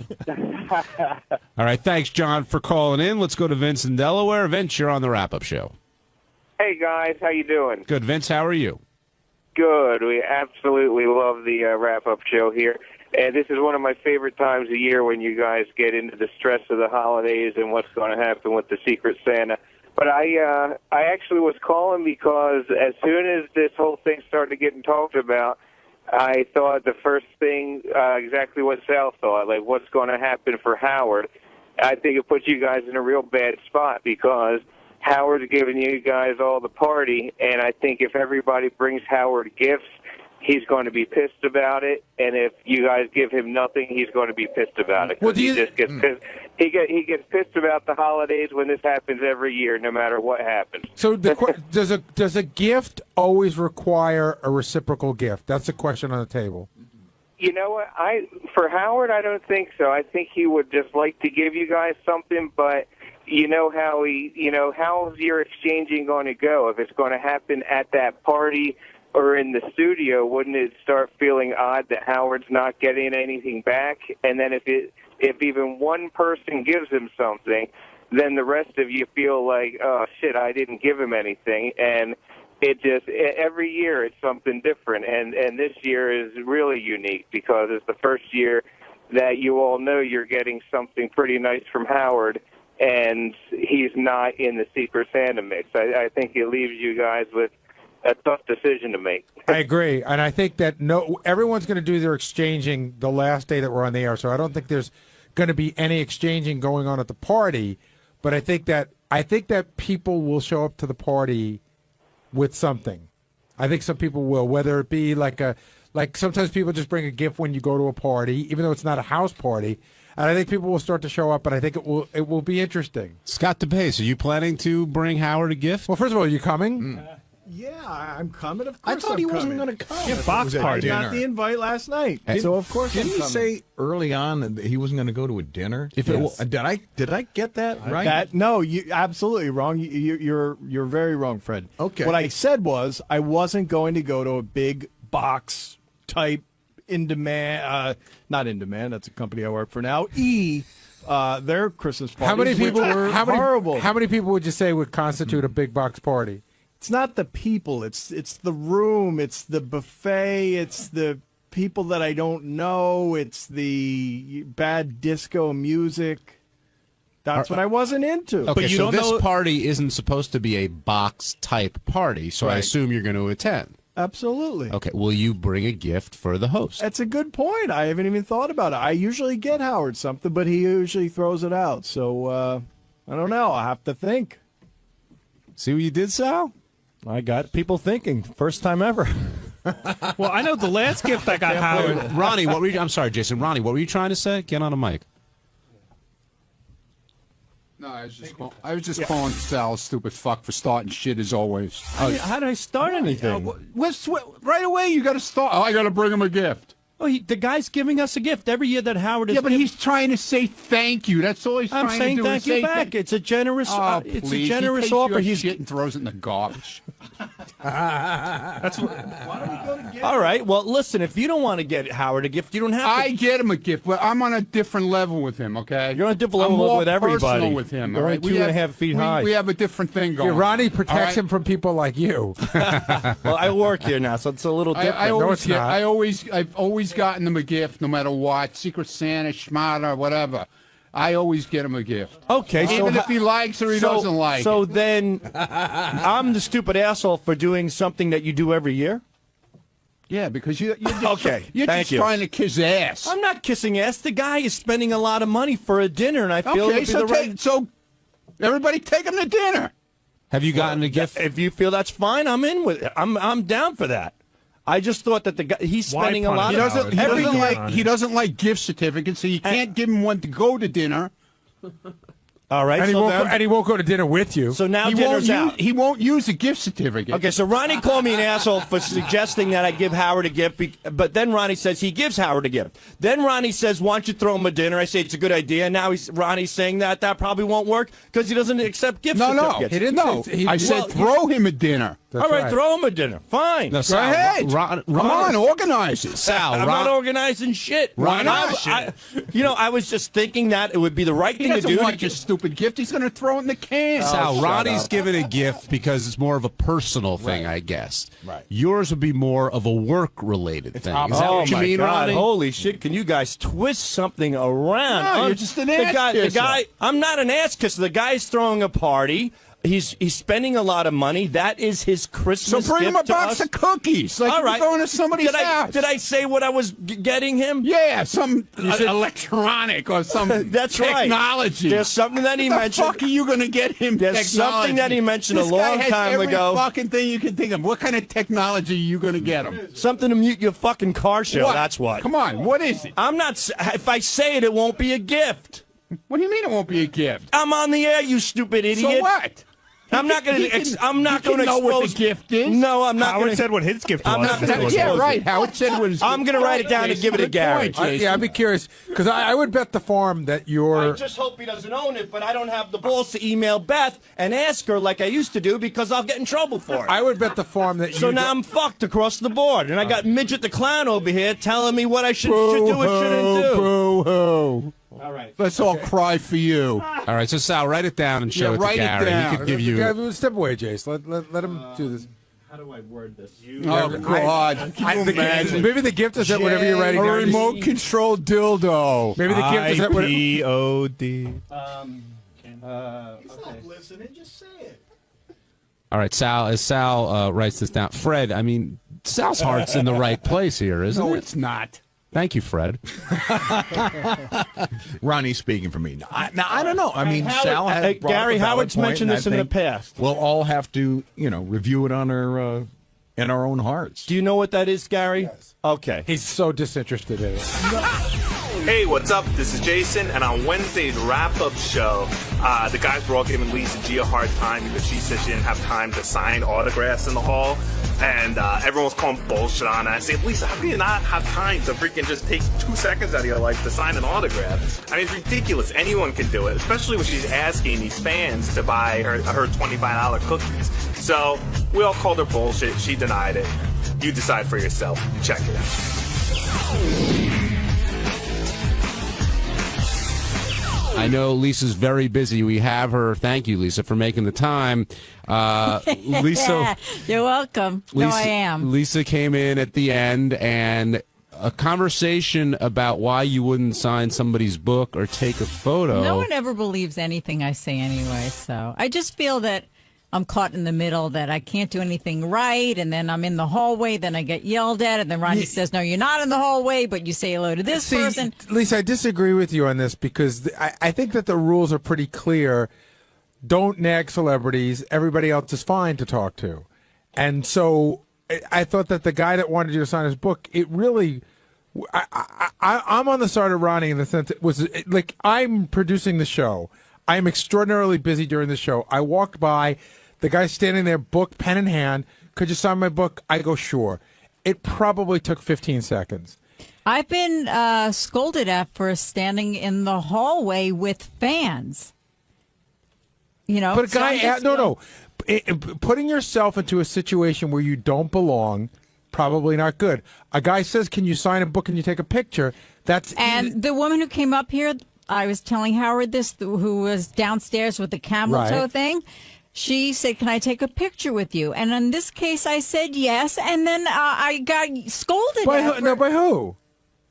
Speaker 5: All right, thanks, John, for calling in. Let's go to Vince in Delaware. Vince, you're on the wrap-up show.
Speaker 15: Hey guys, how you doing?
Speaker 5: Good, Vince. How are you?
Speaker 15: Good. We absolutely love the wrap-up show here, and this is one of my favorite times of year when you guys get into the stress of the holidays and what's going to happen with the Secret Santa. But I actually was calling because as soon as this whole thing started getting talked about, I thought the first thing, exactly what Sal thought, like what's going to happen for Howard. I think it puts you guys in a real bad spot because Howard's giving you guys all the party, and I think if everybody brings Howard gifts, he's going to be pissed about it, and if you guys give him nothing, he's going to be pissed about it.
Speaker 23: Well,
Speaker 15: He just gets pissed. He gets pissed about the holidays when this happens every year, no matter what happens.
Speaker 23: So does a gift always require a reciprocal gift? That's the question on the table.
Speaker 15: You know what? For Howard, I don't think so. I think he would just like to give you guys something, but you know how how's your exchanging going to go? If it's going to happen at that party or in the studio, wouldn't it start feeling odd that Howard's not getting anything back? And then if even one person gives him something, then the rest of you feel like, oh shit, I didn't give him anything. And every year it's something different. And this year is really unique because it's the first year that you all know you're getting something pretty nice from Howard, and he's not in the Secret Santa mix. I think it leaves you guys with a tough decision to make.
Speaker 23: I agree, and I think that everyone's going to do their exchanging the last day that we're on the air. So I don't think there's going to be any exchanging going on at the party. But I think that people will show up to the party with something. I think some people will, whether it be like sometimes people just bring a gift when you go to a party, even though it's not a house party. And I think people will start to show up, and I think it will be interesting.
Speaker 5: Scott 𝗏𝗍, are you planning to bring Howard a gift?
Speaker 23: Well, first of all, are you coming?
Speaker 8: Yeah, I'm coming. Of course,
Speaker 20: I thought he wasn't going to come.
Speaker 8: Yeah, box party. I got the invite last night, so of course. Didn't he say early on that he wasn't going to go to a dinner? Did I get that right? No, you absolutely wrong. You're very wrong, Fred. Okay. What I said was I wasn't going to go to a big box type in demand. Not in demand. That's a company I work for now. Their Christmas party.
Speaker 23: How many people
Speaker 8: were horrible?
Speaker 23: How many people would you say would constitute a big box party?
Speaker 8: It's not the people. It's the room. It's the buffet. It's the people that I don't know. It's the bad disco music. That's what I wasn't into.
Speaker 5: Okay,
Speaker 8: but you
Speaker 5: so
Speaker 8: don't
Speaker 5: this
Speaker 8: know.
Speaker 5: party isn't supposed to be a box type party, so I
Speaker 8: Right.
Speaker 5: assume you're going to attend.
Speaker 8: Absolutely.
Speaker 5: Okay, will you bring a gift for the host?
Speaker 8: That's a good point. I haven't even thought about it. I usually get Howard something, but he usually throws it out. So I don't know. I'll have to think.
Speaker 5: See what you did, Sal?
Speaker 8: I got people thinking. First time ever.
Speaker 19: Well, I know the last gift I got Howard.
Speaker 5: Ronnie, what were you? I'm sorry, Jason. Ronnie, what were you trying to say? Get on a mic.
Speaker 16: No, I was just calling Sal a stupid fuck for starting shit as always.
Speaker 8: How did I start anything?
Speaker 16: Right away, you got to start. Oh, I got to bring him a gift.
Speaker 8: Oh, the guy's giving us a gift every year that Howard is.
Speaker 16: Yeah, but he's trying to say thank you. That's all he's trying to do.
Speaker 8: I'm saying thank you back. It's a generous. It's a generous offer.
Speaker 16: He's shit and throws it in the garbage.
Speaker 8: That's all right. Well, listen. If you don't want to get Howard a gift, you don't have to.
Speaker 16: I get him a gift, but I'm on a different level with him. Okay,
Speaker 8: you're on a different level with everybody.
Speaker 16: Personal with him.
Speaker 8: You're
Speaker 16: all
Speaker 8: only
Speaker 16: right?
Speaker 8: 2.5 feet high.
Speaker 16: We have a different thing going.
Speaker 23: Yeah, Ronnie protects him from people like you.
Speaker 8: Well, I work here now, so it's a little different.
Speaker 16: I've always gotten him a gift, no matter what. Secret Santa, 𝗏𝗏, whatever. I always get him a gift.
Speaker 8: Okay,
Speaker 16: even if he likes or he doesn't like it.
Speaker 8: So then, I'm the stupid asshole for doing something that you do every year.
Speaker 16: Yeah, because you're just,
Speaker 8: okay.
Speaker 16: You're
Speaker 8: thank
Speaker 16: just
Speaker 8: you.
Speaker 16: trying to kiss ass.
Speaker 8: I'm not kissing ass. The guy is spending a lot of money for a dinner, and I feel
Speaker 16: okay. So everybody take him to dinner.
Speaker 5: Have you gotten a gift?
Speaker 8: If you feel that's fine, I'm in with it. I'm down for that. I just thought that the guy he's spending a lot.
Speaker 16: He doesn't like gift certificates, so you can't give him one to go to dinner.
Speaker 8: All right,
Speaker 23: and he won't go to dinner with you.
Speaker 8: So now dinner's out.
Speaker 16: He won't use a gift certificate.
Speaker 8: Okay, so Ronnie called me an asshole for suggesting that I give Howard a gift, but then Ronnie says he gives Howard a gift. Then Ronnie says, why don't you throw him a dinner? I say it's a good idea. And now Ronnie's saying that probably won't work because he doesn't accept gift certificates.
Speaker 16: No, he didn't. No, I said throw him a dinner.
Speaker 8: All right, throw him a dinner. Fine.
Speaker 5: No,
Speaker 16: Go ahead. Come on, organize it.
Speaker 5: Sal,
Speaker 8: I'm not organizing shit. I was just thinking that it would be the right thing to do.
Speaker 16: He doesn't want your stupid gift. He's going to throw it in the can.
Speaker 5: Sal, Ronnie's given a gift because it's more of a personal thing, I guess.
Speaker 8: Right.
Speaker 5: Yours would be more of a work-related thing. Is that what you mean, Ronnie?
Speaker 8: Holy shit, can you guys twist something around?
Speaker 16: No, you're just an ass kisser.
Speaker 8: The guy, I'm not an ass kisser. The guy's throwing a party.
Speaker 6: He's spending a lot of money. That is his Christmas
Speaker 16: So bring him a
Speaker 6: gift to
Speaker 16: box
Speaker 6: us.
Speaker 16: of cookies. Like
Speaker 6: All right.
Speaker 16: you're going to somebody's house.
Speaker 6: Did I say what I was getting him?
Speaker 16: Yeah, some electronic or some
Speaker 6: That's right.
Speaker 16: technology.
Speaker 6: There's something that he
Speaker 16: What
Speaker 6: mentioned.
Speaker 16: The fuck are you going to get him?
Speaker 6: There's
Speaker 16: technology?
Speaker 6: something that he mentioned
Speaker 16: This
Speaker 6: a
Speaker 16: guy
Speaker 6: long
Speaker 16: has
Speaker 6: time
Speaker 16: every
Speaker 6: ago.
Speaker 16: Fucking thing you can think of. What kind of technology are you going to get him?
Speaker 6: Something to mute your fucking car show.
Speaker 16: What?
Speaker 6: That's what.
Speaker 16: Come on, what is it?
Speaker 6: I'm not. If I say it, it won't be a gift.
Speaker 16: What do you mean it won't be a gift?
Speaker 6: I'm on the air, you stupid idiot.
Speaker 16: So what?
Speaker 6: I'm not going to. I'm not going to
Speaker 16: know
Speaker 6: expose
Speaker 16: what the gift is.
Speaker 6: No, I'm not.
Speaker 19: Howard
Speaker 6: gonna,
Speaker 19: said what his gift was.
Speaker 6: I'm not going to.
Speaker 16: Yeah, right. Howard said what his gift.
Speaker 6: I'm going to write it down and give it to Gary.
Speaker 23: I'd be curious because I would bet the farm that
Speaker 6: I
Speaker 23: you're.
Speaker 6: just hope he doesn't own it, but I don't have the balls to email Beth and ask her like I used to do because I'll get in trouble for it.
Speaker 23: I would bet the farm that you.
Speaker 6: So now I'm fucked across the board, and I got Midget the Clown over here telling me what I should do and shouldn't do.
Speaker 16: Boo-hoo.
Speaker 6: All right.
Speaker 16: Let's all cry for you.
Speaker 5: All right, so Sal, write it down and show it to
Speaker 16: write it
Speaker 5: Gary.
Speaker 16: down.
Speaker 5: He could give you.
Speaker 23: Step away, Jace. Let him do this.
Speaker 6: How do I word this?
Speaker 16: Oh, God. Can you imagine?
Speaker 23: Maybe the gift is that whatever you're writing
Speaker 16: A
Speaker 23: down.
Speaker 16: remote control dildo.
Speaker 23: Maybe the gift is that whatever.
Speaker 19: IPOD.
Speaker 6: Okay.
Speaker 8: Listening, just say it.
Speaker 5: All right, Sal. As Sal writes this down, Fred. I mean, Sal's heart's in the right place here, isn't
Speaker 16: No,
Speaker 5: it?
Speaker 16: it's not.
Speaker 5: Thank you, Fred.
Speaker 8: Ronnie's speaking for me. Now, I don't know. I mean,
Speaker 6: Howard,
Speaker 8: Sal has
Speaker 6: hey,
Speaker 8: brought up
Speaker 6: Gary
Speaker 8: a valid
Speaker 6: Howard's
Speaker 8: point,
Speaker 6: mentioned
Speaker 8: and
Speaker 6: this
Speaker 8: I
Speaker 6: in the
Speaker 8: think
Speaker 6: past.
Speaker 8: We'll all have to, review it on our in our own hearts.
Speaker 6: Do you know what that is, Gary? Yes. Okay.
Speaker 23: He's so disinterested in it.
Speaker 2: Hey, what's up? This is Jason, and on Wednesday's wrap-up show, the guys were all giving Lee.𝗔 a hard time because she said she didn't have time to sign autographs in the hall, and everyone was calling bullshit on it. I said, Lisa, how can you not have time to freaking just take 2 seconds out of your life to sign an autograph? I mean, it's ridiculous. Anyone can do it, especially when she's asking these fans to buy her $25 cookies. So we all called her bullshit. She denied it. You decide for yourself. Check it out.
Speaker 5: I know Lisa's very busy. We have her. Thank you, Lisa, for making the time. Lisa,
Speaker 17: you're welcome. No, I am.
Speaker 5: Lisa came in at the end, and a conversation about why you wouldn't sign somebody's book or take a photo.
Speaker 17: No one ever believes anything I say anyway, so I just feel that I'm caught in the middle, that I can't do anything right, and then I'm in the hallway, then I get yelled at, and then Ronnie says, no, you're not in the hallway, but you say hello to this person.
Speaker 23: Lisa, I disagree with you on this because I think that the rules are pretty clear. Don't nag celebrities. Everybody else is fine to talk to. And so I thought that the guy that wanted you to sign his book, it really... I'm on the side of Ronnie in the sense it was like I'm producing the show. I'm extraordinarily busy during the show. I walked by... The guy standing there, book, pen in hand. Could you sign my book? I go, sure. It probably took 15 seconds.
Speaker 17: I've been scolded at for standing in the hallway with fans.
Speaker 23: But a guy, no. Putting yourself into a situation where you don't belong, probably not good. A guy says, can you sign a book? Can you take a picture?
Speaker 17: And the woman who came up here, I was telling Howard this, who was downstairs with the camel toe thing. She said, can I take a picture with you? And in this case, I said yes. And then I got scolded.
Speaker 23: By who?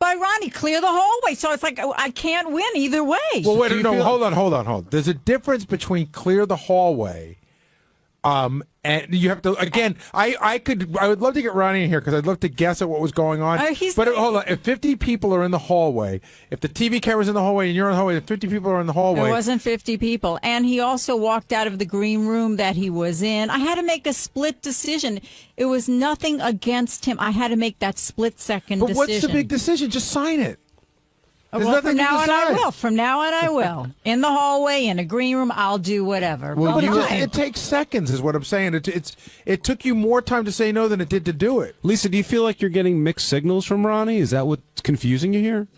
Speaker 17: By Ronnie. Clear the hallway. So it's like, I can't win either way.
Speaker 23: Well, wait, no, hold on. There's a difference between clear the hallway and you have to, again, I would love to get Ronnie in here because I'd love to guess at what was going on. But hold on, if 50 people are in the hallway, if the TV camera's in the hallway and you're in the hallway, if 50 people are in the hallway.
Speaker 17: It wasn't 50 people. And he also walked out of the green room that he was in. I had to make a split decision. It was nothing against him. I had to make that split-second decision.
Speaker 23: But what's the big decision? Just sign it.
Speaker 17: Well, from now on I will. From now on I will. In the hallway, in a green room, I'll do whatever.
Speaker 23: Well, it takes seconds, is what I'm saying. It took you more time to say no than it did to do it.
Speaker 5: Lisa, do you feel like you're getting mixed signals from Ronnie? Is that what's confusing you here?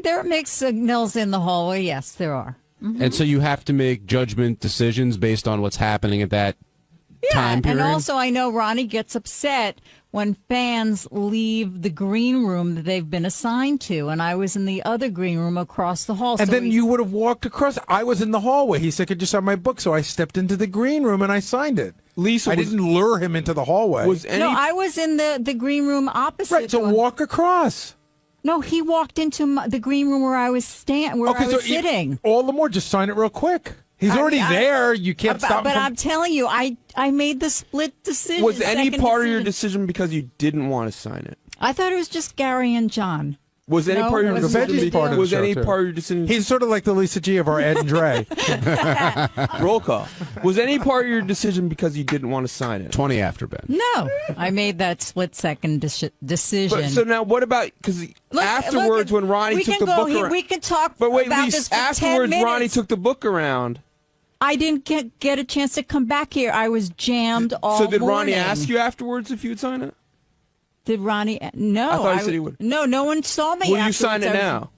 Speaker 17: There are mixed signals in the hallway. Yes, there are. Mm-hmm.
Speaker 5: And so you have to make judgment decisions based on what's happening at that time period?
Speaker 17: And also I know Ronnie gets upset when fans leave the green room that they've been assigned to, and I was in the other green room across the hall.
Speaker 23: And then you would have walked across. I was in the hallway. He said, could you sign my book? So I stepped into the green room and I signed it.
Speaker 16: Lisa,
Speaker 23: I didn't lure him into the hallway.
Speaker 17: No, I was in the green room opposite.
Speaker 23: Right, so walk across.
Speaker 17: No, he walked into the green room where I was sitting.
Speaker 23: All the more, just sign it real quick. He's already there. You can't stop
Speaker 17: But
Speaker 23: him.
Speaker 17: I'm telling you, I made the split decision.
Speaker 7: Was any
Speaker 17: second
Speaker 7: part of your decision because you didn't want to sign it?
Speaker 17: I thought it was just Gary and John.
Speaker 7: Was any part of your decision?
Speaker 23: part of
Speaker 7: Was
Speaker 23: the show,
Speaker 7: any
Speaker 23: too.
Speaker 7: part of your decision?
Speaker 23: He's sort of like the 𝗦𝗁𝗲𝗿𝗱 of our Ed and Dre.
Speaker 7: Roll call. Was any part of your decision because you didn't want to sign it?
Speaker 5: 20 after, Ben.
Speaker 17: No, I made that split-second decision.
Speaker 7: But, so now, what about because afterwards, when Ronnie took the book around,
Speaker 17: we can talk.
Speaker 7: But wait,
Speaker 17: about
Speaker 7: Lisa,
Speaker 17: this for 10
Speaker 7: afterwards,
Speaker 17: minutes.
Speaker 7: Ronnie took the book around.
Speaker 17: I didn't get a chance to come back here. I was jammed all
Speaker 7: So did
Speaker 17: morning.
Speaker 7: Ronnie ask you afterwards if you'd sign it?
Speaker 17: Did Ronnie? No.
Speaker 7: I thought he said he would.
Speaker 17: No one saw me.
Speaker 7: Will you
Speaker 17: afterwards.
Speaker 7: sign it
Speaker 17: I was-
Speaker 7: now?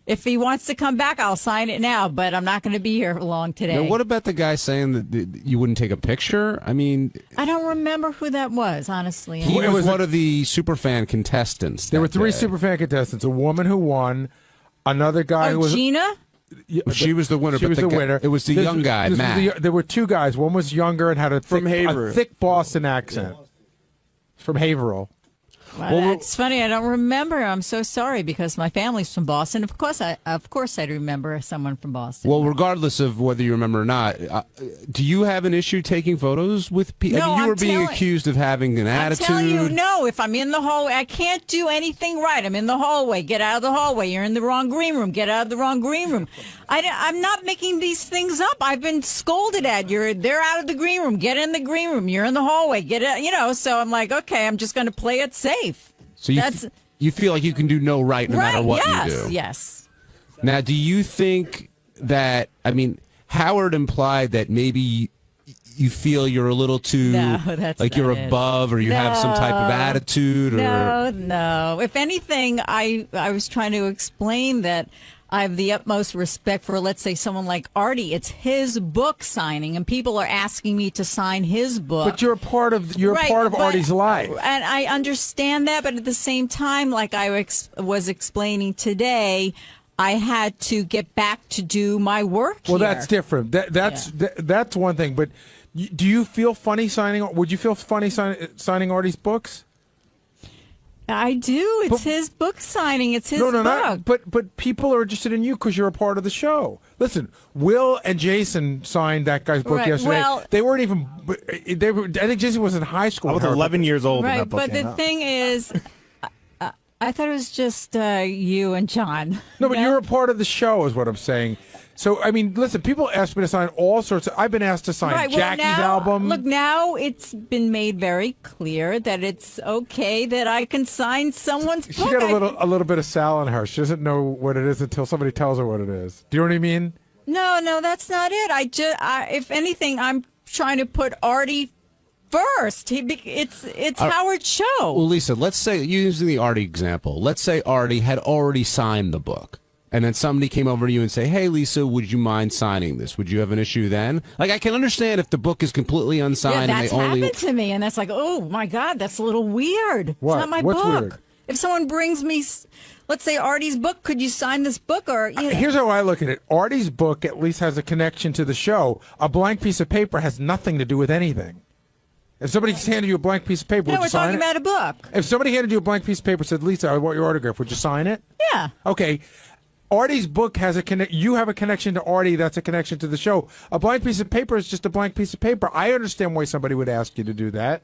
Speaker 17: If he wants to come back, I'll sign it now. But I'm not going to be here long today.
Speaker 5: Now, what about the guy saying that you wouldn't take a picture? I mean,
Speaker 17: I don't remember who that was, honestly.
Speaker 5: he was one of the superfan contestants.
Speaker 23: There were
Speaker 5: that
Speaker 23: 3
Speaker 5: day.
Speaker 23: superfan contestants. A woman who won, another guy who was
Speaker 17: Gina?
Speaker 5: She was the winner.
Speaker 23: She
Speaker 5: but
Speaker 23: was the
Speaker 5: guy-
Speaker 23: winner.
Speaker 5: It was the young guy, Matt.
Speaker 23: There were 2 guys. One was younger and had a thick Boston accent. From Haverhill.
Speaker 17: Well, that's funny. I don't remember. I'm so sorry because my family's from Boston. Of course, I'd remember someone from Boston.
Speaker 5: Well, regardless of whether you remember or not, do you have an issue taking photos with people?
Speaker 17: No,
Speaker 5: I mean, you
Speaker 17: I'm
Speaker 5: were being
Speaker 17: telling-
Speaker 5: accused of having an attitude.
Speaker 17: I'm telling you, no. If I'm in the hallway, I can't do anything right. I'm in the hallway. Get out of the hallway. You're in the wrong green room. Get out of the wrong green room. I'm not making these things up. I've been scolded at. They're out of the green room. Get in the green room. You're in the hallway. Get out. So I'm like, okay, I'm just going to play it safe.
Speaker 5: So you feel like you can do no right no matter what
Speaker 17: yes,
Speaker 5: you do.
Speaker 17: Yes.
Speaker 5: Now, do you think that? I mean, Howard implied that maybe you feel you're a little too
Speaker 17: that's
Speaker 5: like you're
Speaker 17: not it.
Speaker 5: above, or you have some type of
Speaker 17: No.
Speaker 5: attitude, or
Speaker 17: No. If anything, I was trying to explain that I have the utmost respect for, let's say, someone like Artie. It's his book signing, and people are asking me to sign his book.
Speaker 23: But you're a part of
Speaker 17: Right, but-
Speaker 23: Artie's life.
Speaker 17: And I understand that, but at the same time, like I was explaining today, I had to get back to do my work
Speaker 23: Well,
Speaker 17: here.
Speaker 23: that's different. That's one thing. But do you feel funny signing? Would you feel funny signing Artie's books?
Speaker 17: I do. It's his book signing. It's his
Speaker 23: No,
Speaker 17: book.
Speaker 23: not. But people are interested in you because you're a part of the show. Listen, Will and Jason signed that guy's book
Speaker 17: Right,
Speaker 23: yesterday.
Speaker 17: well-
Speaker 23: They weren't even. They were. I think Jason was in high school.
Speaker 11: I was
Speaker 23: when her-
Speaker 11: 11 years old when
Speaker 17: Right,
Speaker 11: that book
Speaker 17: but
Speaker 11: came
Speaker 17: the
Speaker 11: out.
Speaker 17: thing is, I thought it was just you and John.
Speaker 23: No, but you're a part of the show, is what I'm saying. So, I mean, listen, people ask me to sign all sorts I've been asked to sign
Speaker 17: Right, well,
Speaker 23: Jackie's
Speaker 17: now,
Speaker 23: album.
Speaker 17: Look, now it's been made very clear that it's okay that I can sign someone's
Speaker 23: She
Speaker 17: book.
Speaker 23: got a little bit of Sal in her. She doesn't know what it is until somebody tells her what it is. Do you know what I mean?
Speaker 17: No, that's not it. If anything, I'm trying to put Artie first. It's Howard's show.
Speaker 5: Well, Lisa, let's say, using the Artie example, let's say Artie had already signed the book, and then somebody came over to you and say, "Hey, Lisa, would you mind signing this?" Would you have an issue then? Like, I can understand if the book is completely unsigned
Speaker 17: Yeah,
Speaker 5: and
Speaker 17: that's
Speaker 5: they only.
Speaker 17: happened to me, and that's like, oh my God, that's a little weird.
Speaker 23: What?
Speaker 17: It's not my
Speaker 23: What's
Speaker 17: book.
Speaker 23: weird?
Speaker 17: If someone brings me, let's say Artie's book, could you sign this book? Or
Speaker 23: Here's how I look at it. Artie's book at least has a connection to the show. A blank piece of paper has nothing to do with anything. If somebody handed you a blank piece of paper, would
Speaker 17: we're
Speaker 23: you sign
Speaker 17: talking
Speaker 23: it?
Speaker 17: about a book.
Speaker 23: If somebody handed you a blank piece of paper and said, "Lisa, I want your autograph," would you sign it?
Speaker 17: Yeah.
Speaker 23: Okay. Artie's book has a you have a connection to Artie. That's a connection to the show. A blank piece of paper is just a blank piece of paper. I understand why somebody would ask you to do that.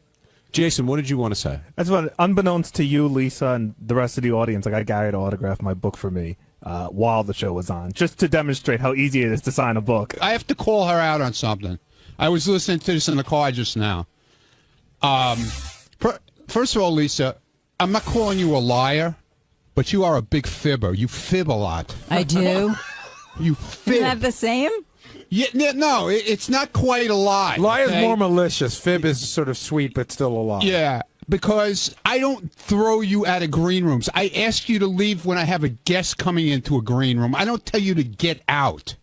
Speaker 5: Jason, what did you want to say?
Speaker 11: That's what, unbeknownst to you, Lisa, and the rest of the audience, I got Gary to autograph my book for me while the show was on, just to demonstrate how easy it is to sign a book.
Speaker 16: I have to call her on something. I was listening to this in the car just now. First of all, Lisa, I'm not calling you a liar, but you are a big fibber. You fib a lot.
Speaker 17: I do.
Speaker 16: You fib.
Speaker 17: Isn't that the same?
Speaker 16: Yeah, no, it's not quite a lie.
Speaker 23: Lie is
Speaker 16: okay?
Speaker 23: more malicious. Fib is sort of sweet, but still a lie.
Speaker 16: Yeah, because I don't throw you out of green rooms. I ask you to leave when I have a guest coming into a green room. I don't tell you to get out.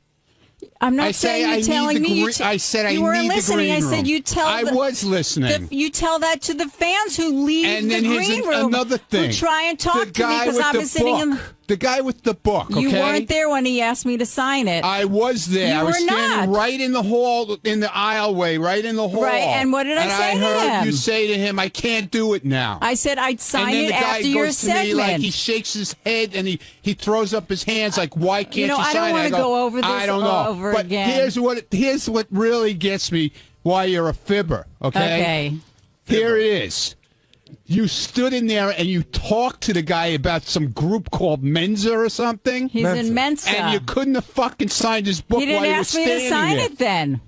Speaker 17: I'm not
Speaker 16: I say
Speaker 17: saying
Speaker 16: I
Speaker 17: you're telling
Speaker 16: need the
Speaker 17: me.
Speaker 16: green- I said I
Speaker 17: you weren't
Speaker 16: need the
Speaker 17: listening.
Speaker 16: green
Speaker 17: I said
Speaker 16: room.
Speaker 17: you tell.
Speaker 16: I was listening.
Speaker 17: You tell that to the fans who leave
Speaker 16: And
Speaker 17: the
Speaker 16: then here's
Speaker 17: green room.
Speaker 16: another thing.
Speaker 17: Who try and talk
Speaker 16: The
Speaker 17: to me
Speaker 16: guy
Speaker 17: because
Speaker 16: with
Speaker 17: I
Speaker 16: the
Speaker 17: was sitting in.
Speaker 16: book. The guy with the book, okay?
Speaker 17: You weren't there when he asked me to sign it.
Speaker 16: I was there.
Speaker 17: You
Speaker 16: I was
Speaker 17: were
Speaker 16: standing
Speaker 17: not.
Speaker 16: right in the hall, in the aisleway, right in the hall.
Speaker 17: Right, and what did I say
Speaker 16: and
Speaker 17: to
Speaker 16: I heard
Speaker 17: him?
Speaker 16: you say to him, I can't do it now.
Speaker 17: I said I'd sign
Speaker 16: and then
Speaker 17: it
Speaker 16: the guy
Speaker 17: after your
Speaker 16: goes to me, like,
Speaker 17: segment.
Speaker 16: he shakes his head and he throws up his hands like, why can't you,
Speaker 17: I
Speaker 16: sign
Speaker 17: don't
Speaker 16: it?
Speaker 17: want to
Speaker 16: I
Speaker 17: go over this
Speaker 16: I don't know.
Speaker 17: over
Speaker 16: but
Speaker 17: again.
Speaker 16: Here's what really gets me why you're a fibber, okay?
Speaker 17: Okay.
Speaker 16: Here it is. You stood in there and you talked to the guy about some group called Mensa or something.
Speaker 17: He's in Mensa.
Speaker 16: And you couldn't have fucking signed his book
Speaker 17: He didn't
Speaker 16: while you were
Speaker 17: ask me to
Speaker 16: standing
Speaker 17: sign
Speaker 16: there.
Speaker 17: it then.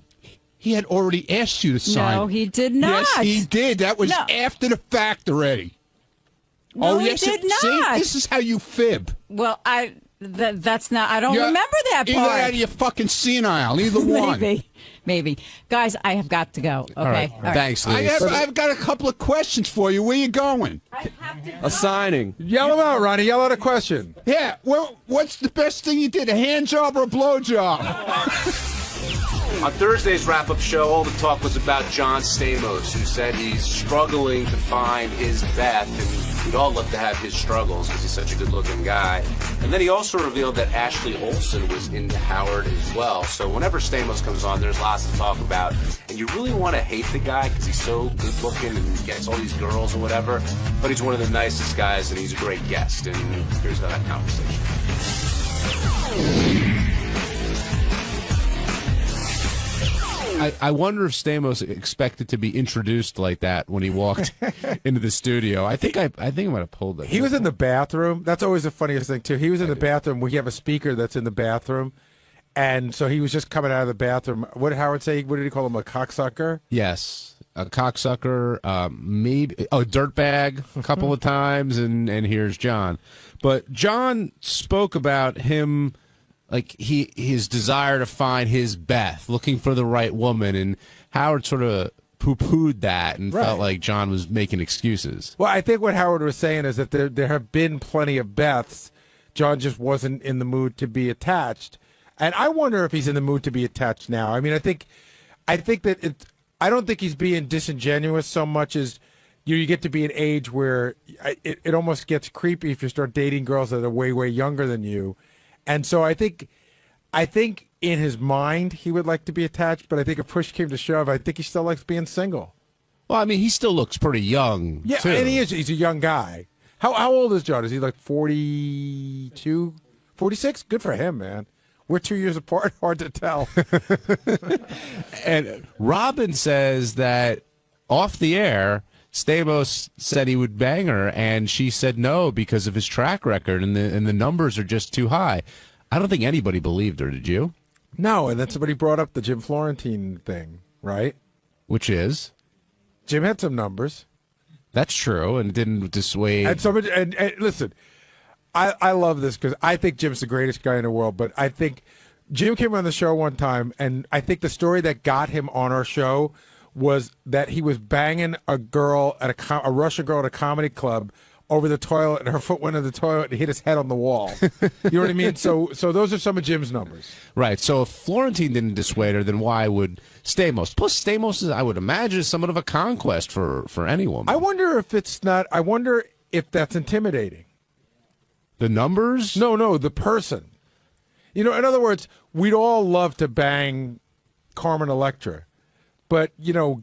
Speaker 16: He had already asked you to sign
Speaker 17: No,
Speaker 16: it.
Speaker 17: he did not.
Speaker 16: Yes, he did. That was
Speaker 17: No.
Speaker 16: after the fact already.
Speaker 17: No,
Speaker 16: oh,
Speaker 17: he
Speaker 16: yes,
Speaker 17: did
Speaker 16: See,
Speaker 17: not.
Speaker 16: this is how you fib.
Speaker 17: Well, that's not. I don't
Speaker 16: You're
Speaker 17: remember that part.
Speaker 16: Either out of your fucking senile, either one.
Speaker 17: Maybe. Guys, I have got to go. Okay.
Speaker 16: All right.
Speaker 5: Thanks, Lee.
Speaker 16: I've got a couple of questions for you. Where you going?
Speaker 7: A signing.
Speaker 23: Yell him out, Ronnie. Yell out a question.
Speaker 16: Yeah. Well, what's the best thing you did? A hand job or a blow job?
Speaker 3: On Thursday's wrap-up show, all the talk was about John Stamos, who said he's struggling to find his Beth, and we'd all love to have his struggles because he's such a good-looking guy. And then he also revealed that Ashley Olsen was into Howard as well. So whenever Stamos comes on, there's lots to talk about. And you really want to hate the guy because he's so good-looking and gets all these girls or whatever. But he's one of the nicest guys, and he's a great guest. And here's that conversation.
Speaker 5: I wonder if Stamos expected to be introduced like that when he walked into the studio. I think I might have pulled it.
Speaker 23: He was in the bathroom. That's always the funniest thing, too. He was in the bathroom. We have a speaker that's in the bathroom. And so he was just coming out of the bathroom. What did Howard say? What did he call him, a cocksucker?
Speaker 5: Yes, a cocksucker, maybe a dirtbag a couple of times, and here's John. But John spoke about him, like his desire to find his Beth, looking for the right woman, and Howard sort of poo-pooed that and felt like John was making excuses.
Speaker 23: Well, I think what Howard was saying is that there have been plenty of Beths. John just wasn't in the mood to be attached. And I wonder if he's in the mood to be attached now. I mean, I think that I don't think he's being disingenuous so much as you get to be an age where it almost gets creepy if you start dating girls that are way, way younger than you. And so I think in his mind he would like to be attached, but I think if push came to shove, I think he still likes being single.
Speaker 5: Well, I mean, he still looks pretty young,
Speaker 23: yeah,
Speaker 5: too.
Speaker 23: And he's a young guy. How old is John? Is he like 42, 46? Good for him, man. We're 2 years apart. Hard to tell.
Speaker 5: And Robin says that off the air, Stamos said he would bang her, and she said no because of his track record, and the numbers are just too high. I don't think anybody believed her, did you?
Speaker 23: No, and then somebody brought up the Jim Florentine thing, right?
Speaker 5: Which is?
Speaker 23: Jim had some numbers.
Speaker 5: That's true, and it didn't dissuade.
Speaker 23: And listen, I love this because I think Jim's the greatest guy in the world, but I think Jim came on the show one time, and I think the story that got him on our show was that he was banging a girl at a Russian girl at a comedy club over the toilet, and her foot went in the toilet and hit his head on the wall. You know what I mean? So those are some of Jim's numbers.
Speaker 5: Right. So if Florentine didn't dissuade her, then why would Stamos? Plus, Stamos is, I would imagine, somewhat of a conquest for any woman.
Speaker 23: I wonder if it's not. I wonder if that's intimidating.
Speaker 5: The numbers?
Speaker 23: No, the person. You know, in other words, we'd all love to bang Carmen Electra, but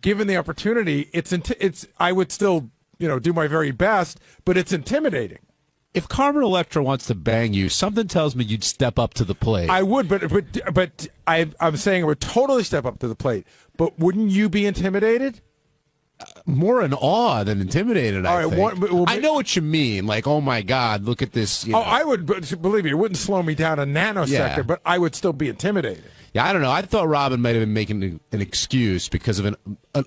Speaker 23: given the opportunity, it's. I would still, do my very best, but it's intimidating.
Speaker 5: If Carmen Electra wants to bang you, something tells me you'd step up to the plate.
Speaker 23: I would, but I'm saying I would totally step up to the plate. But wouldn't you be intimidated?
Speaker 5: More in awe than intimidated, I think.
Speaker 23: Well,
Speaker 5: I know what you mean. Like, oh, my God, look at this.
Speaker 23: I would, believe me, it wouldn't slow me down a nanosecond, but I would still be intimidated.
Speaker 5: Yeah, I don't know. I thought Robin might have been making an excuse because of an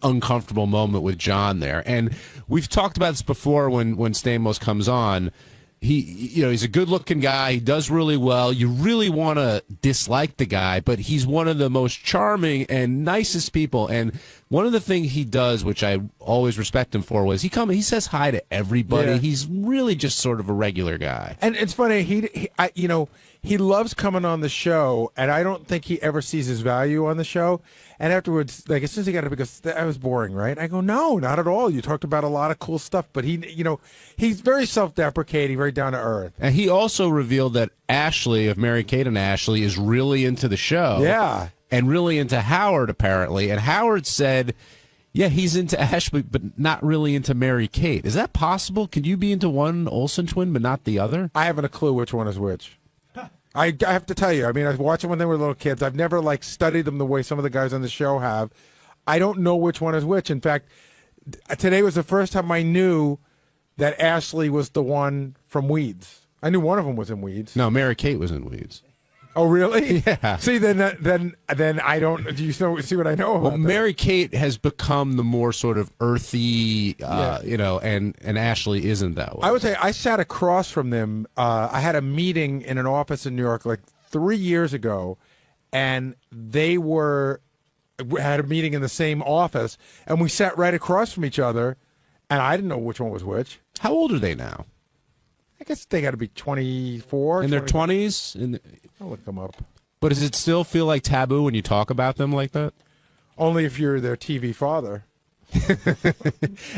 Speaker 5: uncomfortable moment with John there. And we've talked about this before when Stamos comes on. He's a good-looking guy. He does really well. You really want to dislike the guy, but he's one of the most charming and nicest people. And one of the things he does, which I always respect him for, was he says hi to everybody.
Speaker 23: Yeah.
Speaker 5: He's really just sort of a regular guy.
Speaker 23: And it's funny. he loves coming on the show, and I don't think he ever sees his value on the show. And afterwards, like as soon as he got up, he goes, "That was boring, right?" I go, "No, not at all. You talked about a lot of cool stuff." But he's very self-deprecating, very down to earth.
Speaker 5: And he also revealed that Ashley of Mary-Kate and Ashley is really into the show.
Speaker 23: Yeah.
Speaker 5: And really into Howard, apparently. And Howard said, yeah, he's into Ashley, but not really into Mary-Kate. Is that possible? Can you be into one Olsen twin, but not the other?
Speaker 23: I haven't a clue which one is which. I have to tell you, I mean, I watched them when they were little kids. I've never, studied them the way some of the guys on the show have. I don't know which one is which. In fact, today was the first time I knew that Ashley was the one from Weeds. I knew one of them was in Weeds.
Speaker 5: No, Mary-Kate was in Weeds.
Speaker 23: Oh, really?
Speaker 5: Yeah.
Speaker 23: See, then I don't. Do you see what I know about?
Speaker 5: Well, Mary-Kate has become the more sort of earthy, and Ashley isn't that way.
Speaker 23: I would say I sat across from them. I had a meeting in an office in New York 3 years ago, and they had a meeting in the same office, and we sat right across from each other, and I didn't know which one was which.
Speaker 5: How old are they now?
Speaker 23: I guess they got to be 24.
Speaker 5: In their 20s?
Speaker 23: I'll look them up.
Speaker 5: But does it still feel like taboo when you talk about them like that?
Speaker 23: Only if you're their TV father.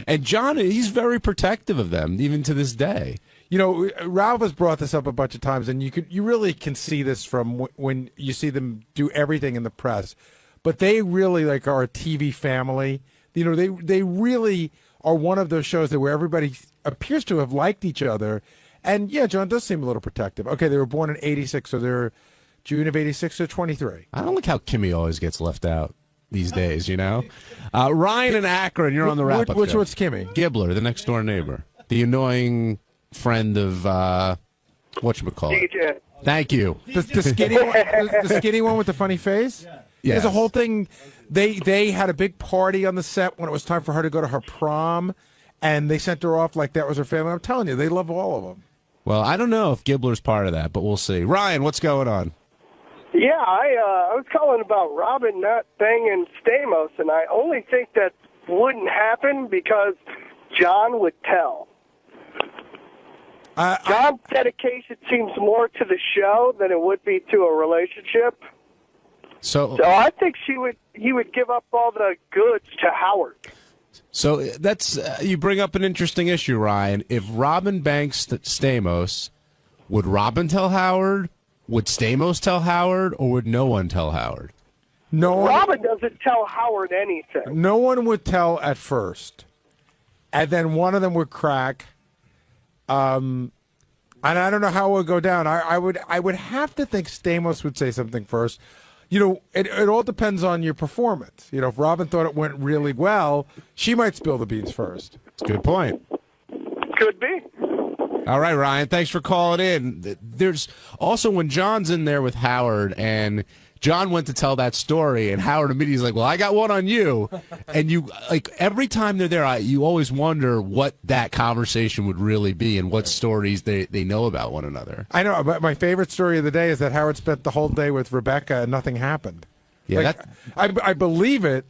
Speaker 5: And John, he's very protective of them, even to this day.
Speaker 23: Ralph has brought this up a bunch of times, and you really can see this from when you see them do everything in the press. But they really are a TV family. They really are one of those shows where everybody appears to have liked each other. And, yeah, John does seem a little protective. Okay, they were born in 86, so they're June of 86, so 23.
Speaker 5: I don't like how Kimmy always gets left out these days, Ryan in Akron, you're on the wrap-up
Speaker 23: Which
Speaker 5: show.
Speaker 23: one's Kimmy?
Speaker 5: Gibbler, the next-door neighbor. The annoying friend of, whatchamacallit.
Speaker 15: DJ.
Speaker 5: Thank you.
Speaker 23: The skinny one, the skinny one with the funny face?
Speaker 5: Yeah.
Speaker 23: There's a whole thing. They had a big party on the set when it was time for her to go to her prom, and they sent her off like that was her family. I'm telling you, they love all of them.
Speaker 5: Well, I don't know if Gibbler's part of that, but we'll see. Ryan, what's going on?
Speaker 1: Yeah, I was calling about Robin not banging Stamos, and I only think that wouldn't happen because John would tell. John's dedication seems more to the show than it would be to a relationship.
Speaker 5: So
Speaker 1: I think he would give up all the goods to Howard.
Speaker 5: So that's you bring up an interesting issue, Ryan. If Robin banks Stamos, would Robin tell Howard? Would Stamos tell Howard, or would no one tell Howard?
Speaker 1: Robin doesn't tell Howard anything.
Speaker 23: No one would tell at first, and then one of them would crack. And I don't know how it would go down. I would have to think Stamos would say something first. It all depends on your performance. If Robin thought it went really well, she might spill the beans first.
Speaker 5: That's a good point.
Speaker 1: Could be.
Speaker 5: All right, Ryan, thanks for calling in. There's also when John's in there with Howard, and John went to tell that story, and Howard immediately is like, well, I got one on you. And every time they're there, you always wonder what that conversation would really be and what stories they know about one another.
Speaker 23: I know, but my favorite story of the day is that Howard spent the whole day with Rebecca and nothing happened.
Speaker 5: Yeah,
Speaker 23: I believe it,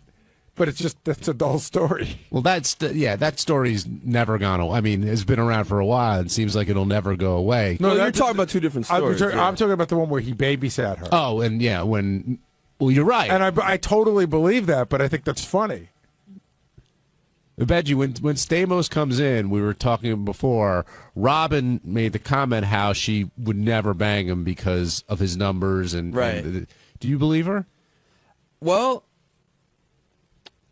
Speaker 23: but that's a dull story.
Speaker 5: Well, that story's never gone away. I mean, it's been around for a while. It seems like it'll never go away.
Speaker 7: No, you're talking about two different stories.
Speaker 23: I'm talking about the one where he babysat her.
Speaker 5: Oh, and yeah, well, you're right.
Speaker 23: And I totally believe that, but I think that's funny.
Speaker 5: Benji, when Stamos comes in, we were talking before, Robin made the comment how she would never bang him because of his numbers. And do you believe her?
Speaker 7: Well,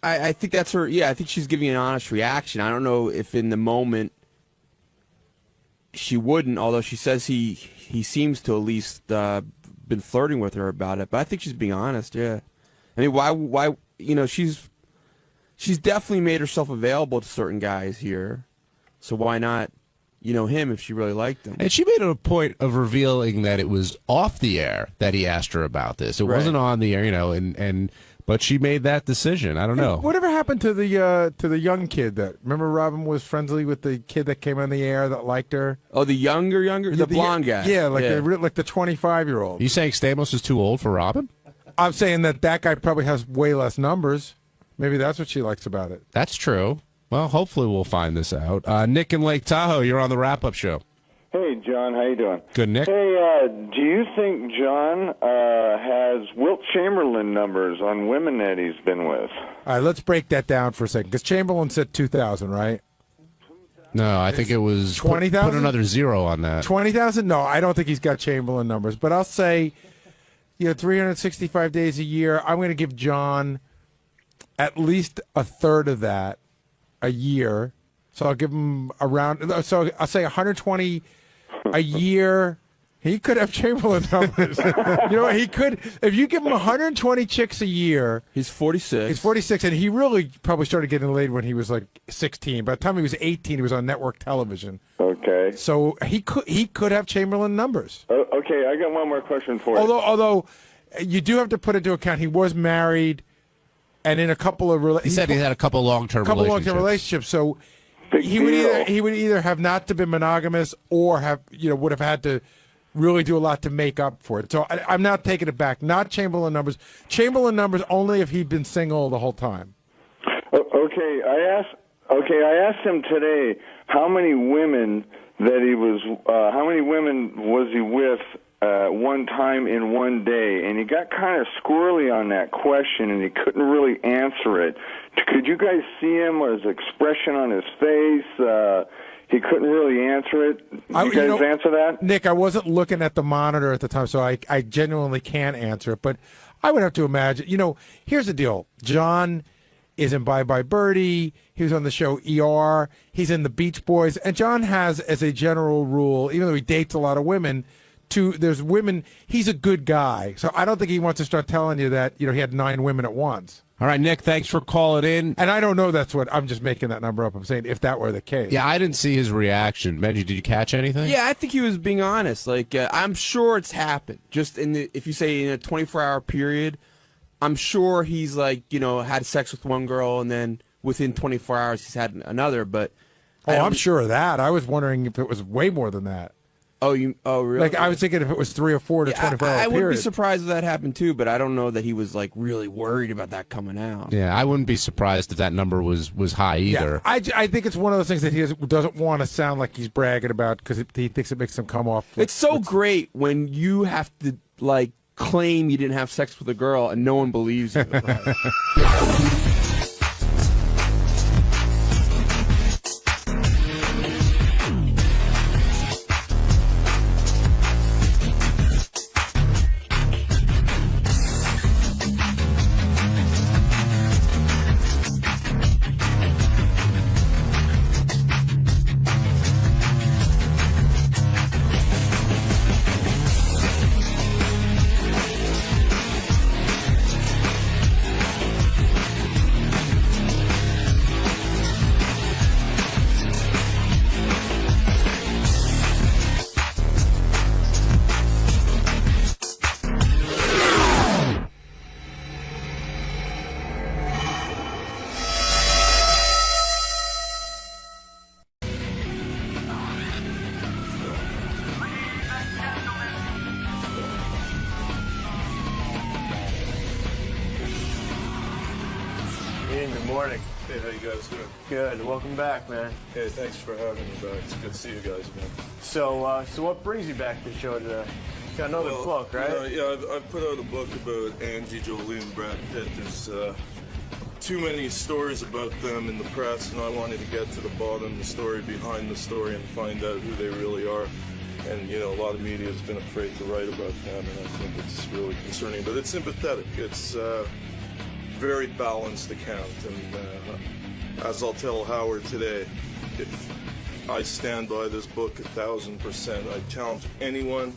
Speaker 7: I think that's her. Yeah, I think she's giving an honest reaction. I don't know if in the moment she wouldn't, although she says he seems to at least been flirting with her about it. But I think she's being honest. Yeah, I mean, why? She's definitely made herself available to certain guys here. So why not, him if she really liked him?
Speaker 5: And she made a point of revealing that it was off the air that he asked her about this. It wasn't on the air, but she made that decision. I don't know.
Speaker 23: Whatever happened to the young kid remember Robin was friendly with the kid that came on the air that liked her?
Speaker 7: Oh, the younger, the blonde guy.
Speaker 23: Yeah, like the 25-year-old.
Speaker 5: You saying Stamos is too old for Robin?
Speaker 23: I'm saying that guy probably has way less numbers. Maybe that's what she likes about it.
Speaker 5: That's true. Well, hopefully we'll find this out. Nick in Lake Tahoe, you're on the wrap-up show.
Speaker 12: Hey, John, how you doing?
Speaker 5: Good, Nick.
Speaker 12: Hey, do you think John has Wilt Chamberlain numbers on women that he's been with?
Speaker 23: All right, let's break that down for a second, because Chamberlain said 2,000, right?
Speaker 5: No, I think it was
Speaker 23: 20,000.
Speaker 5: Put another zero on that.
Speaker 23: 20,000? No, I don't think he's got Chamberlain numbers. But I'll say, 365 days a year. I'm going to give John at least a third of that a year. So I'll give him around. So I'll say 120 a year. He could have Chamberlain numbers. He could. If you give him 120 chicks a year.
Speaker 7: He's 46.
Speaker 23: He's 46, and he really probably started getting laid when he was like 16. By the time he was 18, he was on network television.
Speaker 12: Okay.
Speaker 23: So he could have Chamberlain numbers.
Speaker 12: Okay, I got one more question for you.
Speaker 23: Although you do have to put into account he was married, and in a couple of
Speaker 5: he said he had a couple long-term
Speaker 23: relationships. So he would either have not to be monogamous or have would have had to really do a lot to make up for it. So I'm not taking it back. Not Chamberlain numbers. Chamberlain numbers only if he'd been single the whole time.
Speaker 12: Okay, I asked him today how many women was he with one time in one day, and he got kind of squirrely on that question, and he couldn't really answer it. Could you guys see him or his expression on his face? He couldn't really answer it. You guys answer that?
Speaker 23: Nick, I wasn't looking at the monitor at the time, so I genuinely can't answer it. But I would have to imagine. Here's the deal. John is in Bye Bye Birdie. He was on the show ER. He's in the Beach Boys. And John has, as a general rule, even though he dates a lot of women, there's women. He's a good guy. So I don't think he wants to start telling you that he had 9 women at once.
Speaker 5: All right, Nick, thanks for calling in.
Speaker 23: And I don't know I'm just making that number up. I'm saying if that were the case.
Speaker 5: Yeah, I didn't see his reaction. Maggie, did you catch anything?
Speaker 7: Yeah, I think he was being honest. Like, I'm sure it's happened. Just if you say in a 24-hour period, I'm sure he's had sex with one girl and then within 24 hours he's had another. But
Speaker 23: I'm sure of that. I was wondering if it was way more than that.
Speaker 7: Oh, really?
Speaker 23: Like, I was thinking if it was 3 or 4 to 24 hour period.
Speaker 7: I wouldn't be surprised if that happened too, but I don't know that he was really worried about that coming out.
Speaker 5: Yeah, I wouldn't be surprised if that number was high either.
Speaker 23: Yeah, I think it's one of those things that he doesn't want to sound like he's bragging about because he thinks it makes him come off.
Speaker 7: It's so great when you have to claim you didn't have sex with a girl and no one believes you.
Speaker 18: Morning.
Speaker 21: Hey, how you guys doing?
Speaker 18: Good. Welcome back, man.
Speaker 21: Hey, thanks for having me back. It's good to see you guys again.
Speaker 18: So what brings you back to the show today? Got another book, right?
Speaker 21: Yeah, I've put out a book about Angie Jolie and Brad Pitt. There's too many stories about them in the press, and I wanted to get to the bottom of the story, behind the story, and find out who they really are. And, a lot of media has been afraid to write about them, and I think it's really concerning. But it's sympathetic. It's very balanced account, and as I'll tell Howard today, if I stand by this book 1,000%, I challenge anyone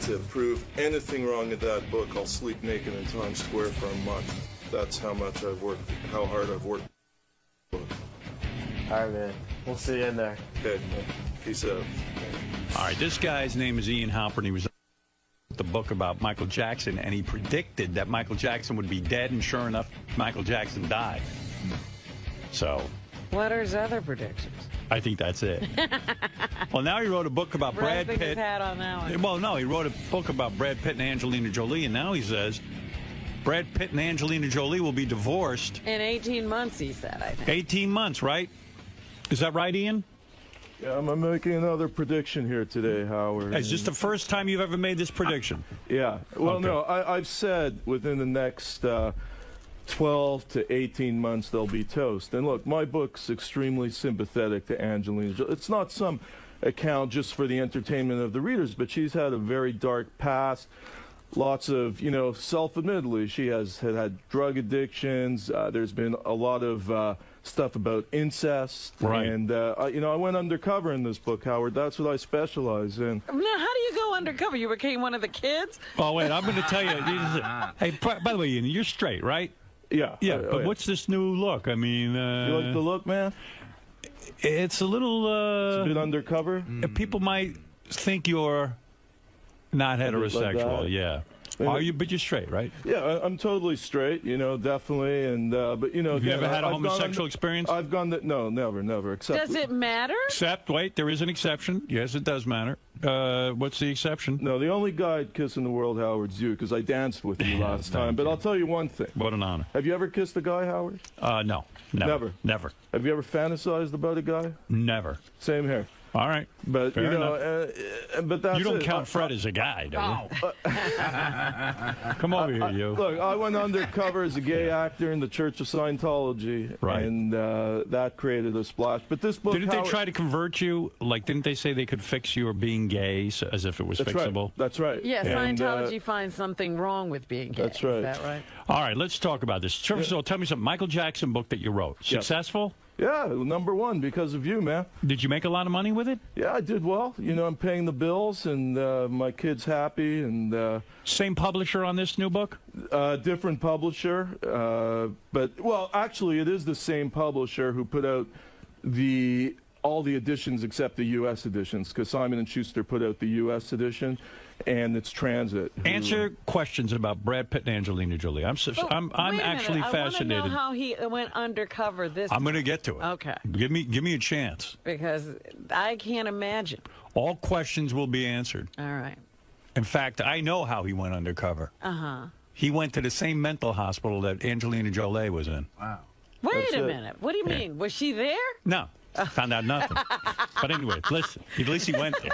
Speaker 21: to prove anything wrong in that book. I'll sleep naked in Times Square for a month. That's how much I've worked, how hard I've worked.
Speaker 18: All right, man. We'll see you in there.
Speaker 21: Okay. Peace out.
Speaker 24: All right, this guy's name is Ian Halpern. He was the book about Michael Jackson, and he predicted that Michael Jackson would be dead, and sure enough, Michael Jackson died. So
Speaker 25: what are his other predictions?
Speaker 24: I think that's it. Well, now he wrote a book about Brad Pitt.
Speaker 25: His hat on that one.
Speaker 24: Well, no, he wrote a book about Brad Pitt and Angelina Jolie, and now he says Brad Pitt and Angelina Jolie will be divorced
Speaker 25: in 18 months, he said, I think.
Speaker 24: 18 months, right? Is that right, Ian?
Speaker 21: Yeah, I'm making another prediction here today, Howard.
Speaker 24: Is this the first time you've ever made this prediction?
Speaker 21: Yeah. Well,
Speaker 24: Okay.
Speaker 21: no, I've said within the next 12 to 18 months there'll be toast. And look, my book's extremely sympathetic to Angelina Jolie. It's not some account just for the entertainment of the readers, but she's had a very dark past. Lots of, self-admittedly, she has had drug addictions. There's been a lot of stuff about incest.
Speaker 24: Right.
Speaker 21: And, I went undercover in this book, Howard. That's what I specialize in.
Speaker 25: Now, how do you go undercover? You became one of the kids?
Speaker 24: Oh, wait, I'm going to tell you. Hey, by the way, Ian, you're straight, right?
Speaker 21: Yeah.
Speaker 24: Yeah, but what's this new look? I mean...
Speaker 21: you like the look, man?
Speaker 24: It's a little...
Speaker 21: it's a bit undercover?
Speaker 24: People might think you're not heterosexual,
Speaker 21: like
Speaker 24: yeah. Are you? But you're straight, right?
Speaker 21: Yeah, I'm totally straight, definitely. And but
Speaker 24: have you ever had a homosexual experience?
Speaker 21: I've gone no, never. Except
Speaker 25: Does it matter?
Speaker 24: Except, wait, there is an exception. Yes, it does matter. What's the exception?
Speaker 21: No, the only guy I'd kiss in the world, Howard's you, because I danced with you last time. But I'll tell you one thing.
Speaker 24: What an honor.
Speaker 21: Have you ever kissed a guy, Howard?
Speaker 24: No, never.
Speaker 21: Have you ever fantasized about a guy?
Speaker 24: Never.
Speaker 21: Same here.
Speaker 24: All right,
Speaker 21: but
Speaker 24: fair
Speaker 21: but that's
Speaker 24: you don't
Speaker 21: it.
Speaker 24: count Fred as a guy, do you? Come over here, you.
Speaker 21: Look, I went undercover as a gay actor in the Church of Scientology,
Speaker 24: right?
Speaker 21: And that created a splash. But this book,
Speaker 24: didn't they try to convert you? Like, didn't they say they could fix your being gay as if it was fixable?
Speaker 21: Right. That's right.
Speaker 25: Yeah, Scientology finds something wrong with being gay.
Speaker 21: That's right.
Speaker 25: Is that right?
Speaker 24: All right, let's talk about this. First of all, tell me something. Michael Jackson book that you wrote, successful?
Speaker 21: Yeah, #1 because of you, man.
Speaker 24: Did you make a lot of money with it?
Speaker 21: Yeah, I did well. I'm paying the bills, and my kid's happy. And
Speaker 24: same publisher on this new book?
Speaker 21: Different publisher, but actually, it is the same publisher who put out all the editions except the U.S. editions, because Simon & Schuster put out the U.S. edition, and it's Transit.
Speaker 24: Answer questions about Brad Pitt and Angelina Jolie. I'm actually fascinated.
Speaker 25: I want to know how he went undercover this
Speaker 24: I'm going to get to it.
Speaker 25: Okay.
Speaker 24: Give me a chance.
Speaker 25: Because I can't imagine.
Speaker 24: All questions will be answered.
Speaker 25: All right.
Speaker 24: In fact, I know how he went undercover.
Speaker 25: Uh-huh.
Speaker 24: He went to the same mental hospital that Angelina Jolie was in.
Speaker 25: Wow. Wait a minute. What do you mean? Was she there?
Speaker 24: No. Found out nothing. But anyway, listen. At least he went there.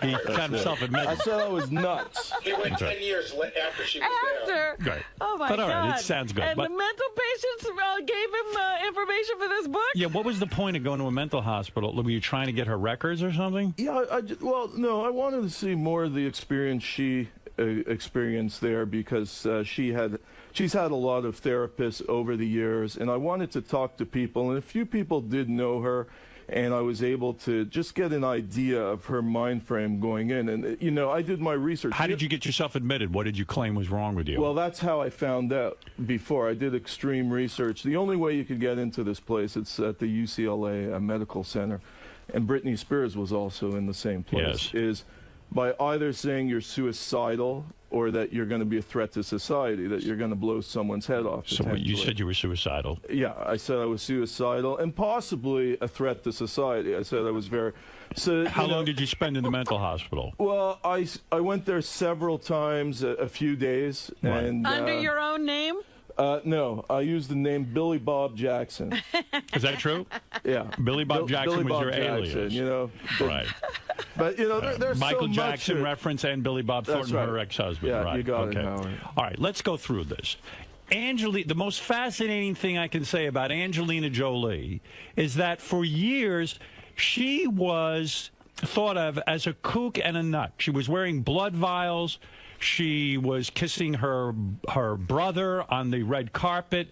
Speaker 24: He got himself admitted.
Speaker 21: I said I was nuts.
Speaker 4: He went 10 years after she was there.
Speaker 24: Right.
Speaker 25: Oh, my
Speaker 24: God. But all right,
Speaker 25: God.
Speaker 24: it sounds good.
Speaker 25: And
Speaker 24: but,
Speaker 25: the mental patients gave him information for this book?
Speaker 24: Yeah, what was the point of going to a mental hospital? Were you trying to get her records or something?
Speaker 21: Yeah, no, I wanted to see more of the experience she experienced there, because she's had a lot of therapists over the years, and I wanted to talk to people, and a few people did know her, and I was able to just get an idea of her mind frame going in. And I did my research.
Speaker 24: How did you get yourself admitted? What did you claim was wrong with you?
Speaker 21: Well, that's how I found out before. I did extreme research. The only way you could get into this place, it's at the UCLA Medical Center, and Britney Spears was also in the same place, is by either saying you're suicidal or that you're going to be a threat to society, that you're going to blow someone's head off.
Speaker 24: So you said you were suicidal.
Speaker 21: Yeah, I said I was suicidal and possibly a threat to society. I said I was very... So,
Speaker 24: how long did you spend in the mental hospital?
Speaker 21: Well, I went there several times, a few days.
Speaker 24: Right.
Speaker 21: And
Speaker 25: Under your own name?
Speaker 21: No, I used the name Billy Bob Jackson.
Speaker 24: Is that true?
Speaker 21: Yeah.
Speaker 24: Billy Bob Jackson
Speaker 21: Billy
Speaker 24: was
Speaker 21: Bob
Speaker 24: your
Speaker 21: Jackson,
Speaker 24: alias.
Speaker 21: Right. But, there's
Speaker 24: Michael
Speaker 21: so
Speaker 24: Jackson
Speaker 21: much
Speaker 24: reference and Billy Bob Thornton,
Speaker 21: right.
Speaker 24: her ex-husband.
Speaker 21: Yeah,
Speaker 24: right.
Speaker 21: you got
Speaker 24: okay.
Speaker 21: it, Howard.
Speaker 24: All right, let's go through this. The most fascinating thing I can say about Angelina Jolie is that for years she was thought of as a kook and a nut. She was wearing blood vials. She was kissing her brother on the red carpet.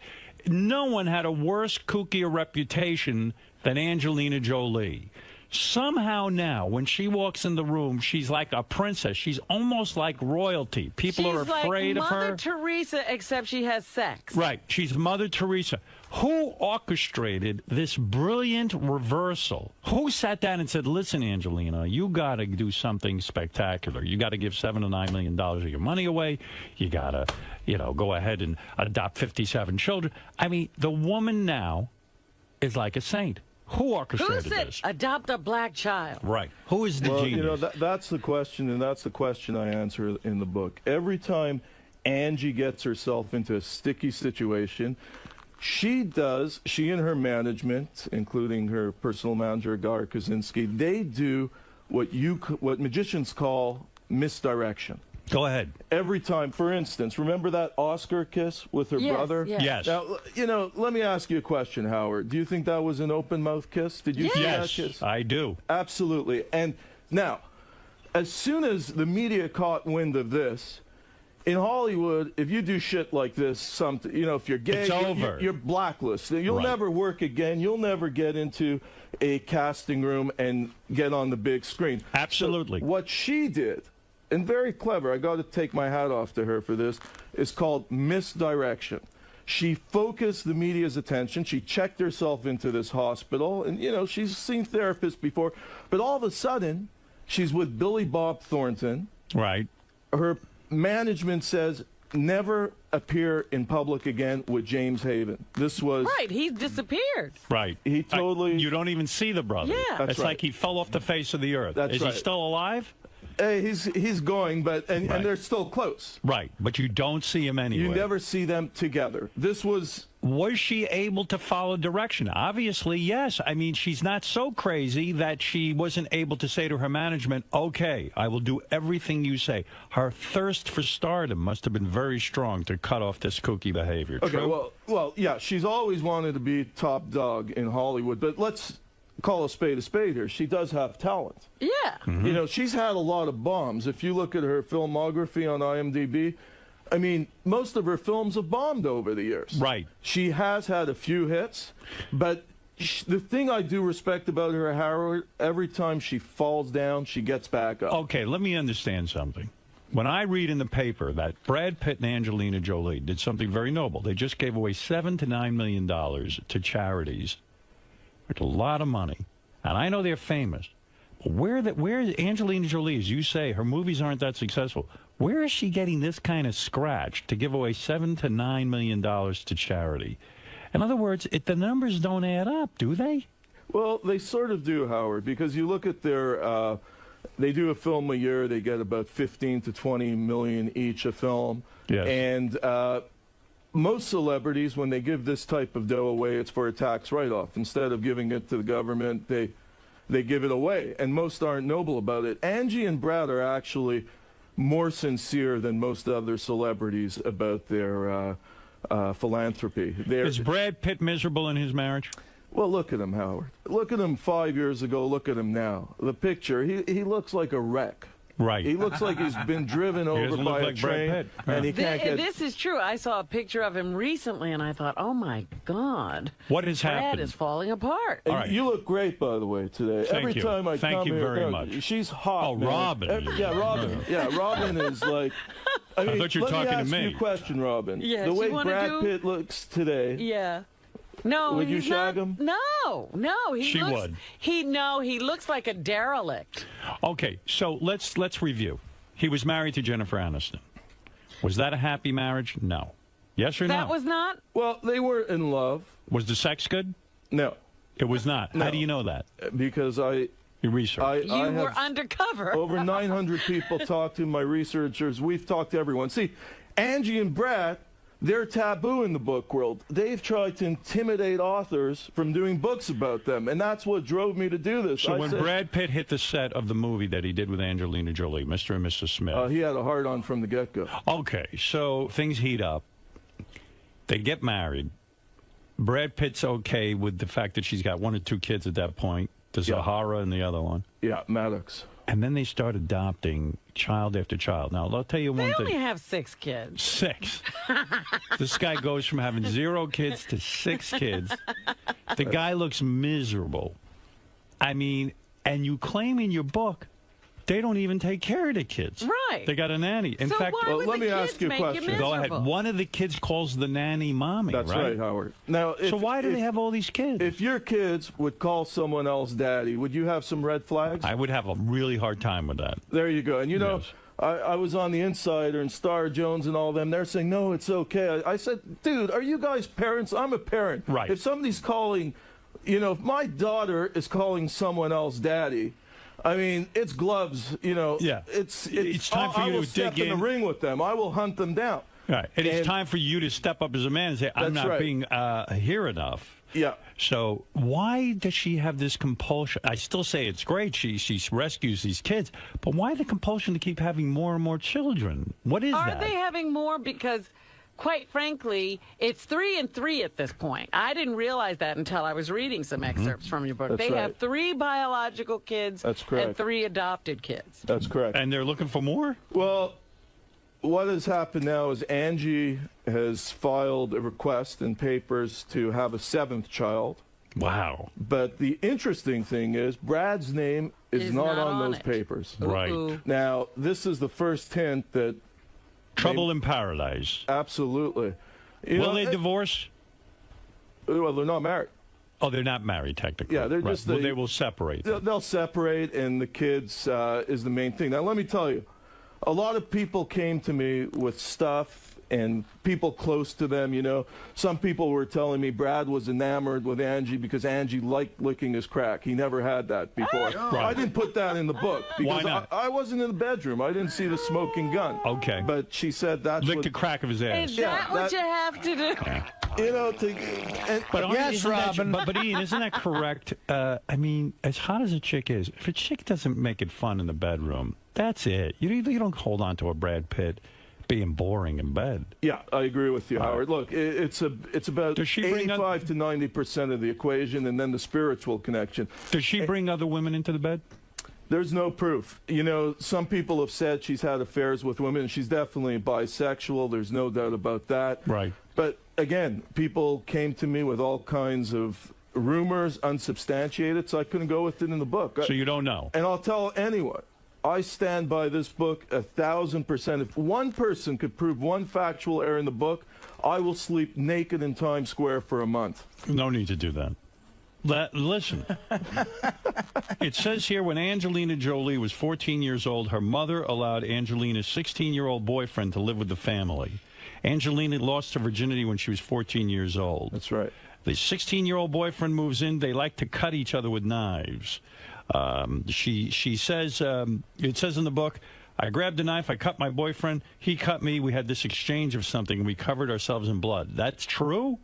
Speaker 24: No one had a worse kookier reputation than Angelina Jolie. Somehow now, when she walks in the room, she's like a princess. She's almost like royalty. People are afraid of her.
Speaker 25: She's like Mother Teresa, except she has sex.
Speaker 24: Right. She's Mother Teresa. Who orchestrated this brilliant reversal? Who sat down and said, listen, Angelina, you got to do something spectacular. You got to give $7 to $9 million of your money away. You got to, go ahead and adopt 57 children. I mean, the woman now is like a saint. Who orchestrated this?
Speaker 25: Adopt a black child.
Speaker 24: Right. Who is the genius?
Speaker 21: That's the question, and that's the question I answer in the book. Every time Angie gets herself into a sticky situation, She and her management, including her personal manager, Gar Kaczynski, they do what magicians call misdirection.
Speaker 24: Go ahead.
Speaker 21: Every time, for instance, remember that Oscar kiss with her brother?
Speaker 24: Yes.
Speaker 21: Now, let me ask you a question, Howard. Do you think that was an open-mouth kiss? Did you see that kiss?
Speaker 24: I do.
Speaker 21: Absolutely. And now, as soon as the media caught wind of this, in Hollywood, if you do shit like this, if you're gay,
Speaker 24: it's over.
Speaker 21: You're blacklisted. You'll never work again. You'll never get into a casting room and get on the big screen.
Speaker 24: Absolutely.
Speaker 21: So what she did, and very clever, I got to take my hat off to her for this, is called misdirection. She focused the media's attention. She checked herself into this hospital, and, she's seen therapists before. But all of a sudden, she's with Billy Bob Thornton.
Speaker 24: Right.
Speaker 21: Her management says never appear in public again with James Haven. This was
Speaker 25: right. He disappeared.
Speaker 24: Right.
Speaker 21: He totally.
Speaker 24: You don't even see the brother.
Speaker 25: Yeah.
Speaker 24: It's like he fell off the face of the earth.
Speaker 21: That's
Speaker 24: Is
Speaker 21: right.
Speaker 24: he still alive?
Speaker 21: He's going, but and they're still close.
Speaker 24: Right, but you don't see him anywhere.
Speaker 21: You never see them together. Was
Speaker 24: she able to follow direction? Obviously, yes. I mean, she's not so crazy that she wasn't able to say to her management, okay, I will do everything you say. Her thirst for stardom must have been very strong to cut off this kooky behavior.
Speaker 21: Okay,
Speaker 24: True?
Speaker 21: well, yeah, she's always wanted to be top dog in Hollywood, but let's call a spade here. She does have talent.
Speaker 25: Yeah.
Speaker 21: Mm-hmm. She's had a lot of bombs. If you look at her filmography on IMDb, I mean, most of her films have bombed over the years.
Speaker 24: Right.
Speaker 21: She has had a few hits, but the thing I do respect about her, Howard, every time she falls down, she gets back up.
Speaker 24: Okay, let me understand something. When I read in the paper that Brad Pitt and Angelina Jolie did something very noble, they just gave away $7 to $9 million to charities. It's a lot of money. And I know they're famous. But where is Angelina Jolie, as you say, her movies aren't that successful. Where is she getting this kind of scratch to give away $7 to $9 million to charity? In other words, the numbers don't add up, do they?
Speaker 21: Well, they sort of do, Howard, because you look at their, they do a film a year, they get about 15 to 20 million each a film.
Speaker 24: Yes.
Speaker 21: And most celebrities, when they give this type of dough away, it's for a tax write-off. Instead of giving it to the government, they give it away, and most aren't noble about it. Angie and Brad are actually more sincere than most other celebrities about their philanthropy.
Speaker 24: Is Brad Pitt miserable in his marriage?
Speaker 21: Well, look at him, Howard. Look at him 5 years ago. Look at him now. The picture, he looks like a wreck.
Speaker 24: Right.
Speaker 21: He looks like he's been driven over by a train, and he can't get...
Speaker 25: This is true. I saw a picture of him recently, and I thought, oh, my God.
Speaker 24: What has
Speaker 25: Brad
Speaker 24: happened?
Speaker 25: is falling apart.
Speaker 21: All right. You look great, by the way, today.
Speaker 24: Thank
Speaker 21: Every
Speaker 24: you.
Speaker 21: time I
Speaker 24: Thank
Speaker 21: come
Speaker 24: you
Speaker 21: here,
Speaker 24: very much.
Speaker 21: She's hot.
Speaker 24: Oh,
Speaker 21: man.
Speaker 24: Robin.
Speaker 21: Yeah, Robin. Yeah, Robin is like... I mean,
Speaker 24: thought you were talking to
Speaker 21: let me ask
Speaker 24: me.
Speaker 21: you a question, Robin.
Speaker 25: Yes,
Speaker 21: the way
Speaker 25: you wanna
Speaker 21: Brad Pitt looks today...
Speaker 25: Yeah. No,
Speaker 21: would you
Speaker 25: he's
Speaker 21: shag
Speaker 25: not,
Speaker 21: him?
Speaker 25: No, he
Speaker 24: She
Speaker 25: looks,
Speaker 24: would.
Speaker 25: He looks like a derelict.
Speaker 24: Okay, so let's review. He was married to Jennifer Aniston. Was that a happy marriage? No. Yes or no?
Speaker 25: That was not?
Speaker 21: Well, they were in love.
Speaker 24: Was the sex good?
Speaker 21: No.
Speaker 24: It was not.
Speaker 21: No.
Speaker 24: How do you know that?
Speaker 21: Because
Speaker 24: Your research.
Speaker 25: You were undercover.
Speaker 21: Over 900 people talked to my researchers. We've talked to everyone. See, Angie and Brad, they're taboo in the book world. They've tried to intimidate authors from doing books about them, and that's what drove me to do this.
Speaker 24: So when Brad Pitt hit the set of the movie that he did with Angelina Jolie, Mr. and Mrs. Smith.
Speaker 21: He had a hard-on from the get-go.
Speaker 24: Okay, so things heat up. They get married. Brad Pitt's okay with the fact that she's got 1 or 2 kids at that point. The Zahara and the other one.
Speaker 21: Yeah, Maddox.
Speaker 24: And then they start adopting child after child. Now, I'll tell you one
Speaker 25: They
Speaker 24: thing.
Speaker 25: only have 6 kids.
Speaker 24: 6. This guy goes from having 0 kids to 6 kids. The guy looks miserable. I mean, and you claim in your book they don't even take care of the kids.
Speaker 25: Right.
Speaker 24: They got a nanny. In fact,
Speaker 21: let me ask you a question.
Speaker 24: Go ahead. One of the kids calls the nanny mommy,
Speaker 21: That's right, Howard. Now,
Speaker 24: so why do they have all these kids?
Speaker 21: If your kids would call someone else daddy, would you have some red flags?
Speaker 24: I would have a really hard time with that.
Speaker 21: There you go. And you know, I was on the Insider and Star Jones and all them. They're saying, no, it's okay. I said, dude, are you guys parents? I'm a parent.
Speaker 24: Right.
Speaker 21: If somebody's calling, if my daughter is calling someone else daddy, I mean, it's gloves,
Speaker 24: Yeah.
Speaker 21: It's
Speaker 24: time for you to
Speaker 21: I will step
Speaker 24: dig
Speaker 21: in the ring with them. I will hunt them down.
Speaker 24: Right, and it's time for you to step up as a man and say, I'm not being here enough.
Speaker 21: Yeah.
Speaker 24: So why does she have this compulsion? I still say it's great. She rescues these kids, but why the compulsion to keep having more and more children? What is that?
Speaker 25: Are they having more? Because, quite frankly, it's 3 and 3 at this point. I didn't realize that until I was reading some excerpts from your book.
Speaker 21: That's
Speaker 25: they
Speaker 21: right.
Speaker 25: have 3 biological kids.
Speaker 21: That's correct.
Speaker 25: And 3 adopted kids.
Speaker 21: That's correct.
Speaker 24: And they're looking for more?
Speaker 21: Well, what has happened now is Angie has filed a request in papers to have a 7th child.
Speaker 24: Wow.
Speaker 21: But the interesting thing is Brad's name is not on those papers.
Speaker 24: Right. Ooh.
Speaker 21: Now, this is the first hint that...
Speaker 24: Trouble in paradise.
Speaker 21: Absolutely.
Speaker 24: Will they divorce?
Speaker 21: Well, they're not married.
Speaker 24: Oh, they're not married, technically.
Speaker 21: Yeah, they're
Speaker 24: right.
Speaker 21: just...
Speaker 24: Well, they will separate.
Speaker 21: They'll separate, and the kids is the main thing. Now, let me tell you, a lot of people came to me with stuff, and people close to them, you know. Some people were telling me Brad was enamored with Angie because Angie liked licking his crack. He never had that before.
Speaker 24: Right.
Speaker 21: I didn't put that in the book because
Speaker 24: Why not?
Speaker 21: I wasn't in the bedroom. I didn't see the smoking gun.
Speaker 24: Okay.
Speaker 21: But she said that's
Speaker 24: Lick the crack of his ass.
Speaker 25: Is that what you have to do?
Speaker 21: You know,
Speaker 24: But
Speaker 21: yes, Robin.
Speaker 24: But Ian, isn't that correct? I mean, as hot as a chick is, if a chick doesn't make it fun in the bedroom, that's it. You don't hold on to a Brad Pitt being boring in bed.
Speaker 21: Yeah, I agree with you, Howard. Look, it's about 85 to 90% of the equation, and then the spiritual connection.
Speaker 24: Does she bring other women into the bed?
Speaker 21: There's no proof. You know, some people have said she's had affairs with women. She's definitely bisexual. There's no doubt about that.
Speaker 24: Right.
Speaker 21: But again, people came to me with all kinds of rumors, unsubstantiated, so I couldn't go with it in the book.
Speaker 24: So you don't know.
Speaker 21: And I'll tell anyone, I stand by this book 1,000%. If one person could prove one factual error in the book, I will sleep naked in Times Square for a month.
Speaker 24: No need to do that. Listen, it says here when Angelina Jolie was 14 years old, her mother allowed Angelina's 16-year-old boyfriend to live with the family. Angelina lost her virginity when she was 14 years old.
Speaker 21: That's right.
Speaker 24: The 16-year-old boyfriend moves in. They like to cut each other with knives. She says, it says in the book, I grabbed a knife, I cut my boyfriend, he cut me, we had this exchange of something, and we covered ourselves in blood. That's true?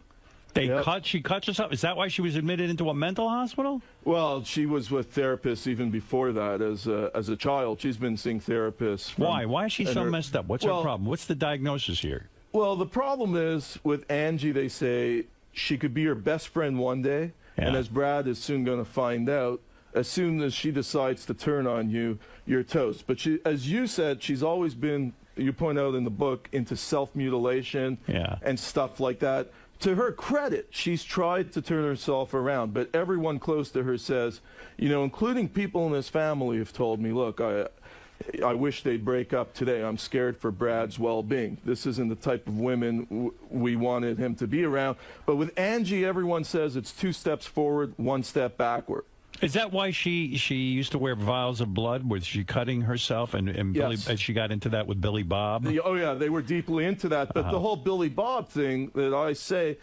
Speaker 24: She cut herself? Is that why she was admitted into a mental hospital?
Speaker 21: Well, she was with therapists even before that as a child. She's been seeing therapists.
Speaker 24: Why? Why is she so messed up? What's her problem? What's the diagnosis here?
Speaker 21: Well, the problem is with Angie, they say she could be your best friend one day, and as Brad is soon going to find out, as soon as she decides to turn on you, you're toast. But she, as you said, she's always been, you point out in the book, into self-mutilation and stuff like that. To her credit, she's tried to turn herself around, but everyone close to her says, you know, including people in this family have told me, look, I wish they'd break up today. I'm scared for Brad's well-being. This isn't the type of women we wanted him to be around. But with Angie, everyone says it's 2 steps forward, 1 step backward.
Speaker 24: Is that why she used to wear vials of blood? Was she cutting herself? And
Speaker 21: Yes.
Speaker 24: she got into that with Billy Bob?
Speaker 21: Oh, yeah, they were deeply into that. But the whole Billy Bob thing that I say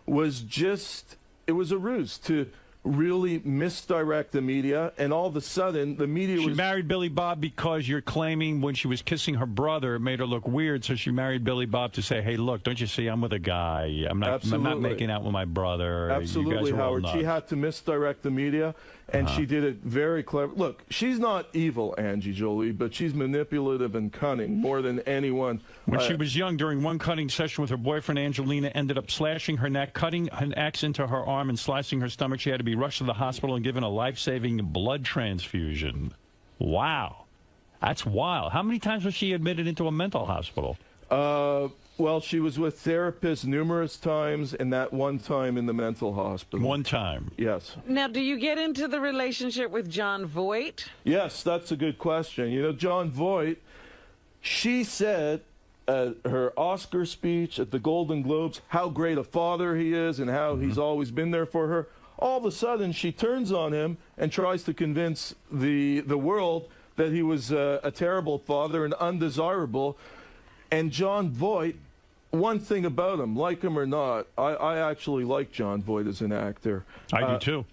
Speaker 21: was just, it was a ruse to really misdirect the media, and all of a sudden the media
Speaker 24: She married Billy Bob because you're claiming when she was kissing her brother it made her look weird, so she married Billy Bob to say, hey, look, don't you see I'm with a guy. I'm not making out with my brother.
Speaker 21: Absolutely,
Speaker 24: you guys are all
Speaker 21: Howard.
Speaker 24: nuts.
Speaker 21: She had to misdirect the media, and she did it very clever. Look, she's not evil, Angie Jolie, but she's manipulative and cunning more than anyone.
Speaker 24: When she was young, during one cutting session with her boyfriend, Angelina ended up slashing her neck, cutting an axe into her arm, and slicing her stomach. She had to be rushed to the hospital and given a life-saving blood transfusion. Wow. That's wild. How many times was she admitted into a mental hospital?
Speaker 21: Well, she was with therapists numerous times, and that one time in the mental hospital.
Speaker 24: One time?
Speaker 21: Yes.
Speaker 25: Now, do you get into the relationship with Jon Voight?
Speaker 21: Yes, that's a good question. You know, Jon Voight, she said at her Oscar speech at the Golden Globes how great a father he is and how he's always been there for her. All of a sudden, she turns on him and tries to convince the world that he was a terrible father and undesirable. And Jon Voight, one thing about him, like him or not, I actually like Jon Voight as an actor.
Speaker 24: I do too.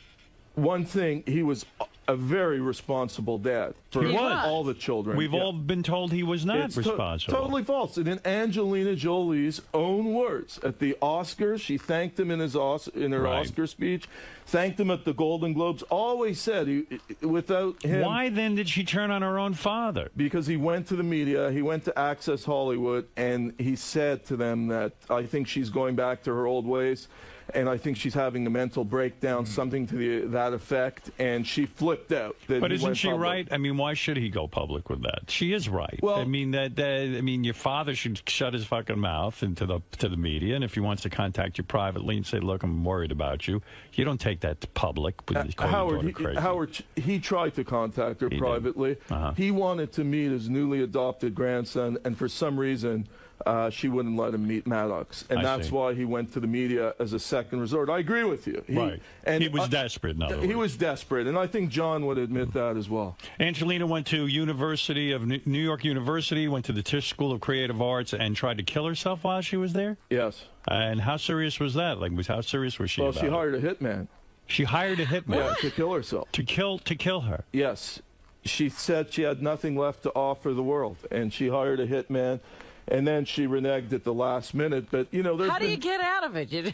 Speaker 21: One thing, he was a very responsible dad.
Speaker 9: for
Speaker 24: He was.
Speaker 9: all the children.
Speaker 24: We've all been told he was not
Speaker 9: It's
Speaker 24: responsible.
Speaker 9: Totally false. And in Angelina Jolie's own words, at the Oscars, she thanked him in her Oscar speech, thanked him at the Golden Globes, always said without him...
Speaker 24: Why then did she turn on her own father?
Speaker 9: Because he went to the media, he went to Access Hollywood, and he said to them that, I think she's going back to her old ways, and I think she's having a mental breakdown, something to that effect, and she flipped out.
Speaker 24: But isn't she right? I mean, why should he go public with that? She is right.
Speaker 9: Well,
Speaker 24: I mean, your father should shut his fucking mouth to the media, and if he wants to contact you privately and say, "Look, I'm worried about you," you don't take that to public.
Speaker 9: Howard, he tried to contact her privately. He wanted to meet his newly adopted grandson, and for some reason, she wouldn't let him meet Maddox, and that's why he went to the media as a second resort. I agree with you.
Speaker 24: He was desperate. In other words.
Speaker 9: He was desperate, and I think John would admit that as well.
Speaker 24: Angelina went to New York University, went to the Tisch School of Creative Arts, and tried to kill herself while she was there.
Speaker 9: Yes.
Speaker 24: And how serious was that? How serious was she?
Speaker 9: Well,
Speaker 24: about
Speaker 9: she hired a hitman.
Speaker 24: She hired a hitman.
Speaker 9: Yeah, to kill herself.
Speaker 24: To kill her.
Speaker 9: Yes. She said she had nothing left to offer the world, and she hired a hitman. And then she reneged at the last minute. But, you know,
Speaker 25: how do you get out of it?
Speaker 8: You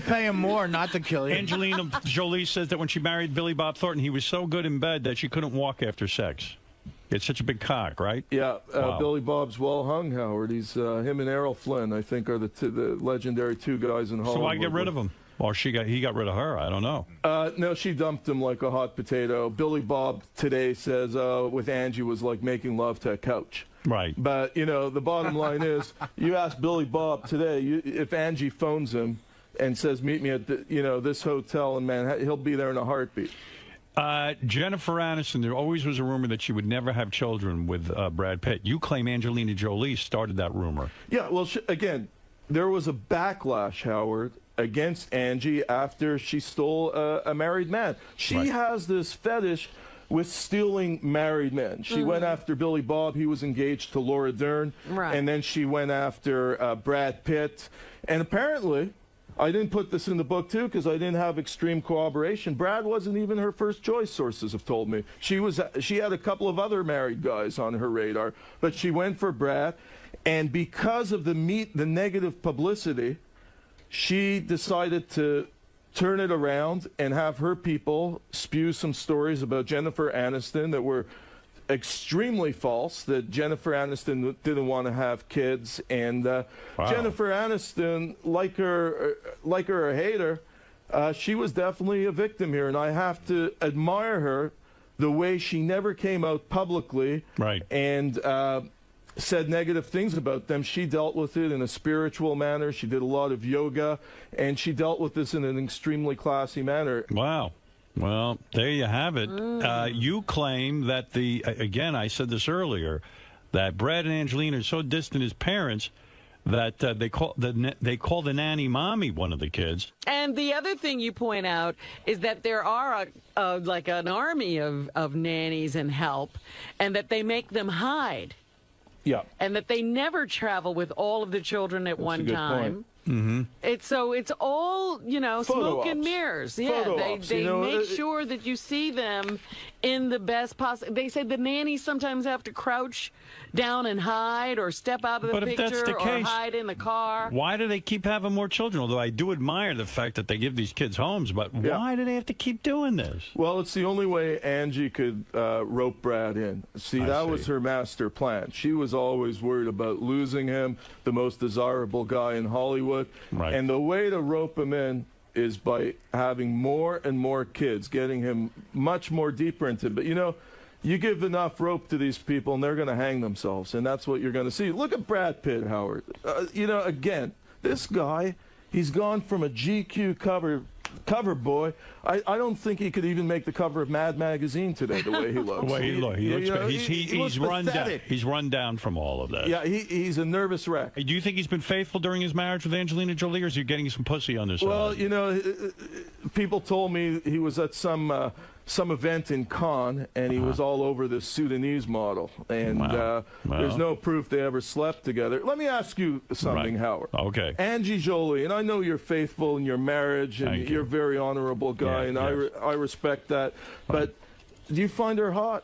Speaker 8: pay him more not to kill you.
Speaker 24: Angelina Jolie says that when she married Billy Bob Thornton, he was so good in bed that she couldn't walk after sex. It's such a big cock, right?
Speaker 9: Yeah,
Speaker 24: Wow.
Speaker 9: Billy Bob's well hung, Howard. He's him and Errol Flynn, I think, are the legendary two guys in Hollywood.
Speaker 24: So why get rid of him? Or he got rid of her? I don't know.
Speaker 9: No, she dumped him like a hot potato. Billy Bob today says with Angie was like making love to a couch.
Speaker 24: Right.
Speaker 9: But, you know, the bottom line is, you ask Billy Bob today, if Angie phones him and says, meet me at this hotel in Manhattan, he'll be there in a heartbeat.
Speaker 24: Jennifer Aniston, there always was a rumor that she would never have children with Brad Pitt. You claim Angelina Jolie started that rumor.
Speaker 9: Yeah, well, again, there was a backlash, Howard, against Angie after she stole a married man. She has this fetish with stealing married men. She went after Billy Bob. He was engaged to Laura Dern.
Speaker 25: Right.
Speaker 9: And then she went after Brad Pitt. And apparently, I didn't put this in the book, too, because I didn't have extreme corroboration. Brad wasn't even her first choice, sources have told me. She had a couple of other married guys on her radar, but she went for Brad. And because of the negative publicity, she decided to turn it around and have her people spew some stories about Jennifer Aniston that were extremely false, that Jennifer Aniston didn't want to have kids. And Jennifer Aniston, like her or hate her, she was definitely a victim here. And I have to admire her, the way she never came out publicly and said negative things about them. She dealt with it in a spiritual manner. She did a lot of yoga, and she dealt with this in an extremely classy manner.
Speaker 24: Wow. Well, there you have it. You claim that again, I said this earlier, that Brad and Angelina are so distant as parents that they call the nanny mommy one of the kids.
Speaker 25: And the other thing you point out is that there are like an army of nannies and help, and that they make them hide.
Speaker 9: Yeah.
Speaker 25: And that they never travel with all of the children at one time.
Speaker 24: Mm-hmm.
Speaker 25: It's all, smoke and mirrors. Yeah, they make sure that you see them in the best possible. They say the nannies sometimes have to crouch down and hide, or step out of the picture, or hide in the car.
Speaker 24: Why do they keep having more children? Although I do admire the fact that they give these kids homes, but why do they have to keep doing this?
Speaker 9: Well, it's the only way Angie could rope Brad in. That was her master plan. She was always worried about losing him, the most desirable guy in Hollywood.
Speaker 24: Right.
Speaker 9: And the way to rope him in is by having more and more kids, getting him much more deeper into it. But, you give enough rope to these people, and they're going to hang themselves, and that's what you're going to see. Look at Brad Pitt, Howard. Again, this guy, he's gone from a GQ cover boy. I don't think he could even make the cover of Mad Magazine today, the way he looks.
Speaker 24: The way he looks. He's run down. He's run down from all of that.
Speaker 9: Yeah, he's a nervous wreck.
Speaker 24: Do you think he's been faithful during his marriage with Angelina Jolie, or is he getting some pussy on this side?
Speaker 9: Well, people told me he was at some event in Cannes, and he was all over this Sudanese model. And there's no proof they ever slept together. Let me ask you something, Howard.
Speaker 24: Okay.
Speaker 9: Angie Jolie, and I know you're faithful in your marriage, and you're a very honorable guy, and I respect that. But Do you find her hot?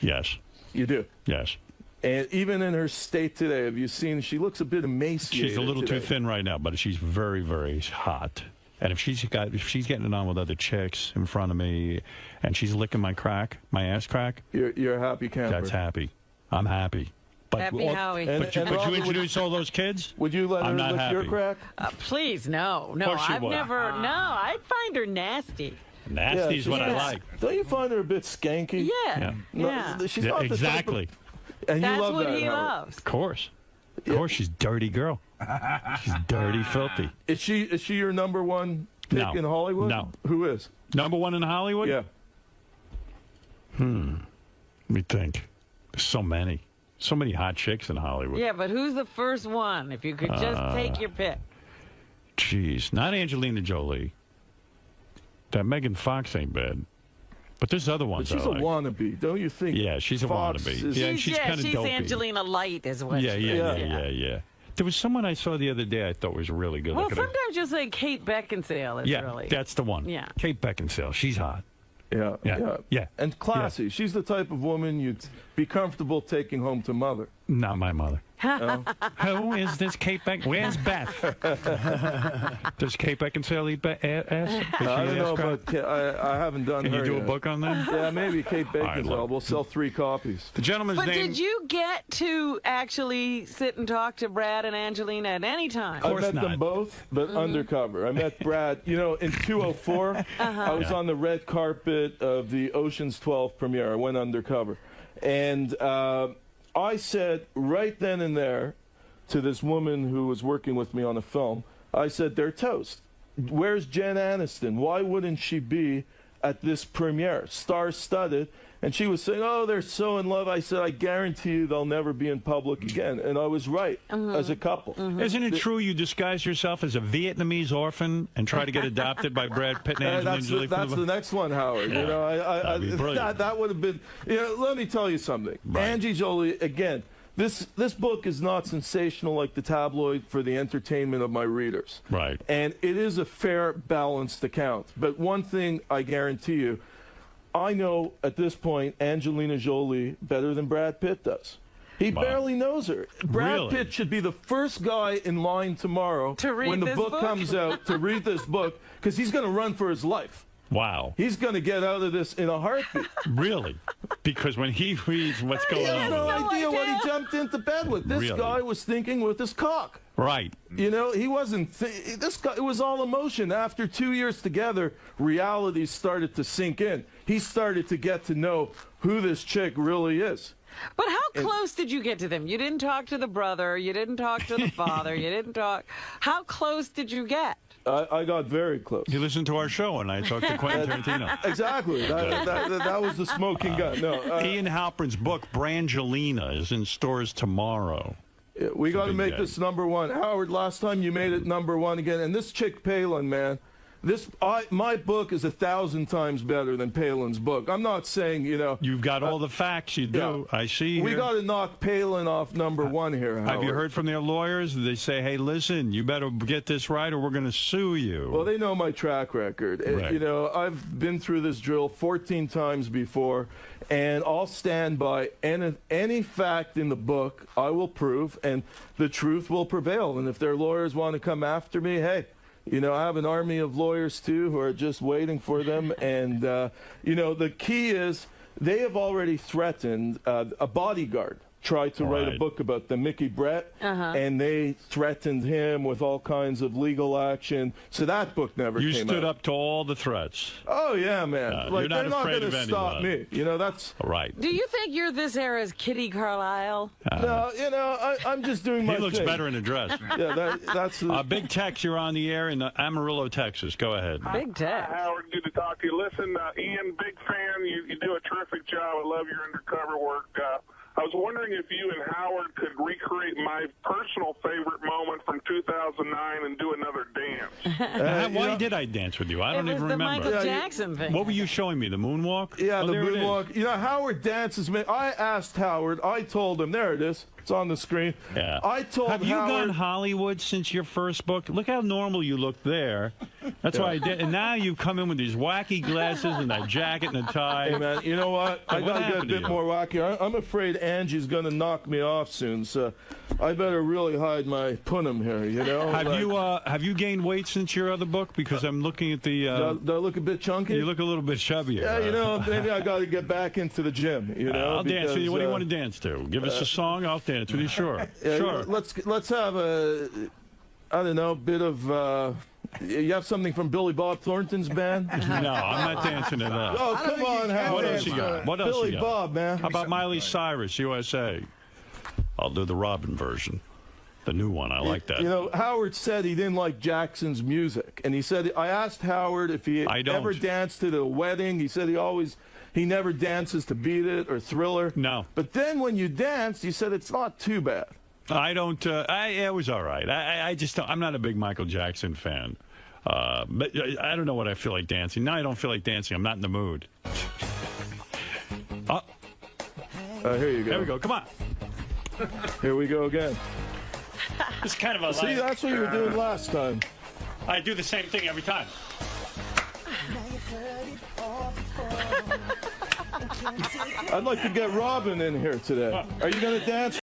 Speaker 24: Yes.
Speaker 9: You do?
Speaker 24: Yes.
Speaker 9: And even in her state today, have you seen, she looks a bit emaciated.
Speaker 24: She's a little
Speaker 9: today.
Speaker 24: too thin right now, but she's very, very hot. And if she's getting it on with other chicks in front of me, and she's licking my ass crack,
Speaker 9: you're a happy camper.
Speaker 24: That's happy. I'm happy. But,
Speaker 25: Happy Howie.
Speaker 24: But you introduce all those kids?
Speaker 9: Would you let her lick your crack?
Speaker 25: Please, no. I've never. No, I find her nasty.
Speaker 24: Nasty is what I like.
Speaker 9: Don't you find her a bit skanky?
Speaker 25: Yeah.
Speaker 9: No, she's not
Speaker 24: exactly.
Speaker 9: The type of, and
Speaker 25: that's
Speaker 9: you love
Speaker 25: what
Speaker 9: that,
Speaker 25: he loves.
Speaker 24: Of course. Of course, she's a dirty girl. She's dirty, filthy.
Speaker 9: Is she your number one pick in Hollywood?
Speaker 24: No.
Speaker 9: Who is?
Speaker 24: Number one in Hollywood?
Speaker 9: Yeah.
Speaker 24: Let me think. There's so many. So many hot chicks in Hollywood.
Speaker 25: Yeah, but who's the first one? If you could just take your pick.
Speaker 24: Jeez, not Angelina Jolie. That Megan Fox ain't bad. But there's other ones
Speaker 9: But she's
Speaker 24: I
Speaker 9: a
Speaker 24: like.
Speaker 9: wannabe, don't you think?
Speaker 24: Yeah, she's a
Speaker 9: Fox
Speaker 24: wannabe. Yeah, she's kind of dopey.
Speaker 25: Angelina Light is what
Speaker 24: Yeah,
Speaker 25: she
Speaker 24: yeah,
Speaker 25: is.
Speaker 24: yeah. There was someone I saw the other day I thought was really good.
Speaker 25: Well,
Speaker 24: Look at her.
Speaker 25: sometimes you'll say Kate Beckinsale is really.
Speaker 24: That's the one.
Speaker 25: Yeah.
Speaker 24: Kate Beckinsale. She's hot.
Speaker 9: Yeah. And classy. She's the type of woman you'd be comfortable taking home to mother.
Speaker 24: Not my mother.
Speaker 9: No?
Speaker 24: Who is this Kate Beckinsale? Where's Beth? Does Kate Beckinsale eat ass?
Speaker 9: I don't know, but I haven't done
Speaker 24: Can
Speaker 9: her
Speaker 24: you do
Speaker 9: yet.
Speaker 24: a book on that?
Speaker 9: Yeah, maybe Kate
Speaker 24: right,
Speaker 9: Beckinsale.
Speaker 24: look.
Speaker 9: We'll sell 3 copies.
Speaker 24: The gentleman's
Speaker 25: But
Speaker 24: name...
Speaker 25: did you get to actually sit and talk to Brad and Angelina at any time?
Speaker 9: I met them both, but undercover. I met Brad, in 2004. I was on the red carpet of the Ocean's 12 premiere. I went undercover. And I said right then and there to this woman who was working with me on the film, I said, they're toast. Where's Jen Aniston? Why wouldn't she be at this premiere? Star-studded. And she was saying, oh, they're so in love. I said, I guarantee you they'll never be in public again. And I was right, as a couple.
Speaker 24: Isn't it true you disguise yourself as a Vietnamese orphan and try to get adopted by Brad Pitt and Angelina Jolie?
Speaker 9: That's the next one, Howard.
Speaker 24: Yeah.
Speaker 9: That would have been. Let me tell you something. Right. Angie Jolie, again. This book is not sensational like the tabloid for the entertainment of my readers.
Speaker 24: Right.
Speaker 9: And it is a fair, balanced account. But one thing I guarantee you, I know at this point Angelina Jolie better than Brad Pitt does. He barely knows her. Brad Pitt should be the first guy in line tomorrow
Speaker 25: to read
Speaker 9: when the
Speaker 25: this
Speaker 9: book comes out to read this book because he's going to run for his life.
Speaker 24: Wow.
Speaker 9: He's going to get out of this in a heartbeat.
Speaker 24: Really? Because when he reads what's going on...
Speaker 9: He has no idea what he jumped into bed with. This guy was thinking with his cock.
Speaker 24: Right.
Speaker 9: He wasn't... this guy, it was all emotion. After 2 years together, reality started to sink in. He started to get to know who this chick really is.
Speaker 25: But how close did you get to them? You didn't talk to the brother. You didn't talk to the father. You didn't talk... How close did you get?
Speaker 9: I got very close.
Speaker 24: You listened to our show, and I talked to Quentin Tarantino.
Speaker 9: Exactly. That was the smoking gun. No,
Speaker 24: Ian Halpern's book, Brangelina, is in stores tomorrow.
Speaker 9: We got to make this number one. Howard, last time you made it number one again. And this chick Palin, man, my book is 1,000 times better than Palin's book. I'm not saying,
Speaker 24: You've got all the facts, you do. Yeah. I see
Speaker 9: We
Speaker 24: here.
Speaker 9: got to knock Palin off number one here, Howard.
Speaker 24: Have you heard from their lawyers? They say, hey, listen, you better get this right or we're going to sue you.
Speaker 9: Well, they know my track record.
Speaker 24: Right.
Speaker 9: I've been through this drill 14 times before, and I'll stand by any fact in the book I will prove, and the truth will prevail. And if their lawyers want to come after me, hey, I have an army of lawyers, too, who are just waiting for them. And, the key is they have already threatened a bodyguard. Tried to write a book about the Mickey Brett, and they threatened him with all kinds of legal action. So that book never came out.
Speaker 24: You stood up to all the threats.
Speaker 9: Oh, yeah, man.
Speaker 24: You're not
Speaker 9: they're not
Speaker 24: afraid
Speaker 9: going
Speaker 24: of
Speaker 9: to stop me. That's...
Speaker 24: Right.
Speaker 25: Do you think you're this era's Kitty Carlisle?
Speaker 9: No, I'm just doing my thing.
Speaker 24: He looks better in a dress.
Speaker 9: Yeah, that's...
Speaker 24: Big Tex, you're on the air in Amarillo, Texas. Go ahead.
Speaker 25: Big Tex.
Speaker 10: Howard, good to talk to you. Listen, Ian, big fan. You do a terrific job. I love your undercover work. I was wondering if you and Howard could recreate my personal favorite moment from 2009 and do another dance.
Speaker 24: Why did I dance with you? I don't even remember.
Speaker 25: It was the Michael Jackson thing.
Speaker 24: What were you showing me? The moonwalk?
Speaker 9: Yeah, the moonwalk. Howard dances. I asked Howard. I told him. There it is. It's on the screen.
Speaker 24: Yeah.
Speaker 9: I told
Speaker 24: Have you
Speaker 9: Howard,
Speaker 24: gone Hollywood since your first book? Look how normal you look there. That's why I did. And now you come in with these wacky glasses and that jacket and a tie.
Speaker 9: Hey, man, you know what? I got to get a bit more wacky. I'm afraid Angie's going to knock me off soon, so I better really hide my punim here, you know?
Speaker 24: Have you gained weight since your other book? Because I'm looking at the...
Speaker 9: do I look a bit chunky?
Speaker 24: You look a little bit chubbier.
Speaker 9: Yeah, you know, maybe I got to get back into the gym, you know?
Speaker 24: I'll dance with you. What do you want to dance to? Give us a song, I'll dance with you, sure.
Speaker 9: Yeah,
Speaker 24: sure.
Speaker 9: Let's have a, I don't know, bit of... you have something from Billy Bob Thornton's band?
Speaker 24: No, I'm not dancing to that.
Speaker 9: Oh, come on, Howard.
Speaker 24: What else you got? What else
Speaker 9: Billy
Speaker 24: you got?
Speaker 9: Bob, man.
Speaker 24: How about Miley Cyrus, USA? I'll do the Robin version. The new one. I like that.
Speaker 9: You know, Howard said he didn't like Jackson's music. And he said, I asked Howard if he ever danced to the wedding. He said he never dances to Beat It or Thriller.
Speaker 24: No.
Speaker 9: But then when you danced, you said it's not too bad.
Speaker 24: I don't. It was all right. I just don't. I'm not a big Michael Jackson fan. But I don't know what I feel like dancing. Now I don't feel like dancing. I'm not in the mood.
Speaker 9: Here you go.
Speaker 24: There we go. Come on.
Speaker 9: Here we go again.
Speaker 24: It's kind of a.
Speaker 9: See, that's what you were doing last time.
Speaker 24: I do the same thing every time.
Speaker 9: I'd like to get Robin in here today. Are you going to dance?